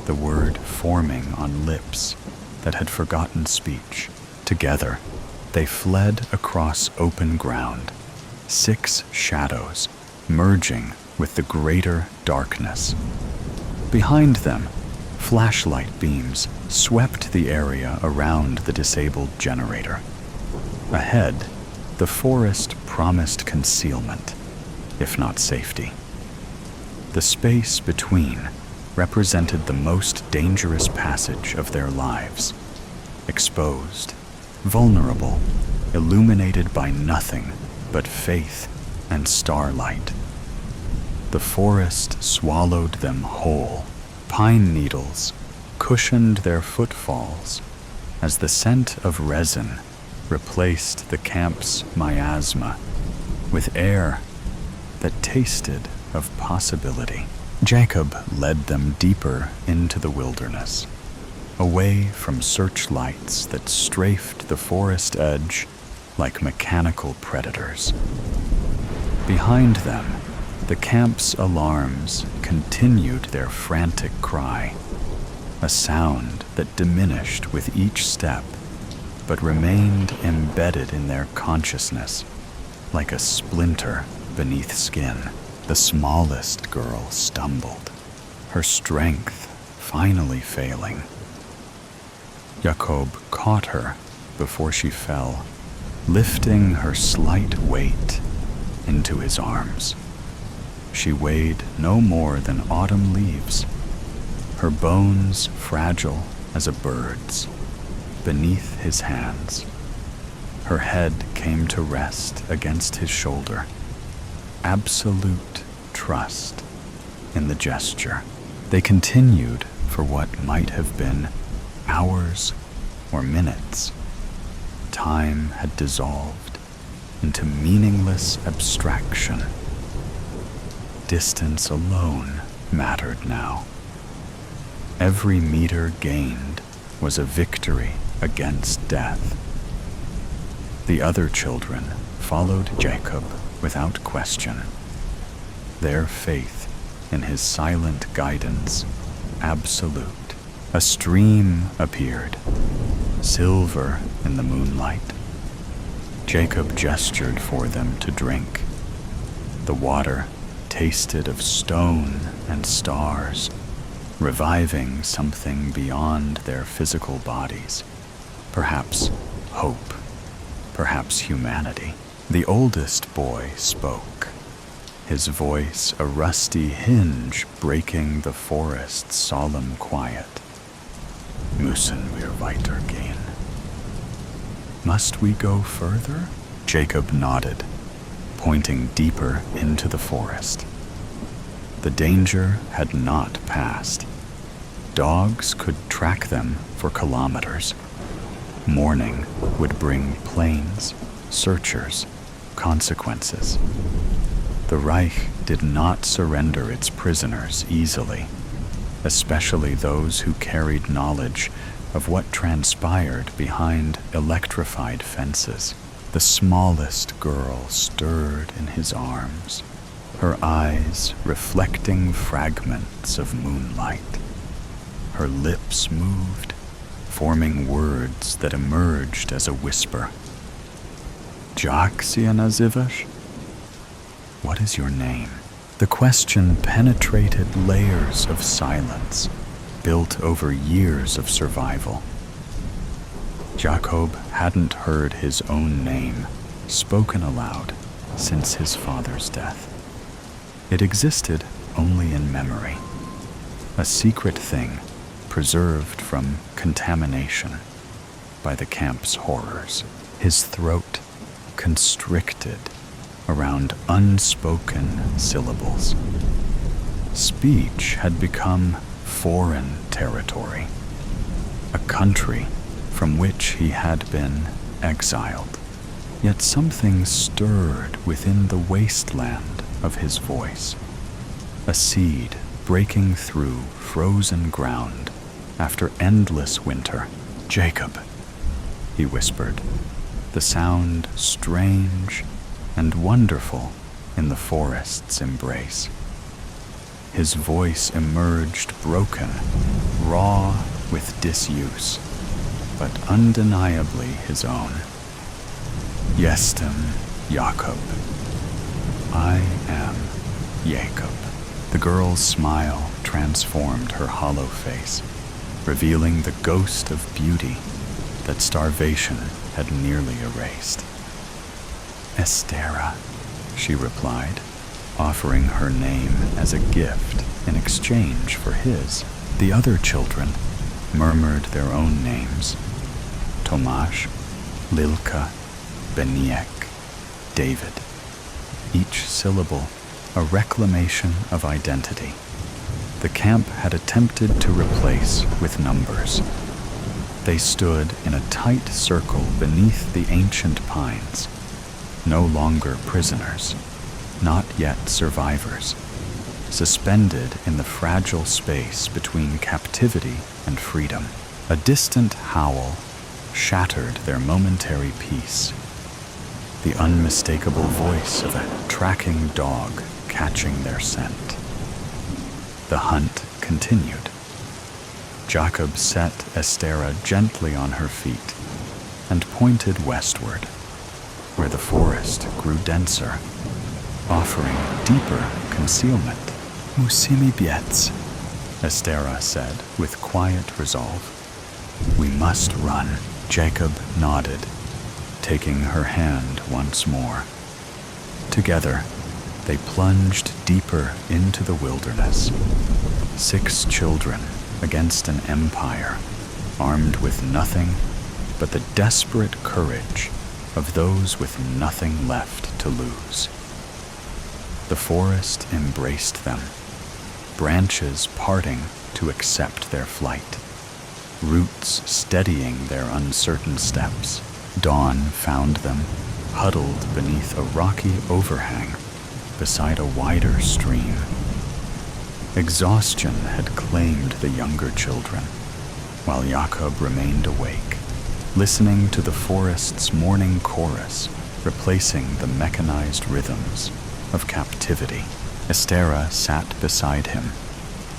the word forming on lips that had forgotten speech. Together, they fled across open ground, 6 shadows merging with the greater darkness. Behind them, flashlight beams swept the area around the disabled generator. Ahead, the forest promised concealment, if not safety. The space between represented the most dangerous passage of their lives, exposed, vulnerable, illuminated by nothing but faith and starlight. The forest swallowed them whole, Pine needles cushioned their footfalls as the scent of resin replaced the camp's miasma with air that tasted of possibility. Jacob led them deeper into the wilderness, away from searchlights that strafed the forest edge like mechanical predators. Behind them, the camp's alarms continued their frantic cry, a sound that diminished with each step, but remained embedded in their consciousness like a splinter beneath skin. The smallest girl stumbled, her strength finally failing. Jacob caught her before she fell, lifting her slight weight into his arms. She weighed no more than autumn leaves, her bones fragile as a bird's, beneath his hands. Her head came to rest against his shoulder, absolute trust in the gesture. They continued for what might have been hours or minutes. Time had dissolved into meaningless abstraction. Distance alone mattered now. Every meter gained was a victory against death. The other children followed Jacob without question, their faith in his silent guidance absolute. A stream appeared, silver in the moonlight. Jacob gestured for them to drink. The water tasted of stone and stars, reviving something beyond their physical bodies. Perhaps hope, perhaps humanity. The oldest boy spoke, his voice a rusty hinge breaking the forest's solemn quiet. Müssen wir weitergehen? Must we go further? Jacob nodded, pointing deeper into the forest. The danger had not passed. Dogs could track them for kilometers. Morning would bring planes, searchers, consequences. The Reich did not surrender its prisoners easily, especially those who carried knowledge of what transpired behind electrified fences. The smallest girl stirred in his arms, her eyes reflecting fragments of moonlight. Her lips moved, forming words that emerged as a whisper. Jak się nazywasz? What is your name? The question penetrated layers of silence built over years of survival. Jacob hadn't heard his own name spoken aloud since his father's death. It existed only in memory, a secret thing preserved from contamination by the camp's horrors. His throat constricted around unspoken syllables. Speech had become foreign territory, a country from which he had been exiled. Yet something stirred within the wasteland of his voice, a seed breaking through frozen ground after endless winter. Jacob, he whispered, the sound strange and wonderful in the forest's embrace. His voice emerged broken, raw with disuse, but undeniably his own. Jestem Jakob. I am Jacob. The girl's smile transformed her hollow face, revealing the ghost of beauty that starvation had nearly erased. Estera, she replied, offering her name as a gift in exchange for his. The other children murmured their own names: Tomasz, Lilka, Beniek, David. Each syllable a reclamation of identity. the camp had attempted to replace with numbers. They stood in a tight circle beneath the ancient pines, no longer prisoners, not yet survivors, suspended in the fragile space between captivity and freedom. A distant howl shattered their momentary peace, the unmistakable voice of a tracking dog catching their scent. The hunt continued. Jacob set Estera gently on her feet and pointed westward, where the forest grew denser, offering deeper concealment. Musimy biec, Estera said with quiet resolve. We must run. Jacob nodded, taking her hand once more. Together, they plunged deeper into the wilderness. 6 children against an empire, armed with nothing but the desperate courage of those with nothing left to lose. The forest embraced them, branches parting to accept their flight, roots steadying their uncertain steps. Dawn found them huddled beneath a rocky overhang beside a wider stream. Exhaustion had claimed the younger children, while Jacob remained awake, listening to the forest's morning chorus, replacing the mechanized rhythms of captivity. Estera sat beside him,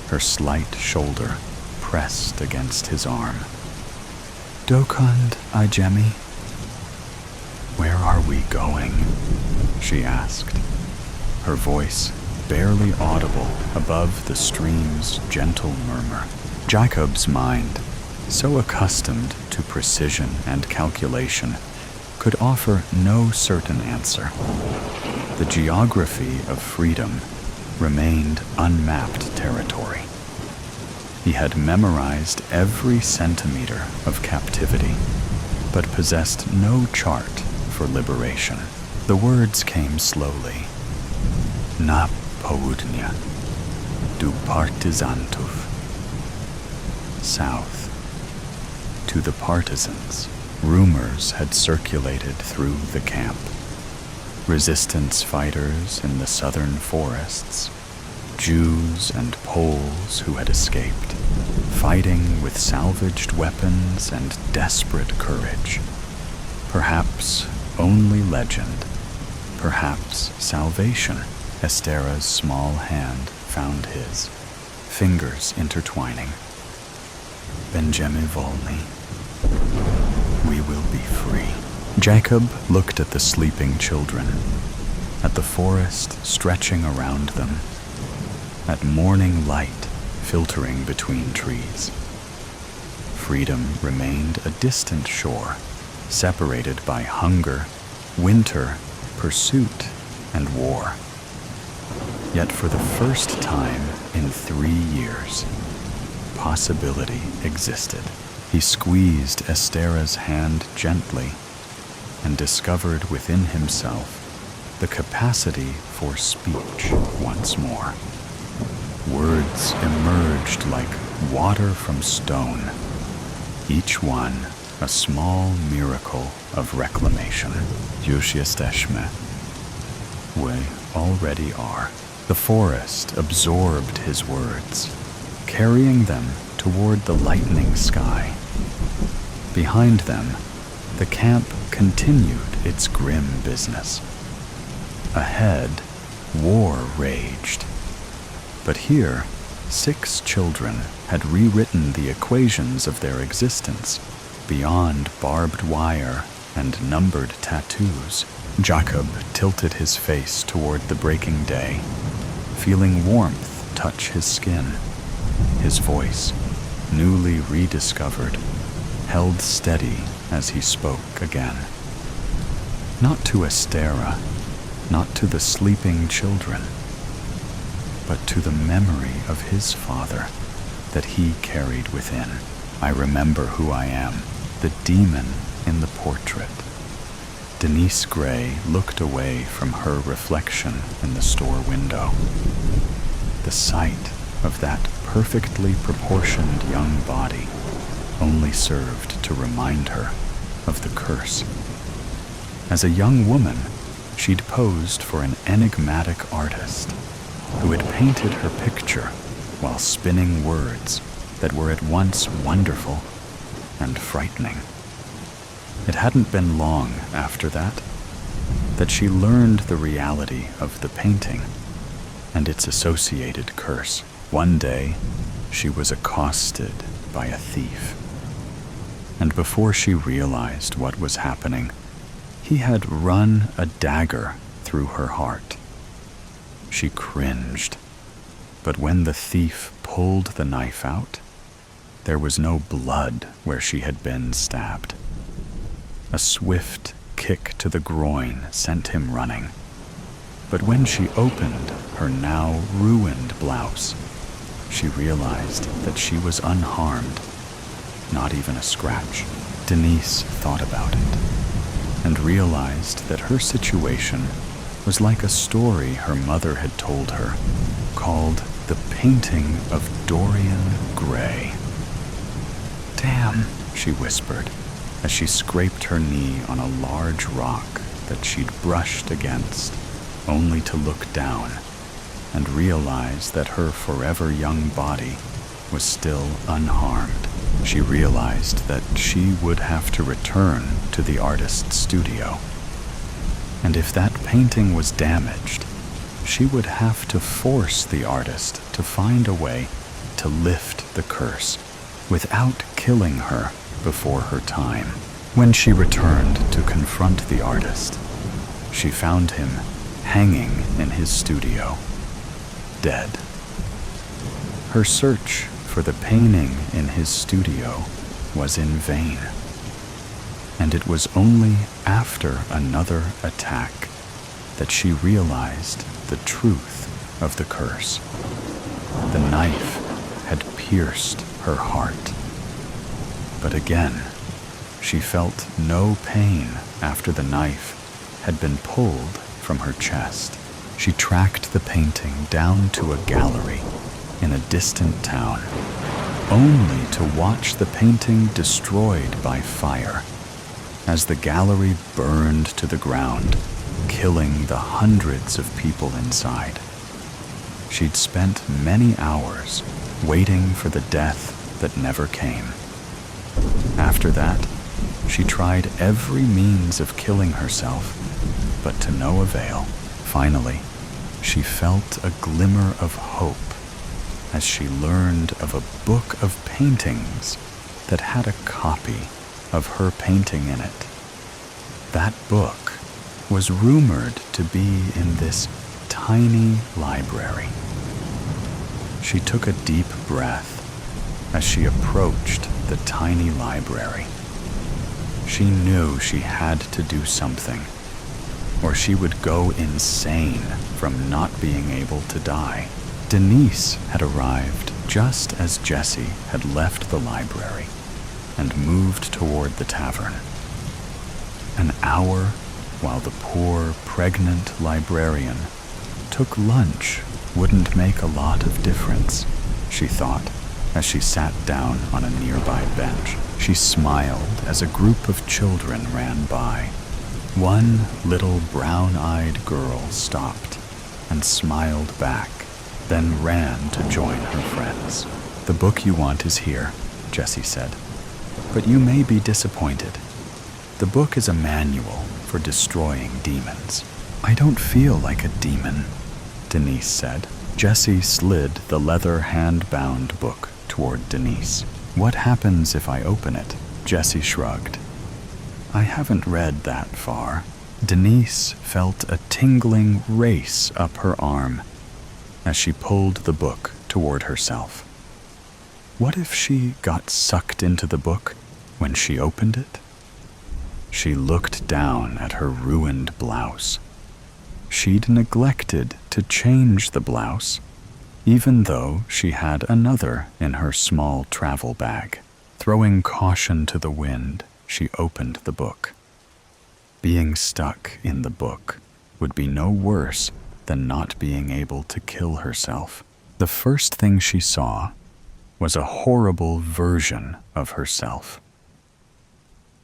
her slight shoulder pressed against his arm. Dokond Ijemi? Where are we going? She asked, her voice barely audible above the stream's gentle murmur. Jacob's mind, so accustomed to precision and calculation, could offer no certain answer. The geography of freedom remained unmapped territory. He had memorized every centimeter of captivity, but possessed no chart for liberation. The words came slowly. Na południa, du partyzantów. South, to the partisans. Rumors had circulated through the camp. Resistance fighters in the southern forests, Jews and Poles who had escaped, fighting with salvaged weapons and desperate courage. Perhaps only legend, perhaps salvation. Estera's small hand found his, fingers intertwining. Będziemy wolni. We will be free. Jacob looked at the sleeping children, at the forest stretching around them, at morning light filtering between trees. Freedom remained a distant shore, separated by hunger, winter, pursuit, and war. Yet for the first time in 3 years, possibility existed. He squeezed Estera's hand gently and discovered within himself the capacity for speech once more. Words emerged like water from stone, each one a small miracle of reclamation. Już jesteśmy. We already are. The forest absorbed his words, carrying them toward the lightening sky. Behind them, the camp continued its grim business. Ahead, war raged. But here, 6 children had rewritten the equations of their existence beyond barbed wire and numbered tattoos. Jacob tilted his face toward the breaking day, feeling warmth touch his skin. His voice, newly rediscovered, held steady as he spoke again. Not to Estera, not to the sleeping children, but to the memory of his father that he carried within. I remember who I am, the demon in the portrait. Denise Gray looked away from her reflection in the store window. The sight of that perfectly proportioned young body only served to remind her of the curse. As a young woman, she'd posed for an enigmatic artist who had painted her picture while spinning words that were at once wonderful and frightening. It hadn't been long after that she learned the reality of the painting and its associated curse. One day, she was accosted by a thief, and before she realized what was happening, he had run a dagger through her heart. She cringed, but when the thief pulled the knife out, there was no blood where she had been stabbed. A swift kick to the groin sent him running, but when she opened her now ruined blouse, she realized that she was unharmed, not even a scratch. Denise thought about it and realized that her situation was like a story her mother had told her, called The Painting of Dorian Gray. "Damn," she whispered as she scraped her knee on a large rock that she'd brushed against, only to look down and realize that her forever young body was still unharmed. She realized that she would have to return to the artist's studio. And if that painting was damaged, she would have to force the artist to find a way to lift the curse without killing her before her time. When she returned to confront the artist, she found him hanging in his studio, dead. Her search for the painting in his studio was in vain, and it was only after another attack that she realized the truth of the curse. The knife had pierced her heart. But again, she felt no pain after the knife had been pulled from her chest. She tracked the painting down to a gallery in a distant town, only to watch the painting destroyed by fire as the gallery burned to the ground, killing the hundreds of people inside. She'd spent many hours waiting for the death that never came. After that, she tried every means of killing herself, but to no avail. Finally, she felt a glimmer of hope as she learned of a book of paintings that had a copy of her painting in it. That book was rumored to be in this tiny library. She took a deep breath as she approached the tiny library. She knew she had to do something, or she would go insane from not being able to die. Denise had arrived just as Jessie had left the library and moved toward the tavern. An hour while the poor, pregnant librarian took lunch wouldn't make a lot of difference, she thought, as she sat down on a nearby bench. She smiled as a group of children ran by. One little brown-eyed girl stopped and smiled back, then ran to join her friends. "The book you want is here," Jessie said, "but you may be disappointed. The book is a manual for destroying demons." "I don't feel like a demon," Denise said. Jessie slid the leather hand-bound book toward Denise. "What happens if I open it?" Jessie shrugged. "I haven't read that far." Denise felt a tingling race up her arm as she pulled the book toward herself. What if she got sucked into the book when she opened it? She looked down at her ruined blouse. She'd neglected to change the blouse, even though she had another in her small travel bag. Throwing caution to the wind, she opened the book. Being stuck in the book would be no worse than not being able to kill herself. The first thing she saw was a horrible version of herself.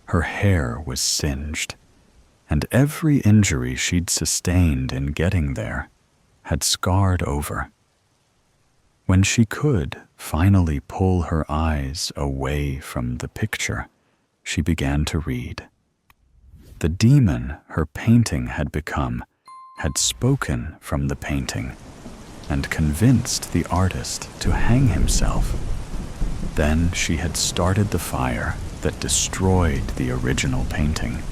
Her hair was singed, and every injury she'd sustained in getting there had scarred over. When she could finally pull her eyes away from the picture, she began to read. The demon her painting had become had spoken from the painting and convinced the artist to hang himself. Then she had started the fire that destroyed the original painting,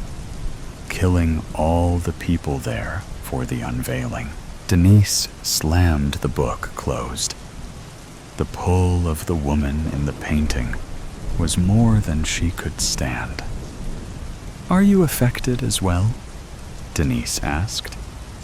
killing all the people there for the unveiling. Denise slammed the book closed. The pull of the woman in the painting was more than she could stand. "Are you affected as well?" Denise asked,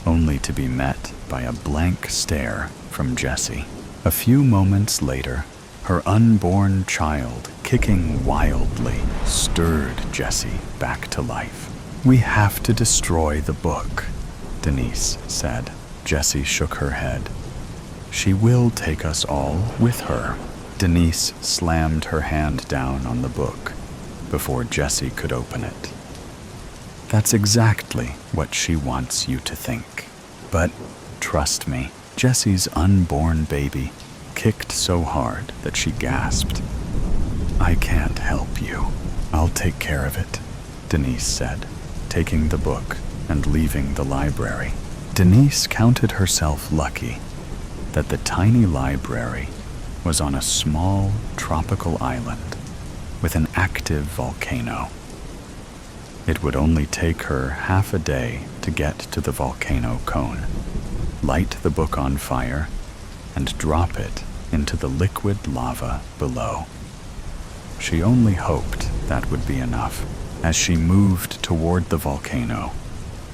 only to be met by a blank stare from Jessie. A few moments later, her unborn child, kicking wildly, stirred Jessie back to life. "We have to destroy the book," Denise said. Jessie shook her head. "She will take us all with her." Denise slammed her hand down on the book before Jessie could open it. "That's exactly what she wants you to think. But trust me," Jessie's unborn baby kicked so hard that she gasped. "I can't help you. I'll take care of it," Denise said, taking the book and leaving the library. Denise counted herself lucky that the tiny library was on a small tropical island with an active volcano. It would only take her half a day to get to the volcano cone, light the book on fire, and drop it into the liquid lava below. She only hoped that would be enough. As she moved toward the volcano,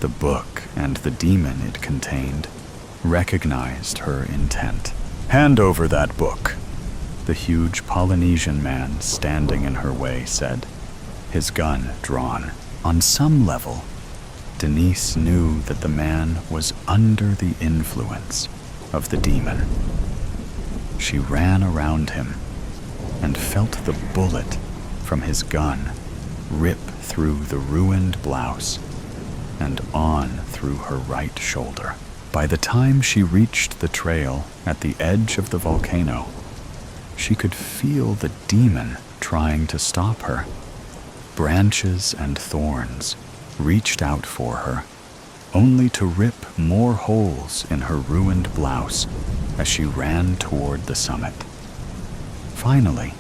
the book and the demon it contained recognized her intent. "Hand over that book," the huge Polynesian man standing in her way said, his gun drawn. On some level, Denise knew that the man was under the influence of the demon. She ran around him and felt the bullet from his gun rip through the ruined blouse and on through her right shoulder. By the time she reached the trail at the edge of the volcano, she could feel the demon trying to stop her. Branches and thorns reached out for her, only to rip more holes in her ruined blouse as she ran toward the summit. Finally,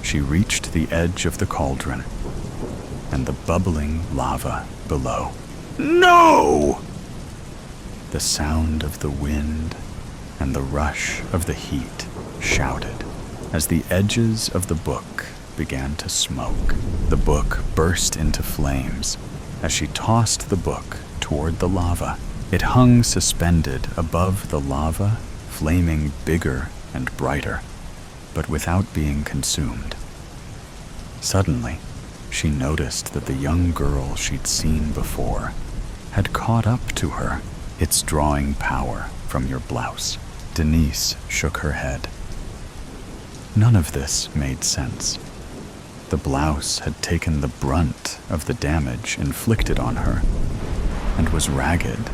she reached the edge of the cauldron and the bubbling lava below. "No!" The sound of the wind and the rush of the heat shouted as the edges of the book began to smoke. The book burst into flames as she tossed the book toward the lava. It hung suspended above the lava, flaming bigger and brighter, but without being consumed. Suddenly, she noticed that the young girl she'd seen before had caught up to her. "It's drawing power from your blouse." Denise shook her head. None of this made sense. The blouse had taken the brunt of the damage inflicted on her and was ragged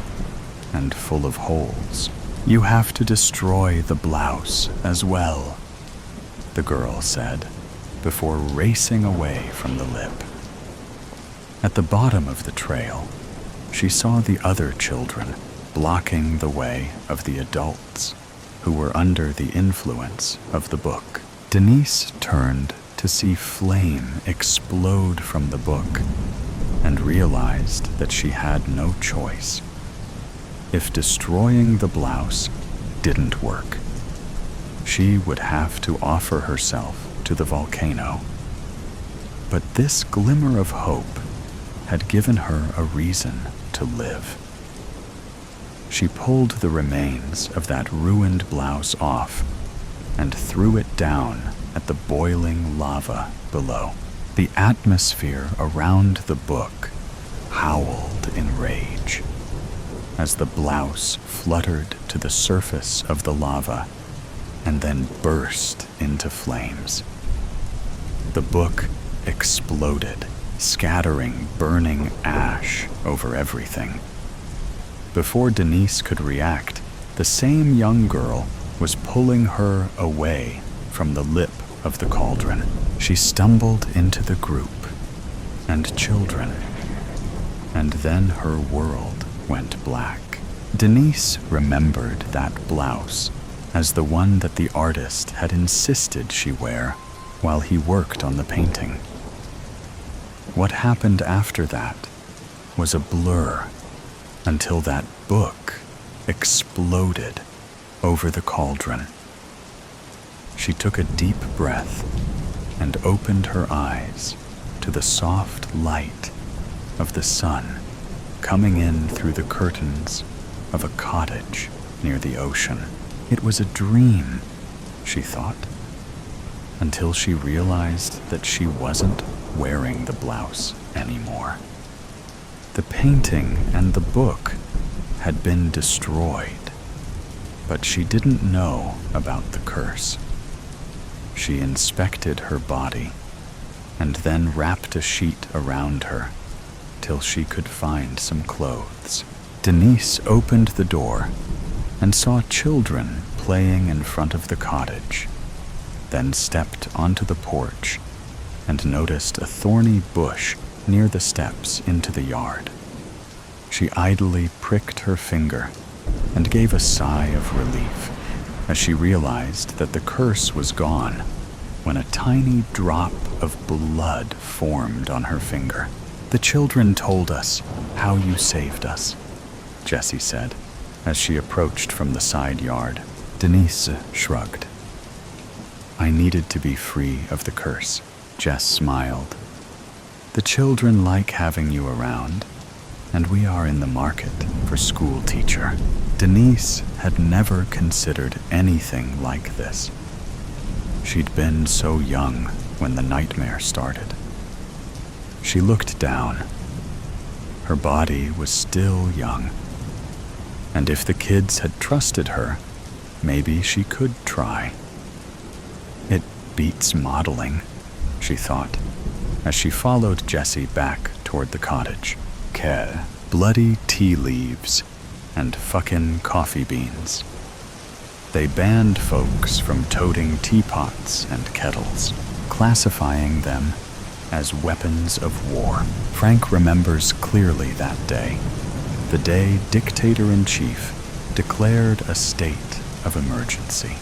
and full of holes. "You have to destroy the blouse as well," the girl said, before racing away from the lip. At the bottom of the trail, she saw the other children blocking the way of the adults who were under the influence of the book. Denise turned to see flame explode from the book and realized that she had no choice. If destroying the blouse didn't work, she would have to offer herself to the volcano. But this glimmer of hope had given her a reason to live. She pulled the remains of that ruined blouse off and threw it down at the boiling lava below. The atmosphere around the book howled in rage. As the blouse fluttered to the surface of the lava, and then burst into flames. The book exploded, scattering burning ash over everything. Before Denise could react, the same young girl was pulling her away from the lip of the cauldron. She stumbled into the group and children, and then her world went black. Denise remembered that blouse as the one that the artist had insisted she wear while he worked on the painting. What happened after that was a blur until that book exploded over the cauldron. She took a deep breath and opened her eyes to the soft light of the sun coming in through the curtains of a cottage near the ocean. It was a dream, she thought, until she realized that she wasn't wearing the blouse anymore. The painting and the book had been destroyed, but she didn't know about the curse. She inspected her body and then wrapped a sheet around her till she could find some clothes. Denise opened the door and saw children playing in front of the cottage, then stepped onto the porch and noticed a thorny bush near the steps into the yard. She idly pricked her finger and gave a sigh of relief as she realized that the curse was gone when a tiny drop of blood formed on her finger. "The children told us how you saved us," Jessie said as she approached from the side yard. Denise shrugged. "I needed to be free of the curse," Jess smiled. "The children like having you around, and we are in the market for school teacher." Denise had never considered anything like this. She'd been so young when the nightmare started. She looked down. Her body was still young, and if the kids had trusted her, maybe she could try. It beats modeling, she thought, as she followed Jessie back toward the cottage. Bloody tea leaves and fucking coffee beans. They banned folks from toting teapots and kettles, classifying them as weapons of war. Frank remembers clearly that day, the day Dictator-in-Chief declared a state of emergency.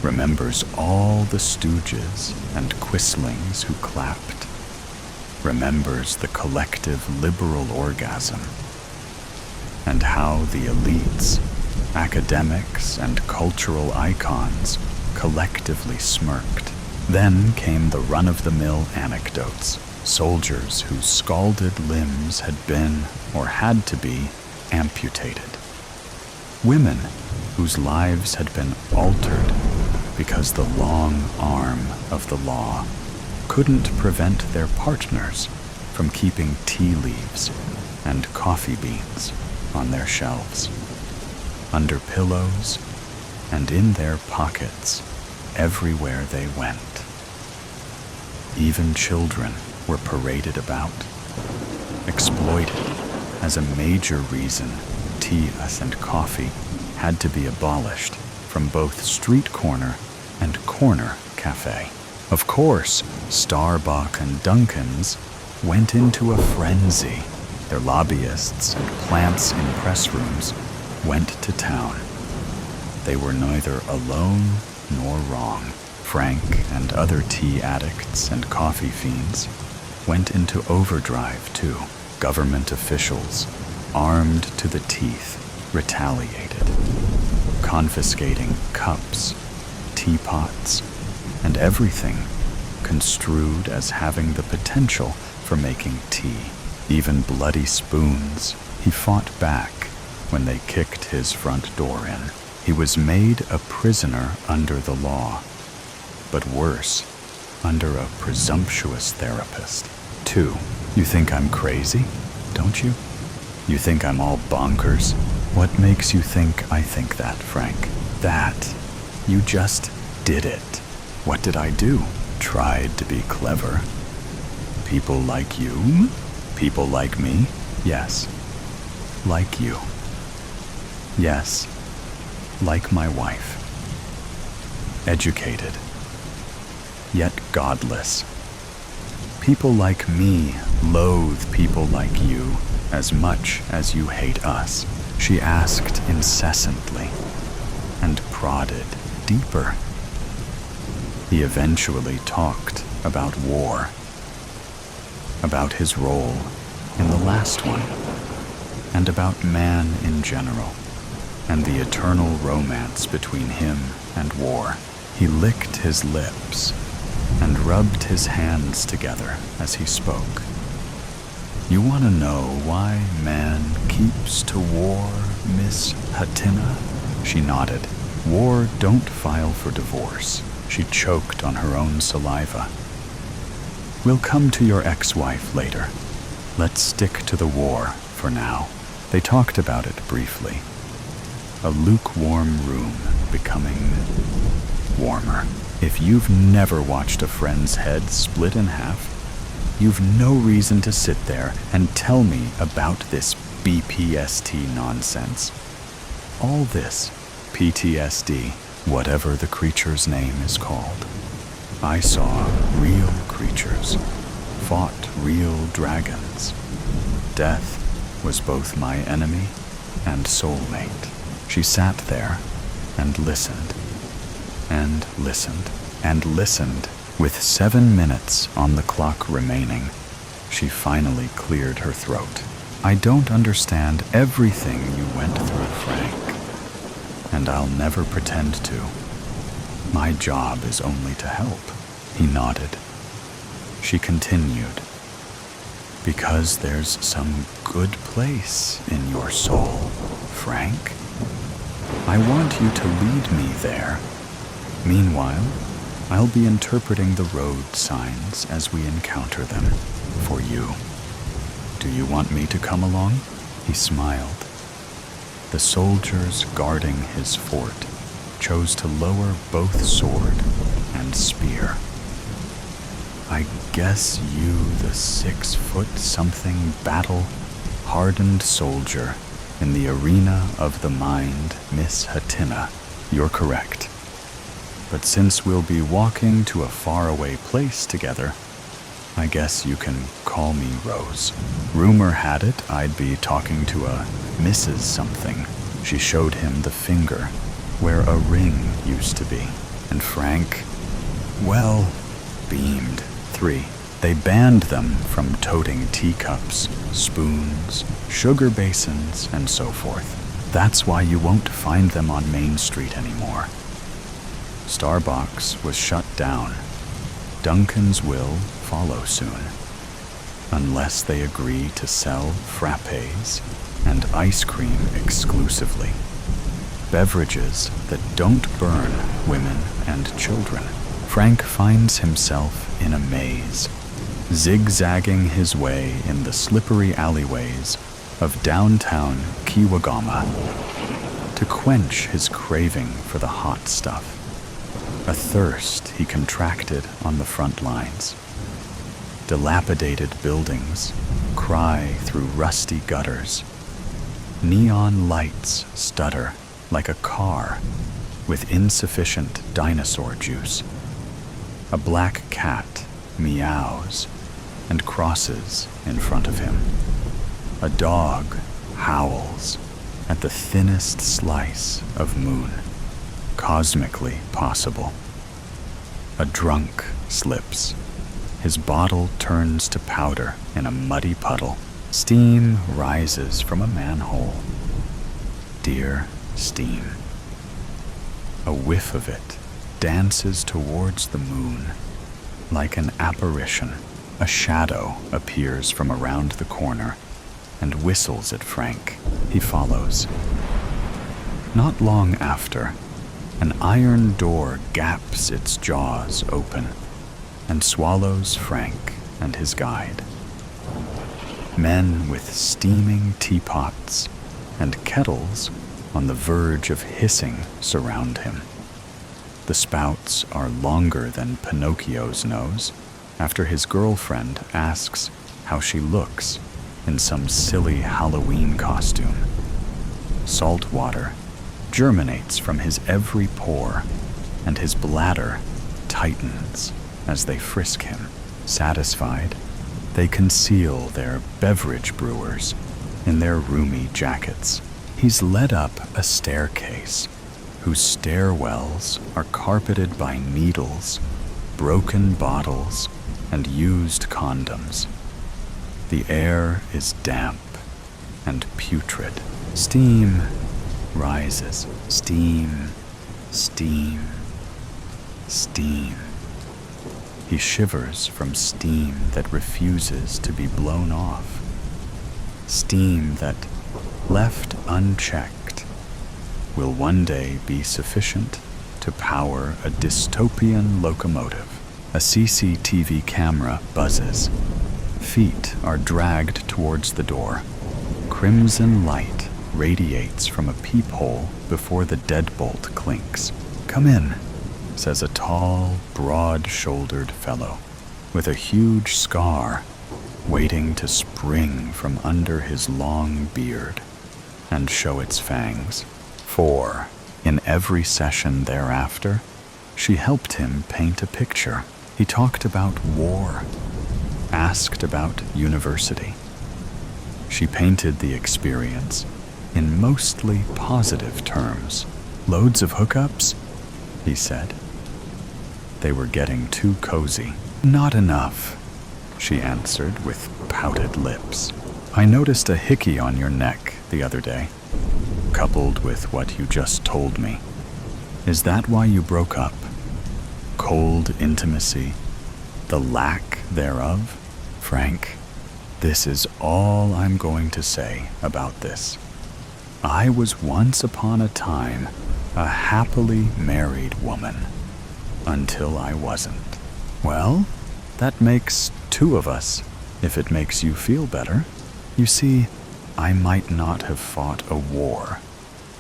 Remembers all the stooges and quislings who clapped. Remembers the collective liberal orgasm, and how the elites, academics, and cultural icons collectively smirked. Then came the run-of-the-mill anecdotes, soldiers whose scalded limbs had been, or had to be, amputated. Women whose lives had been altered because the long arm of the law couldn't prevent their partners from keeping tea leaves and coffee beans on their shelves, under pillows, and in their pockets everywhere they went. Even children were paraded about, exploited as a major reason tea and coffee had to be abolished from both street corner and corner cafe. Of course, Starbucks and Dunkin's went into a frenzy. Their lobbyists and plants in press rooms went to town. They were neither alone nor wrong. Frank and other tea addicts and coffee fiends went into overdrive too. Government officials, armed to the teeth, retaliated, confiscating cups, teapots, and everything construed as having the potential for making tea. Even bloody spoons. He fought back when they kicked his front door in. He was made a prisoner under the law, but worse, under a presumptuous therapist. 2. You think I'm crazy, don't you? You think I'm all bonkers? What makes you think I think that, Frank? That You just did it. What did I do? Tried to be clever. People like you? People like me? Yes. Like you. Yes. Like my wife. Educated. Yet godless. People like me loathe people like you as much as you hate us, she asked incessantly, and prodded deeper. He eventually talked about war, about his role in the last one, and about man in general, and the eternal romance between him and war. He licked his lips and rubbed his hands together as he spoke. You want to know why man keeps to war, Miss Hatina? She nodded. War don't file for divorce. She choked on her own saliva. We'll come to your ex-wife later. Let's stick to the war for now. They talked about it briefly. A lukewarm room becoming warmer. If you've never watched a friend's head split in half, you've no reason to sit there and tell me about this BPST nonsense. All this PTSD, whatever the creature's name is called. I saw real creatures, fought real dragons. Death was both my enemy and soulmate. She sat there and listened, and listened, and listened. With 7 minutes on the clock remaining, she finally cleared her throat. I don't understand everything you went through, Frank, and I'll never pretend to. My job is only to help. He nodded. She continued, because there's some good place in your soul, Frank. I want you to lead me there. Meanwhile, I'll be interpreting the road signs as we encounter them for you. Do you want me to come along? He smiled. The soldiers guarding his fort chose to lower both sword and spear. I guess you, the 6-foot-something battle-hardened soldier in the arena of the mind, Miss Hatina, you're correct. But since we'll be walking to a faraway place together, I guess you can call me Rose. Rumor had it I'd be talking to a Mrs. something. She showed him the finger where a ring used to be. And Frank, well, beamed. 3. They banned them from toting teacups, spoons, sugar basins, and so forth. That's why you won't find them on Main Street anymore. Starbucks was shut down. Dunkin's will follow soon, unless they agree to sell frappes and ice cream exclusively. Beverages that don't burn women and children. Frank finds himself in a maze, zigzagging his way in the slippery alleyways of downtown Kiwagama to quench his craving for the hot stuff. A thirst he contracted on the front lines. Dilapidated buildings cry through rusty gutters. Neon lights stutter like a car with insufficient dinosaur juice. A black cat meows and crosses in front of him. A dog howls at the thinnest slice of moon cosmically possible. A drunk slips. His bottle turns to powder in a muddy puddle. Steam rises from a manhole. Dear steam. A whiff of it dances towards the moon. Like an apparition, a shadow appears from around the corner and whistles at Frank. He follows. Not long after, an iron door gaps its jaws open and swallows Frank and his guide. Men with steaming teapots and kettles on the verge of hissing surround him. The spouts are longer than Pinocchio's nose after his girlfriend asks how she looks in some silly Halloween costume. Salt water germinates from his every pore, and his bladder tightens as they frisk him. Satisfied, they conceal their beverage brewers in their roomy jackets. He's led up a staircase whose stairwells are carpeted by needles, broken bottles, and used condoms. The air is damp and putrid. Steam rises. Steam, steam, steam. He shivers from steam that refuses to be blown off. Steam that, left unchecked, will one day be sufficient to power a dystopian locomotive. A CCTV camera buzzes. Feet are dragged towards the door. Crimson light radiates from a peephole before the deadbolt clinks. "Come in," says a tall, broad-shouldered fellow with a huge scar waiting to spring from under his long beard and show its fangs. For, in every session thereafter, she helped him paint a picture. He talked about war, asked about university. She painted the experience in mostly positive terms. "Loads of hookups?" he said. They were getting too cozy. "Not enough," she answered with pouted lips. "I noticed a hickey on your neck the other day, coupled with what you just told me. Is that why you broke up? Cold intimacy, the lack thereof? Frank, this is all I'm going to say about this. I was once upon a time a happily married woman, until I wasn't. Well, that makes two of us, if it makes you feel better. You see, I might not have fought a war,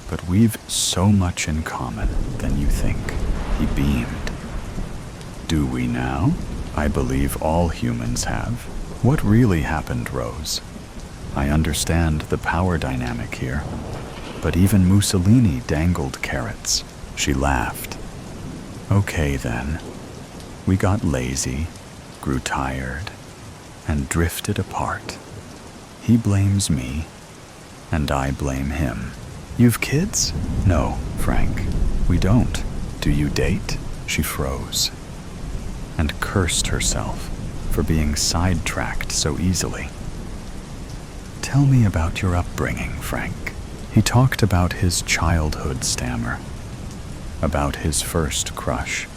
but we've so much in common than you think." He beamed. "Do we now? I believe all humans have. What really happened, Rose? I understand the power dynamic here, but even Mussolini dangled carrots." She laughed. "Okay then. We got lazy, grew tired, and drifted apart. He blames me, and I blame him. You've kids?" "No, Frank, we don't. Do you date?" She froze and cursed herself for being sidetracked so easily. "Tell me about your upbringing, Frank." He talked about his childhood stammer, about his first crush,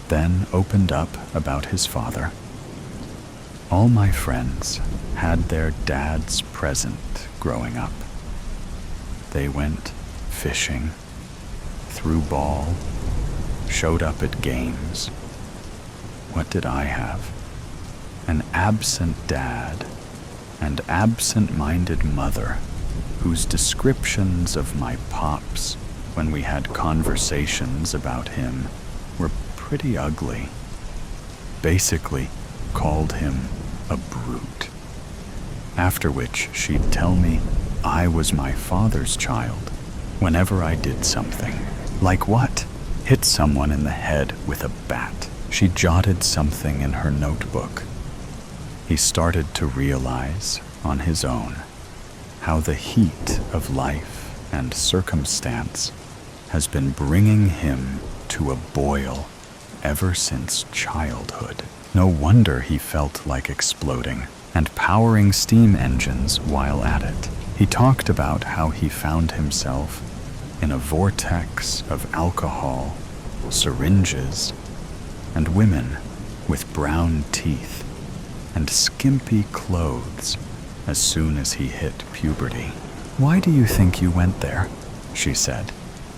then opened up about his father. "All my friends had their dads present growing up. They went fishing, threw ball, showed up at games. What did I have? An absent dad and absent-minded mother whose descriptions of my pops when we had conversations about him were pretty ugly. Basically called him a brute. After which she'd tell me I was my father's child whenever I did something. Like what? Hit someone in the head with a bat. She jotted something in her notebook. He started to realize, on his own, how the heat of life and circumstance has been bringing him to a boil ever since childhood. No wonder he felt like exploding and powering steam engines while at it. He talked about how he found himself in a vortex of alcohol, syringes, and women with brown teeth and skimpy clothes as soon as he hit puberty. "Why do you think you went there?" she said,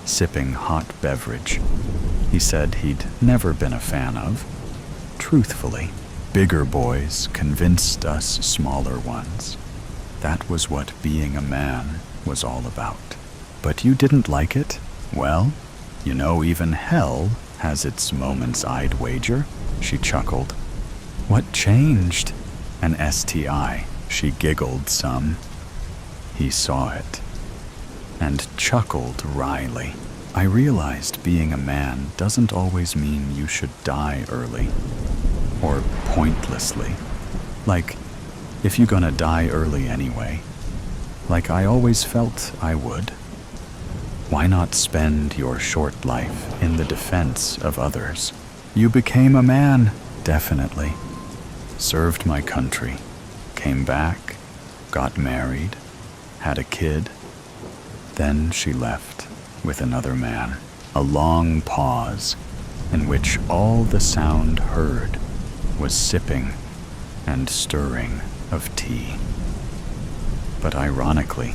sipping hot beverage he said he'd never been a fan of. Truthfully, bigger boys convinced us smaller ones. That was what being a man was all about. "But you didn't like it?" "Well, you know, even hell Has its moments, I'd wager, she chuckled. What changed? An STI, she giggled some. He saw it and chuckled wryly. I realized being a man doesn't always mean you should die early or pointlessly. Like, if you're gonna die early anyway, like I always felt I would. Why not spend your short life in the defense of others? You became a man, definitely. Served my country, came back, got married, had a kid. Then she left with another man. A long pause in which all the sound heard was sipping and stirring of tea. But ironically,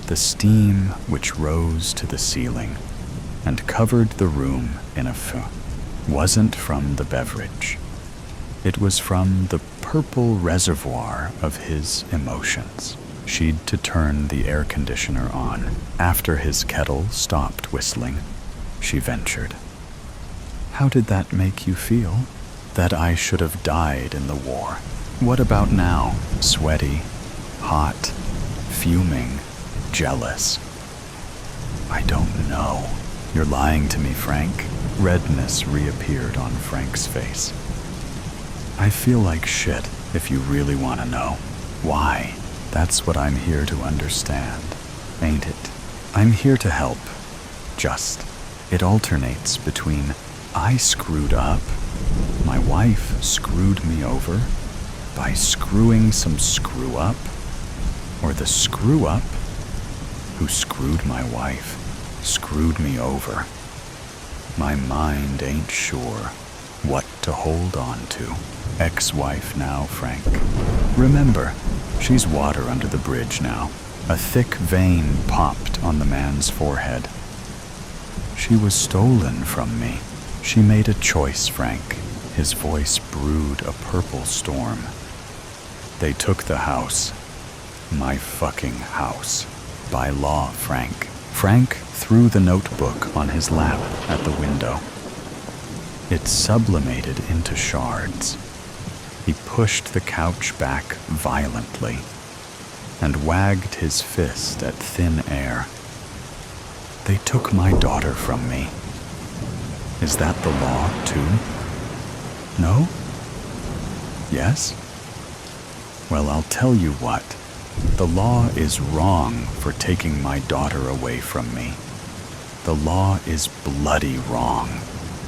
the steam which rose to the ceiling and covered the room in a feu wasn't from the beverage. It was from the purple reservoir of his emotions. She'd to turn the air conditioner on. After his kettle stopped whistling, she ventured. How did that make you feel? That I should have died in the war. What about now? Sweaty, hot, fuming, jealous. I don't know. You're lying to me, Frank. Redness reappeared on Frank's face. I feel like shit, if you really want to know. Why? That's what I'm here to understand, ain't it? I'm here to help. Just. It alternates between I screwed up, my wife screwed me over by screwing some screw up, or the screw up who screwed my wife screwed me over. My mind ain't sure what to hold on to. Ex-wife now, Frank. Remember, she's water under the bridge now. A thick vein popped on the man's forehead. She was stolen from me. She made a choice, Frank. His voice brewed a purple storm. They took the house. My fucking house. By law, Frank. Frank threw the notebook on his lap at the window. It sublimated into shards. He pushed the couch back violently and wagged his fist at thin air. They took my daughter from me. Is that the law, too? No? Yes? Well, I'll tell you what. The law is wrong for taking my daughter away from me. The law is bloody wrong.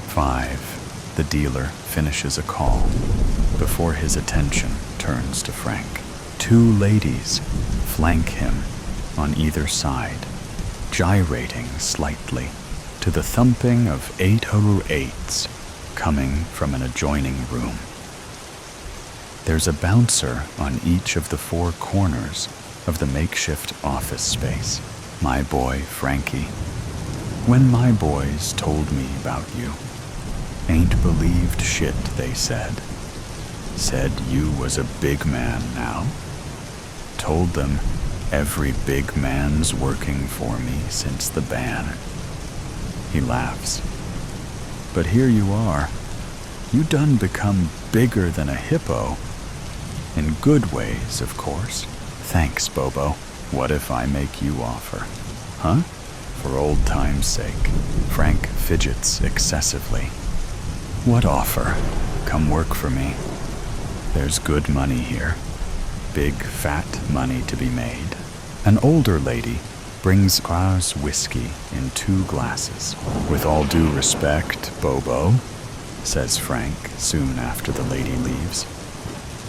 5. The dealer finishes a call before his attention turns to Frank. 2 ladies flank him on either side, gyrating slightly to the thumping of 808s coming from an adjoining room. There's a bouncer on each of the 4 corners of the makeshift office space. My boy, Frankie. When my boys told me about you, ain't believed shit they said. Said you was a big man now. Told them every big man's working for me since the ban. He laughs. But here you are. You done become bigger than a hippo. In good ways, of course. Thanks, Bobo. What if I make you offer? Huh? For old time's sake. Frank fidgets excessively. What offer? Come work for me. There's good money here. Big, fat money to be made. An older lady brings Gras whiskey in 2 glasses. With all due respect, Bobo, says Frank soon after the lady leaves.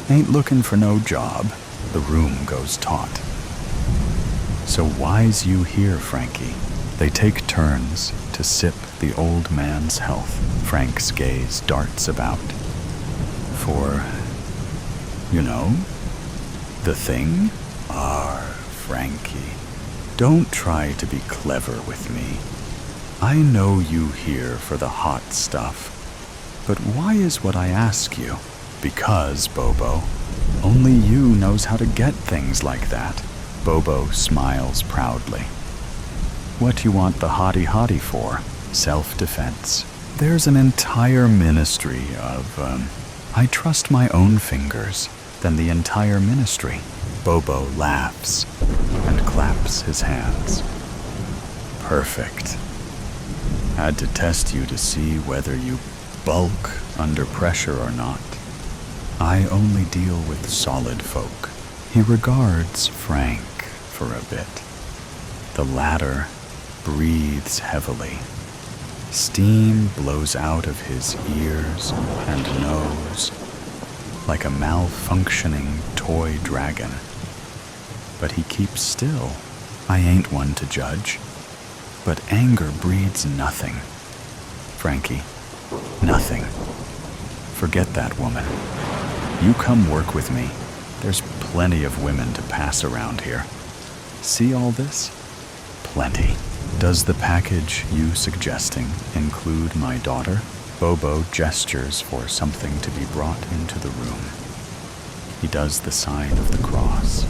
Ain't looking for no job. The room goes taut. So why's you here, Frankie? They take turns to sip the old man's health. Frank's gaze darts about. For, you know, the thing? Frankie, don't try to be clever with me. I know you here for the hot stuff. But why is what I ask you? Because, Bobo, only you knows how to get things like that. Bobo smiles proudly. What you want the hottie-hottie for? Self-defense. There's an entire ministry of, I trust my own fingers than the entire ministry. Bobo laughs and claps his hands. Perfect. Had to test you to see whether you bulk under pressure or not. I only deal with solid folk. He regards Frank for a bit. The latter breathes heavily. Steam blows out of his ears and nose like a malfunctioning toy dragon. But he keeps still. I ain't one to judge. But anger breeds nothing. Frankie, nothing. Forget that woman. You come work with me. There's plenty of women to pass around here. See all this? Plenty. Does the package you suggesting include my daughter? Bobo gestures for something to be brought into the room. He does the sign of the cross.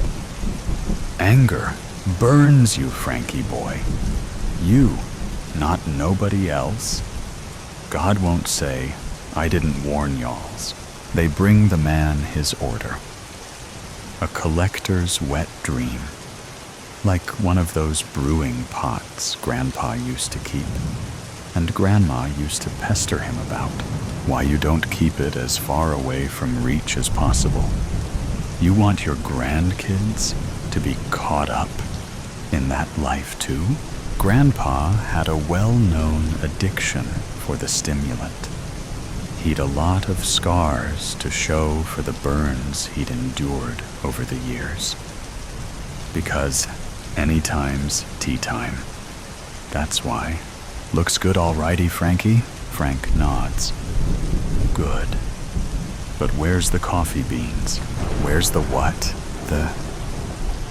Anger burns you, Frankie boy. You, not nobody else. God won't say, I didn't warn y'alls. They bring the man his order. A collector's wet dream. Like one of those brewing pots Grandpa used to keep, and Grandma used to pester him about. Why you don't keep it as far away from reach as possible. You want your grandkids to be caught up in that life too? Grandpa had a well-known addiction for the stimulant. He'd a lot of scars to show for the burns he'd endured over the years. Because anytime's tea time. That's why. Looks good alrighty, Frankie? Frank nods. Good. But where's the coffee beans? Where's the what?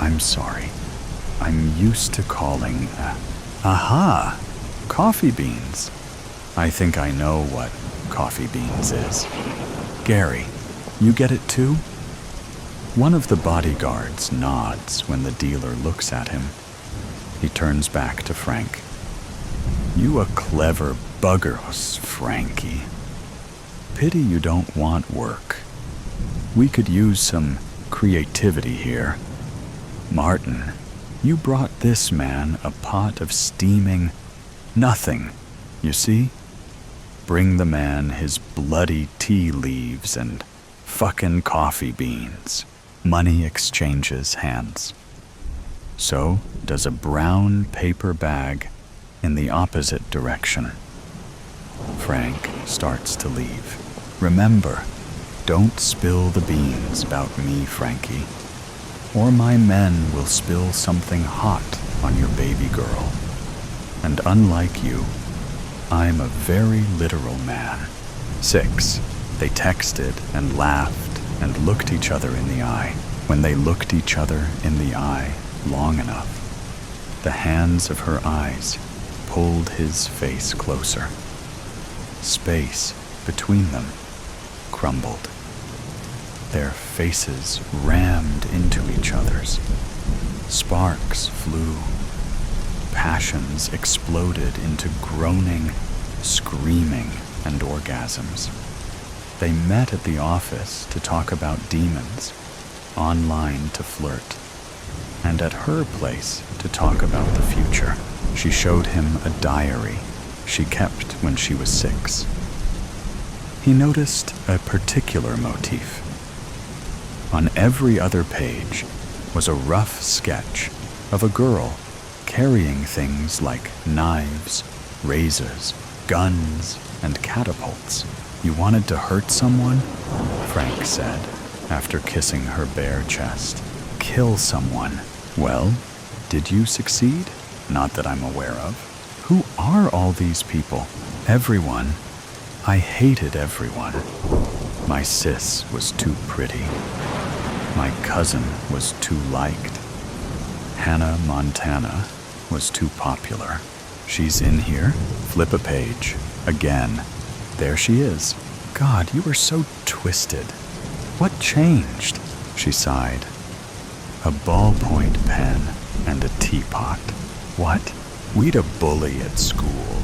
I'm sorry. I'm used to calling, aha! Coffee beans. I think I know what coffee beans is. Gary, you get it too? One of the bodyguards nods when the dealer looks at him. He turns back to Frank. You a clever buggers, Frankie. Pity you don't want work. We could use some creativity here. Martin, you brought this man a pot of steaming nothing, you see? Bring the man his bloody tea leaves and fucking coffee beans. Money exchanges hands. So does a brown paper bag in the opposite direction. Frank starts to leave. Remember, don't spill the beans about me, Frankie, or my men will spill something hot on your baby girl. And unlike you, I'm a very literal man. 6. They texted and laughed and looked each other in the eye. When they looked each other in the eye long enough, the hands of her eyes pulled his face closer. Space between them crumbled. Their faces rammed into each other's. Sparks flew. Passions exploded into groaning, screaming, and orgasms. They met at the office to talk about demons, online to flirt, and at her place to talk about the future. She showed him a diary she kept when she was 6. He noticed a particular motif. On every other page was a rough sketch of a girl carrying things like knives, razors, guns, and catapults. You wanted to hurt someone? Frank said, after kissing her bare chest. Kill someone. Well, did you succeed? Not that I'm aware of. Who are all these people? Everyone. I hated everyone. My sis was too pretty. My cousin was too liked. Hannah Montana was too popular. She's in here. Flip a page. Again. There she is. God, you were so twisted. What changed? She sighed. A ballpoint pen and a teapot. What? We'd a bully at school.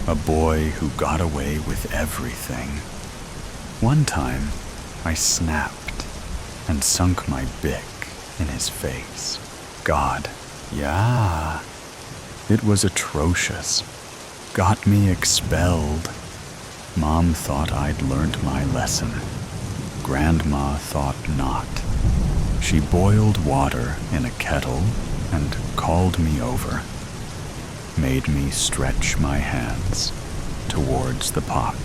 a boy who got away with everything. One time, I snapped and sunk my bick in his face. God, yeah, it was atrocious. Got me expelled. Mom thought I'd learned my lesson. Grandma thought not. She boiled water in a kettle and called me over. Made me stretch my hands towards the pot.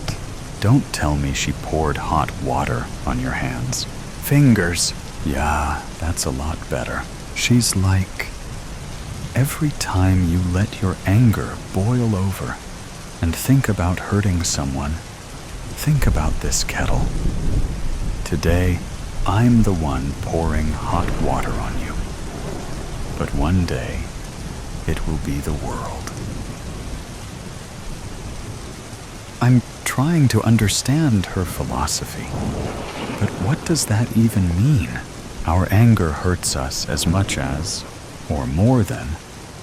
Don't tell me she poured hot water on your hands. Fingers. Yeah, that's a lot better. She's like, every time you let your anger boil over and think about hurting someone, think about this kettle. Today, I'm the one pouring hot water on you. But one day, it will be the world. I'm trying to understand her philosophy, but what does that even mean? Our anger hurts us as much as, or more than,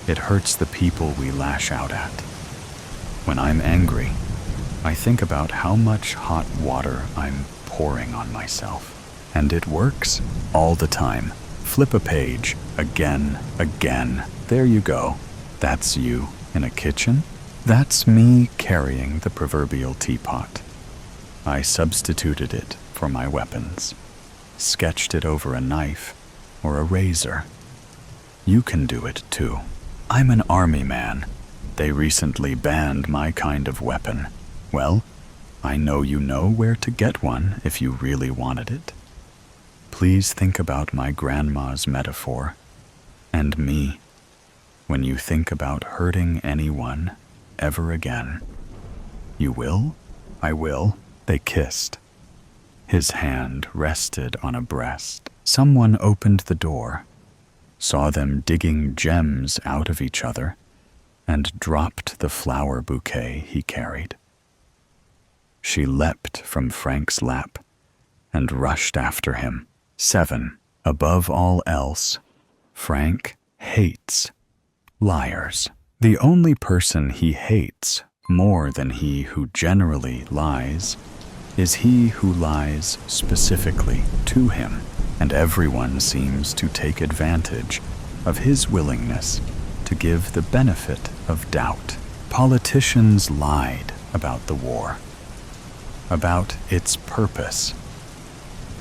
it hurts the people we lash out at. When I'm angry, I think about how much hot water I'm pouring on myself. And it works all the time. Flip a page, again. There you go. That's you in a kitchen. That's me carrying the proverbial teapot. I substituted it for my weapons. Sketched it over a knife or a razor. You can do it too. I'm an army man. They recently banned my kind of weapon. Well, I know you know where to get one if you really wanted it. Please think about my grandma's metaphor and me when you think about hurting anyone ever again. You will? I will. They kissed. His hand rested on a breast. Someone opened the door, saw them digging gems out of each other, and dropped the flower bouquet he carried. She leapt from Frank's lap and rushed after him. 7. Above all else, Frank hates liars. The only person he hates more than he who generally lies is he who lies specifically to him, and everyone seems to take advantage of his willingness to give the benefit of doubt. Politicians lied about the war, about its purpose.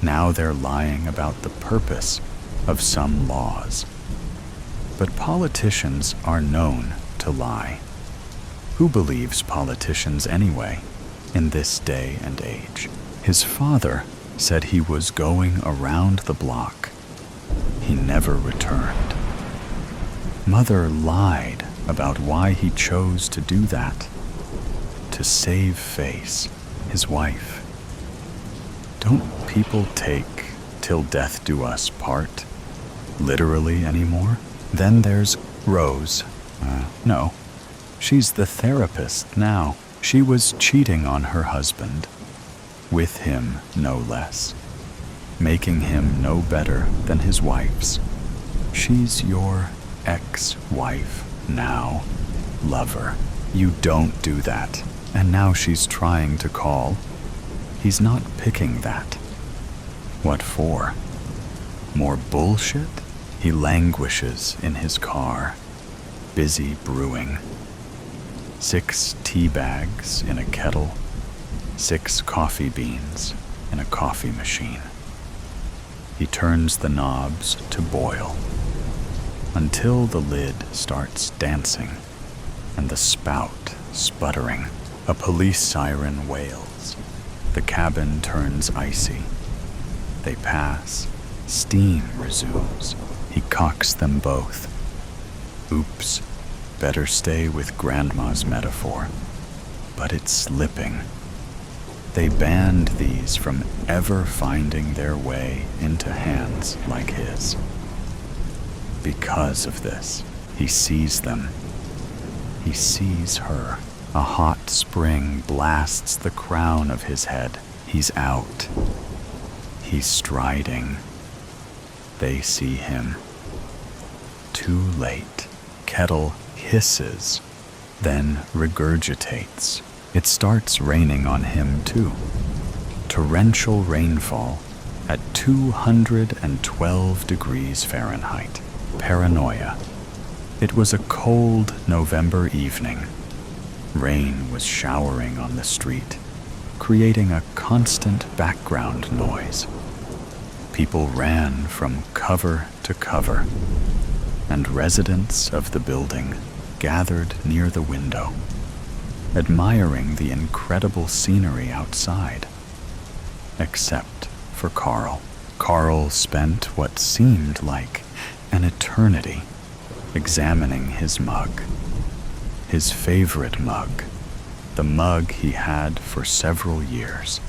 Now they're lying about the purpose of some laws. But politicians are known to lie. Who believes politicians anyway, in this day and age? His father said he was going around the block. He never returned. Mother lied about why he chose to do that. To save face, his wife. Don't people take "till death do us part" literally anymore? Then there's Rose. No, she's the therapist now. She was cheating on her husband, with him no less, making him no better than his wife's. She's your ex-wife now, lover. You don't do that. And now she's trying to call. He's not picking that. What for? More bullshit? He languishes in his car, busy brewing. 6 tea bags in a kettle, 6 coffee beans in a coffee machine. He turns the knobs to boil until the lid starts dancing and the spout sputtering. A police siren wails. The cabin turns icy. They pass. Steam resumes. He cocks them both. Oops, better stay with Grandma's metaphor. But it's slipping. They banned these from ever finding their way into hands like his. Because of this, he sees them. He sees her. A hot spring blasts the crown of his head. He's out. He's striding. They see him. Too late. Kettle hisses. then regurgitates. It starts raining on him too. Torrential rainfall at 212 degrees Fahrenheit. Paranoia. It was a cold November evening. Rain was showering on the street, creating a constant background noise. People ran from cover to cover, and residents of the building gathered near the window, admiring the incredible scenery outside. Except for Carl. Carl spent what seemed like an eternity examining his mug. His favorite mug, the mug he had for several years.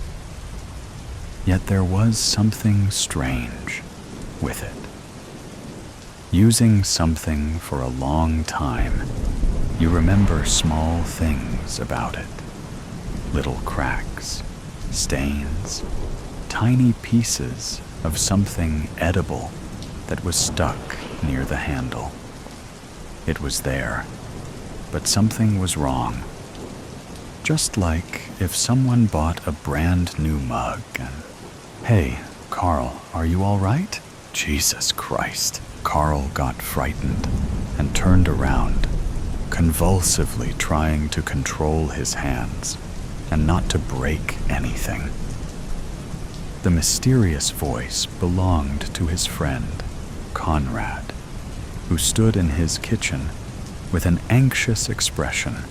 Yet there was something strange with it. Using something for a long time, you remember small things about it. Little cracks, stains, tiny pieces of something edible that was stuck near the handle. It was there, but something was wrong. Just like if someone bought a brand new mug and, "Hey, Carl, are you all right?" Jesus Christ. Carl got frightened and turned around, convulsively trying to control his hands and not to break anything. The mysterious voice belonged to his friend, Conrad, who stood in his kitchen with an anxious expression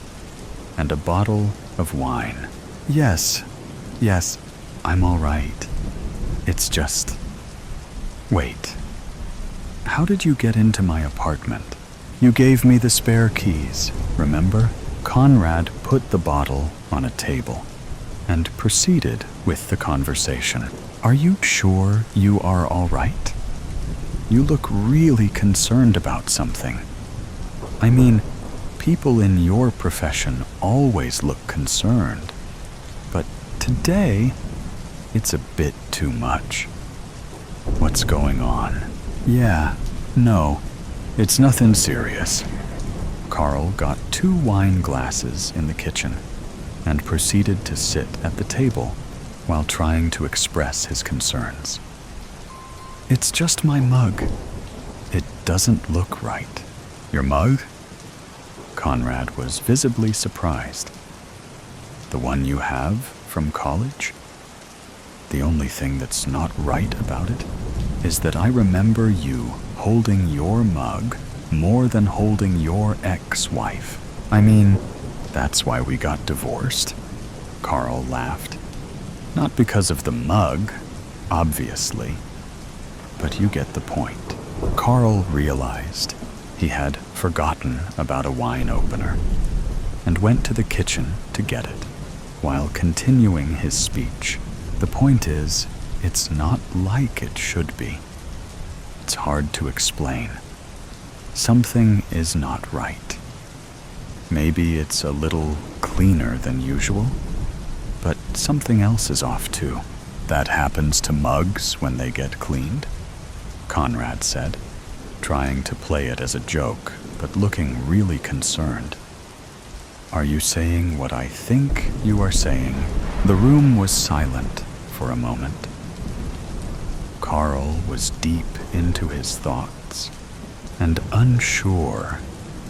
and a bottle of wine. Yes, I'm all right. It's just... Wait. How did you get into my apartment? You gave me the spare keys, remember? Conrad put the bottle on a table and proceeded with the conversation. Are you sure you are all right? You look really concerned about something. I mean, people in your profession always look concerned. But today, it's a bit too much. What's going on? Yeah, no, it's nothing serious. Carl got 2 wine glasses in the kitchen and proceeded to sit at the table while trying to express his concerns. It's just my mug. It doesn't look right. Your mug? Conrad was visibly surprised. The one you have from college? The only thing that's not right about it is that I remember you holding your mug more than holding your ex-wife. I mean, that's why we got divorced. Carl laughed. Not because of the mug, obviously, but you get the point. Carl realized he had forgotten about a wine opener and went to the kitchen to get it, while continuing his speech. The point is, it's not like it should be. It's hard to explain. Something is not right. Maybe it's a little cleaner than usual, but something else is off too. That happens to mugs when they get cleaned, Conrad said, trying to play it as a joke, but looking really concerned. Are you saying what I think you are saying? The room was silent for a moment. Carl was deep into his thoughts and unsure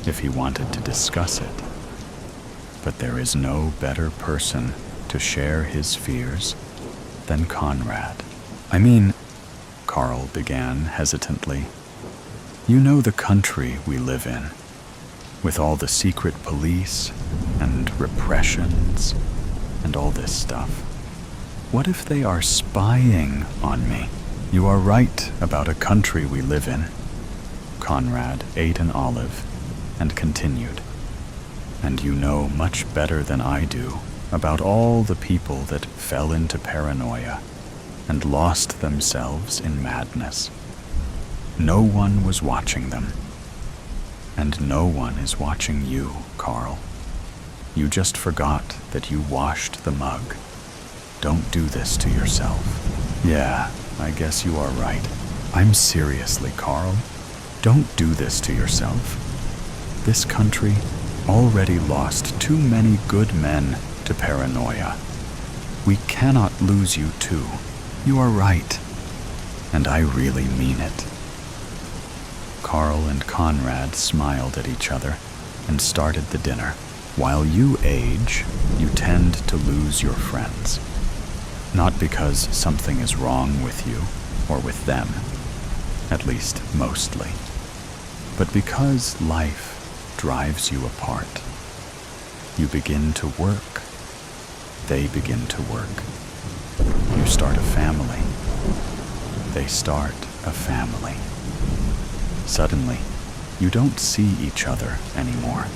if he wanted to discuss it. But there is no better person to share his fears than Conrad. I mean, Carl began hesitantly. You know the country we live in, with all the secret police and repressions and all this stuff. What if they are spying on me? You are right about a country we live in. Conrad ate an olive and continued. And you know much better than I do about all the people that fell into paranoia and lost themselves in madness. No one was watching them. And no one is watching you, Carl. You just forgot that you washed the mug. Don't do this to yourself. Yeah, I guess you are right. I'm seriously, Carl. Don't do this to yourself. This country already lost too many good men to paranoia. We cannot lose you too. You are right. And I really mean it." Carl and Conrad smiled at each other and started the dinner. While you age, you tend to lose your friends. Not because something is wrong with you or with them, at least mostly, but because life drives you apart. You begin to work. They begin to work. You start a family. They start a family. Suddenly, you don't see each other anymore.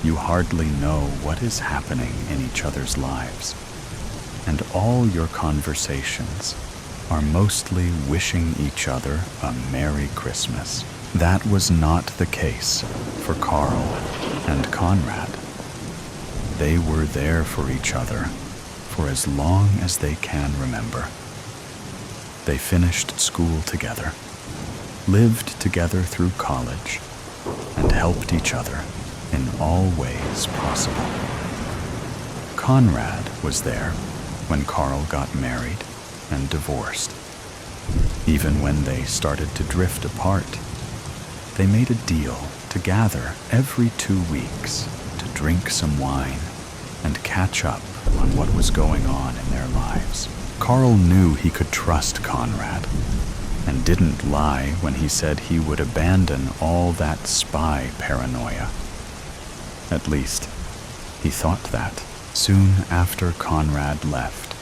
You hardly know what is happening in each other's lives. And all your conversations are mostly wishing each other a Merry Christmas. That was not the case for Carl and Conrad. They were there for each other for as long as they can remember. They finished school together, lived together through college, and helped each other in all ways possible. Conrad was there when Carl got married and divorced. Even when they started to drift apart, they made a deal to gather every 2 weeks to drink some wine and catch up on what was going on in their lives. Carl knew he could trust Conrad and didn't lie when he said he would abandon all that spy paranoia. At least, he thought that. Soon after Conrad left,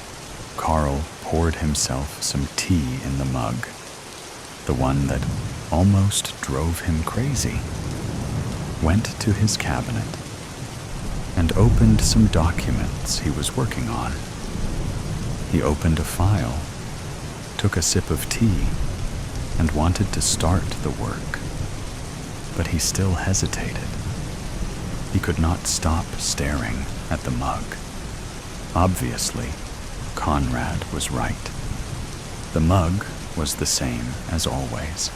Carl poured himself some tea in the mug, the one that almost drove him crazy, went to his cabinet, and opened some documents he was working on. He opened a file, took a sip of tea, and wanted to start the work, but he still hesitated. He could not stop staring at the mug. Obviously, Conrad was right. The mug was the same as always.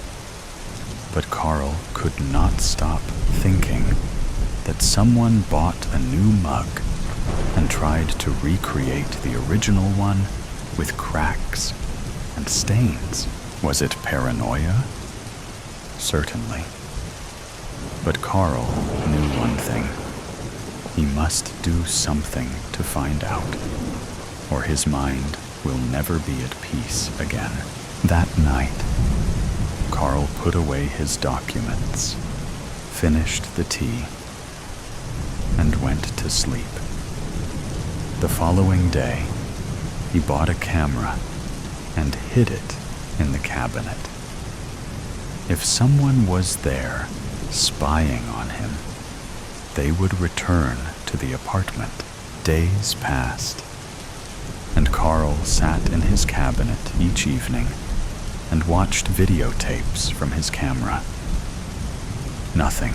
But Carl could not stop thinking that someone bought a new mug and tried to recreate the original one with cracks and stains. Was it paranoia? Certainly. But Carl knew one thing. He must do something to find out, or his mind will never be at peace again. That night, Carl put away his documents, finished the tea, and went to sleep. The following day, he bought a camera and hid it in the cabinet. If someone was there spying on him, they would return to the apartment. Days passed, and Carl sat in his cabinet each evening and watched videotapes from his camera. Nothing.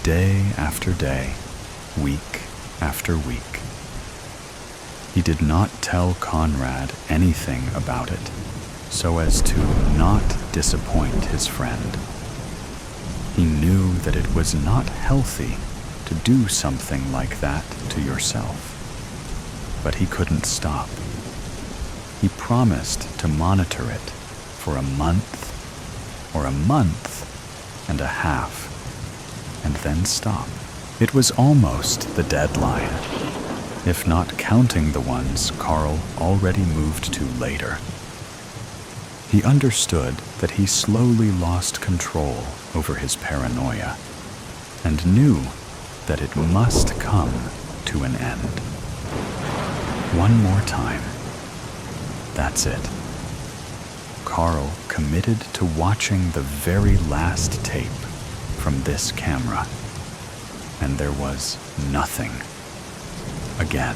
Day after day, week after week. He did not tell Conrad anything about it, so as to not disappoint his friend. He knew that it was not healthy to do something like that to yourself, but he couldn't stop. He promised to monitor it for a month or a month and a half, and then stop. It was almost the deadline, if not counting the ones Carl already moved to later. He understood that he slowly lost control over his paranoia and knew that it must come to an end. One more time. That's it. Carl committed to watching the very last tape from this camera, and there was nothing. Again.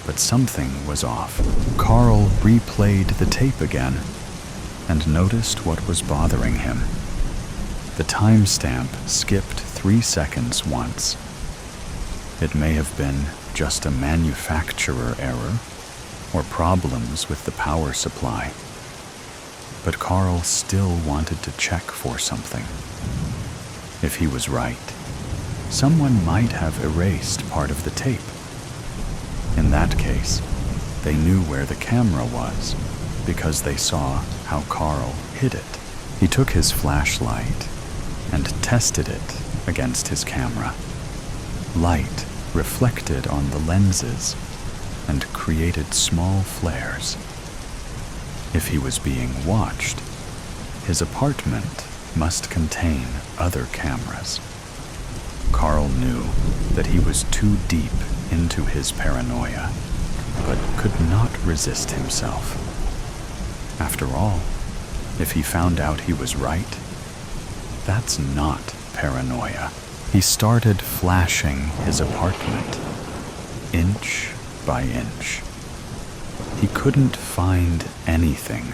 But something was off. Carl replayed the tape again and noticed what was bothering him. The timestamp skipped 3 seconds once. It may have been just a manufacturer error or problems with the power supply. But Carl still wanted to check for something. If he was right, someone might have erased part of the tape. In that case, they knew where the camera was because they saw how Carl hid it. He took his flashlight and tested it against his camera. Light reflected on the lenses and created small flares. If he was being watched, his apartment must contain other cameras. Carl knew that he was too deep into his paranoia, but could not resist himself. After all, if he found out he was right, that's not paranoia. He started flashing his apartment, inch by inch. He couldn't find anything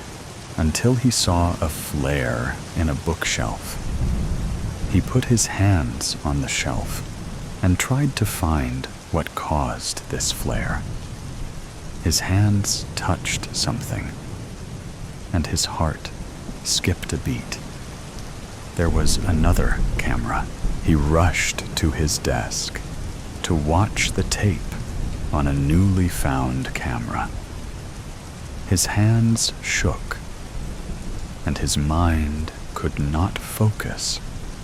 until he saw a flare in a bookshelf. He put his hands on the shelf and tried to find what caused this flare. His hands touched something, and his heart skipped a beat. There was another camera. He rushed to his desk to watch the tape on a newly found camera. His hands shook, and his mind could not focus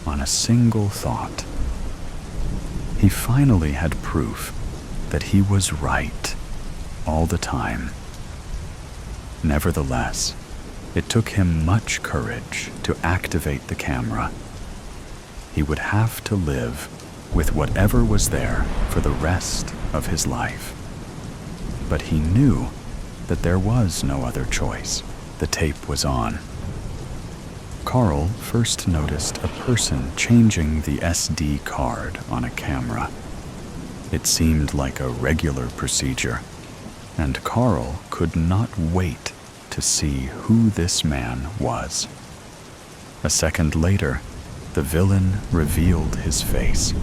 on a single thought. He finally had proof that he was right all the time. Nevertheless, it took him much courage to activate the camera. He would have to live with whatever was there for the rest of his life. But he knew that there was no other choice. The tape was on. Carl first noticed a person changing the SD card on a camera. It seemed like a regular procedure, and Carl could not wait to see who this man was. A second later, the villain revealed his face.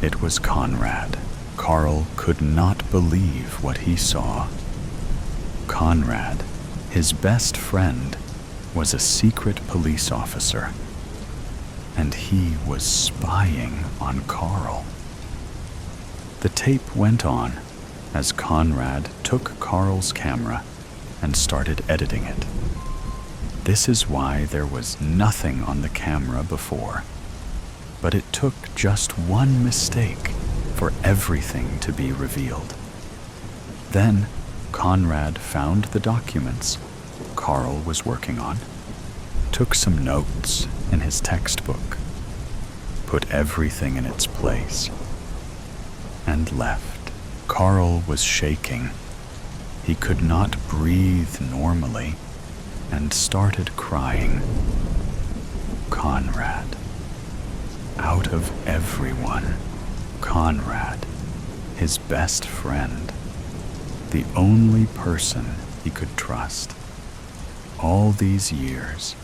It was Conrad. Carl could not believe what he saw. Conrad, his best friend, was a secret police officer, and he was spying on Carl. The tape went on as Conrad took Carl's camera and started editing it. This is why there was nothing on the camera before, but it took just one mistake for everything to be revealed. Then Conrad found the documents Carl was working on, took some notes in his textbook, put everything in its place, and left. Carl was shaking. He could not breathe normally and started crying. Conrad. Out of everyone, Conrad, his best friend, the only person he could trust. All these years,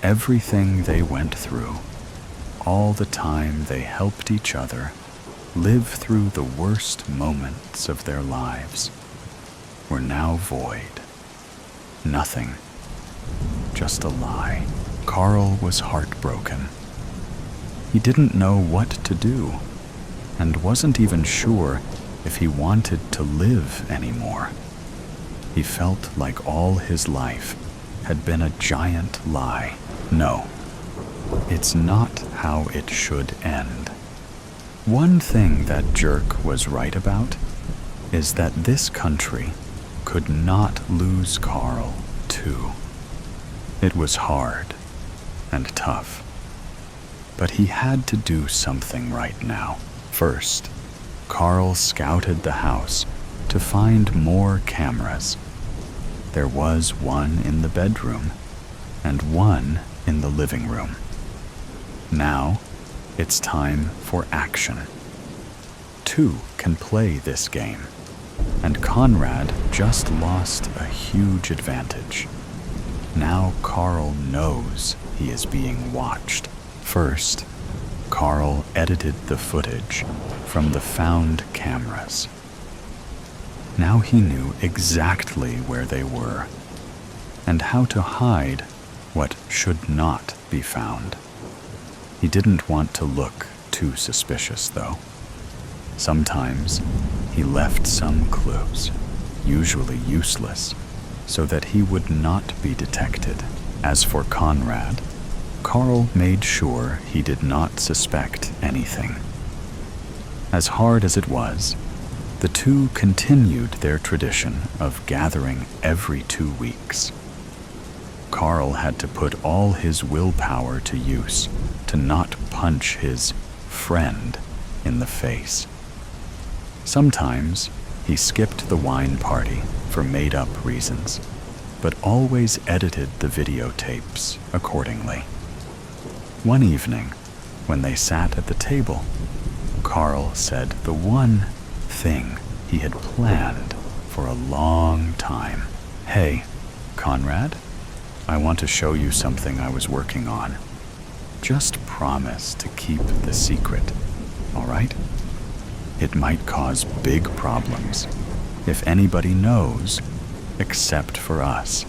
everything they went through, all the time they helped each other live through the worst moments of their lives, were now void. Nothing. Just a lie. Carl was heartbroken. He didn't know what to do, and wasn't even sure if he wanted to live anymore. He felt like all his life had been a giant lie. No, it's not how it should end. One thing that jerk was right about is that this country could not lose Carl, too. It was hard and tough, but he had to do something right now. First, Carl scouted the house to find more cameras. There was one in the bedroom and one in the living room. Now, it's time for action. Two can play this game, and Conrad just lost a huge advantage. Now Carl knows he is being watched. First, Carl edited the footage from the found cameras. Now he knew exactly where they were and how to hide what should not be found. He didn't want to look too suspicious, though. Sometimes he left some clues, usually useless, so that he would not be detected. As for Conrad, Carl made sure he did not suspect anything. As hard as it was, the two continued their tradition of gathering every 2 weeks. Carl had to put all his willpower to use to not punch his friend in the face. Sometimes he skipped the wine party for made-up reasons, but always edited the videotapes accordingly. One evening, when they sat at the table, Carl said the one thing he had planned for a long time. "Hey, Conrad, I want to show you something I was working on. Just promise to keep the secret, all right? It might cause big problems if anybody knows except for us."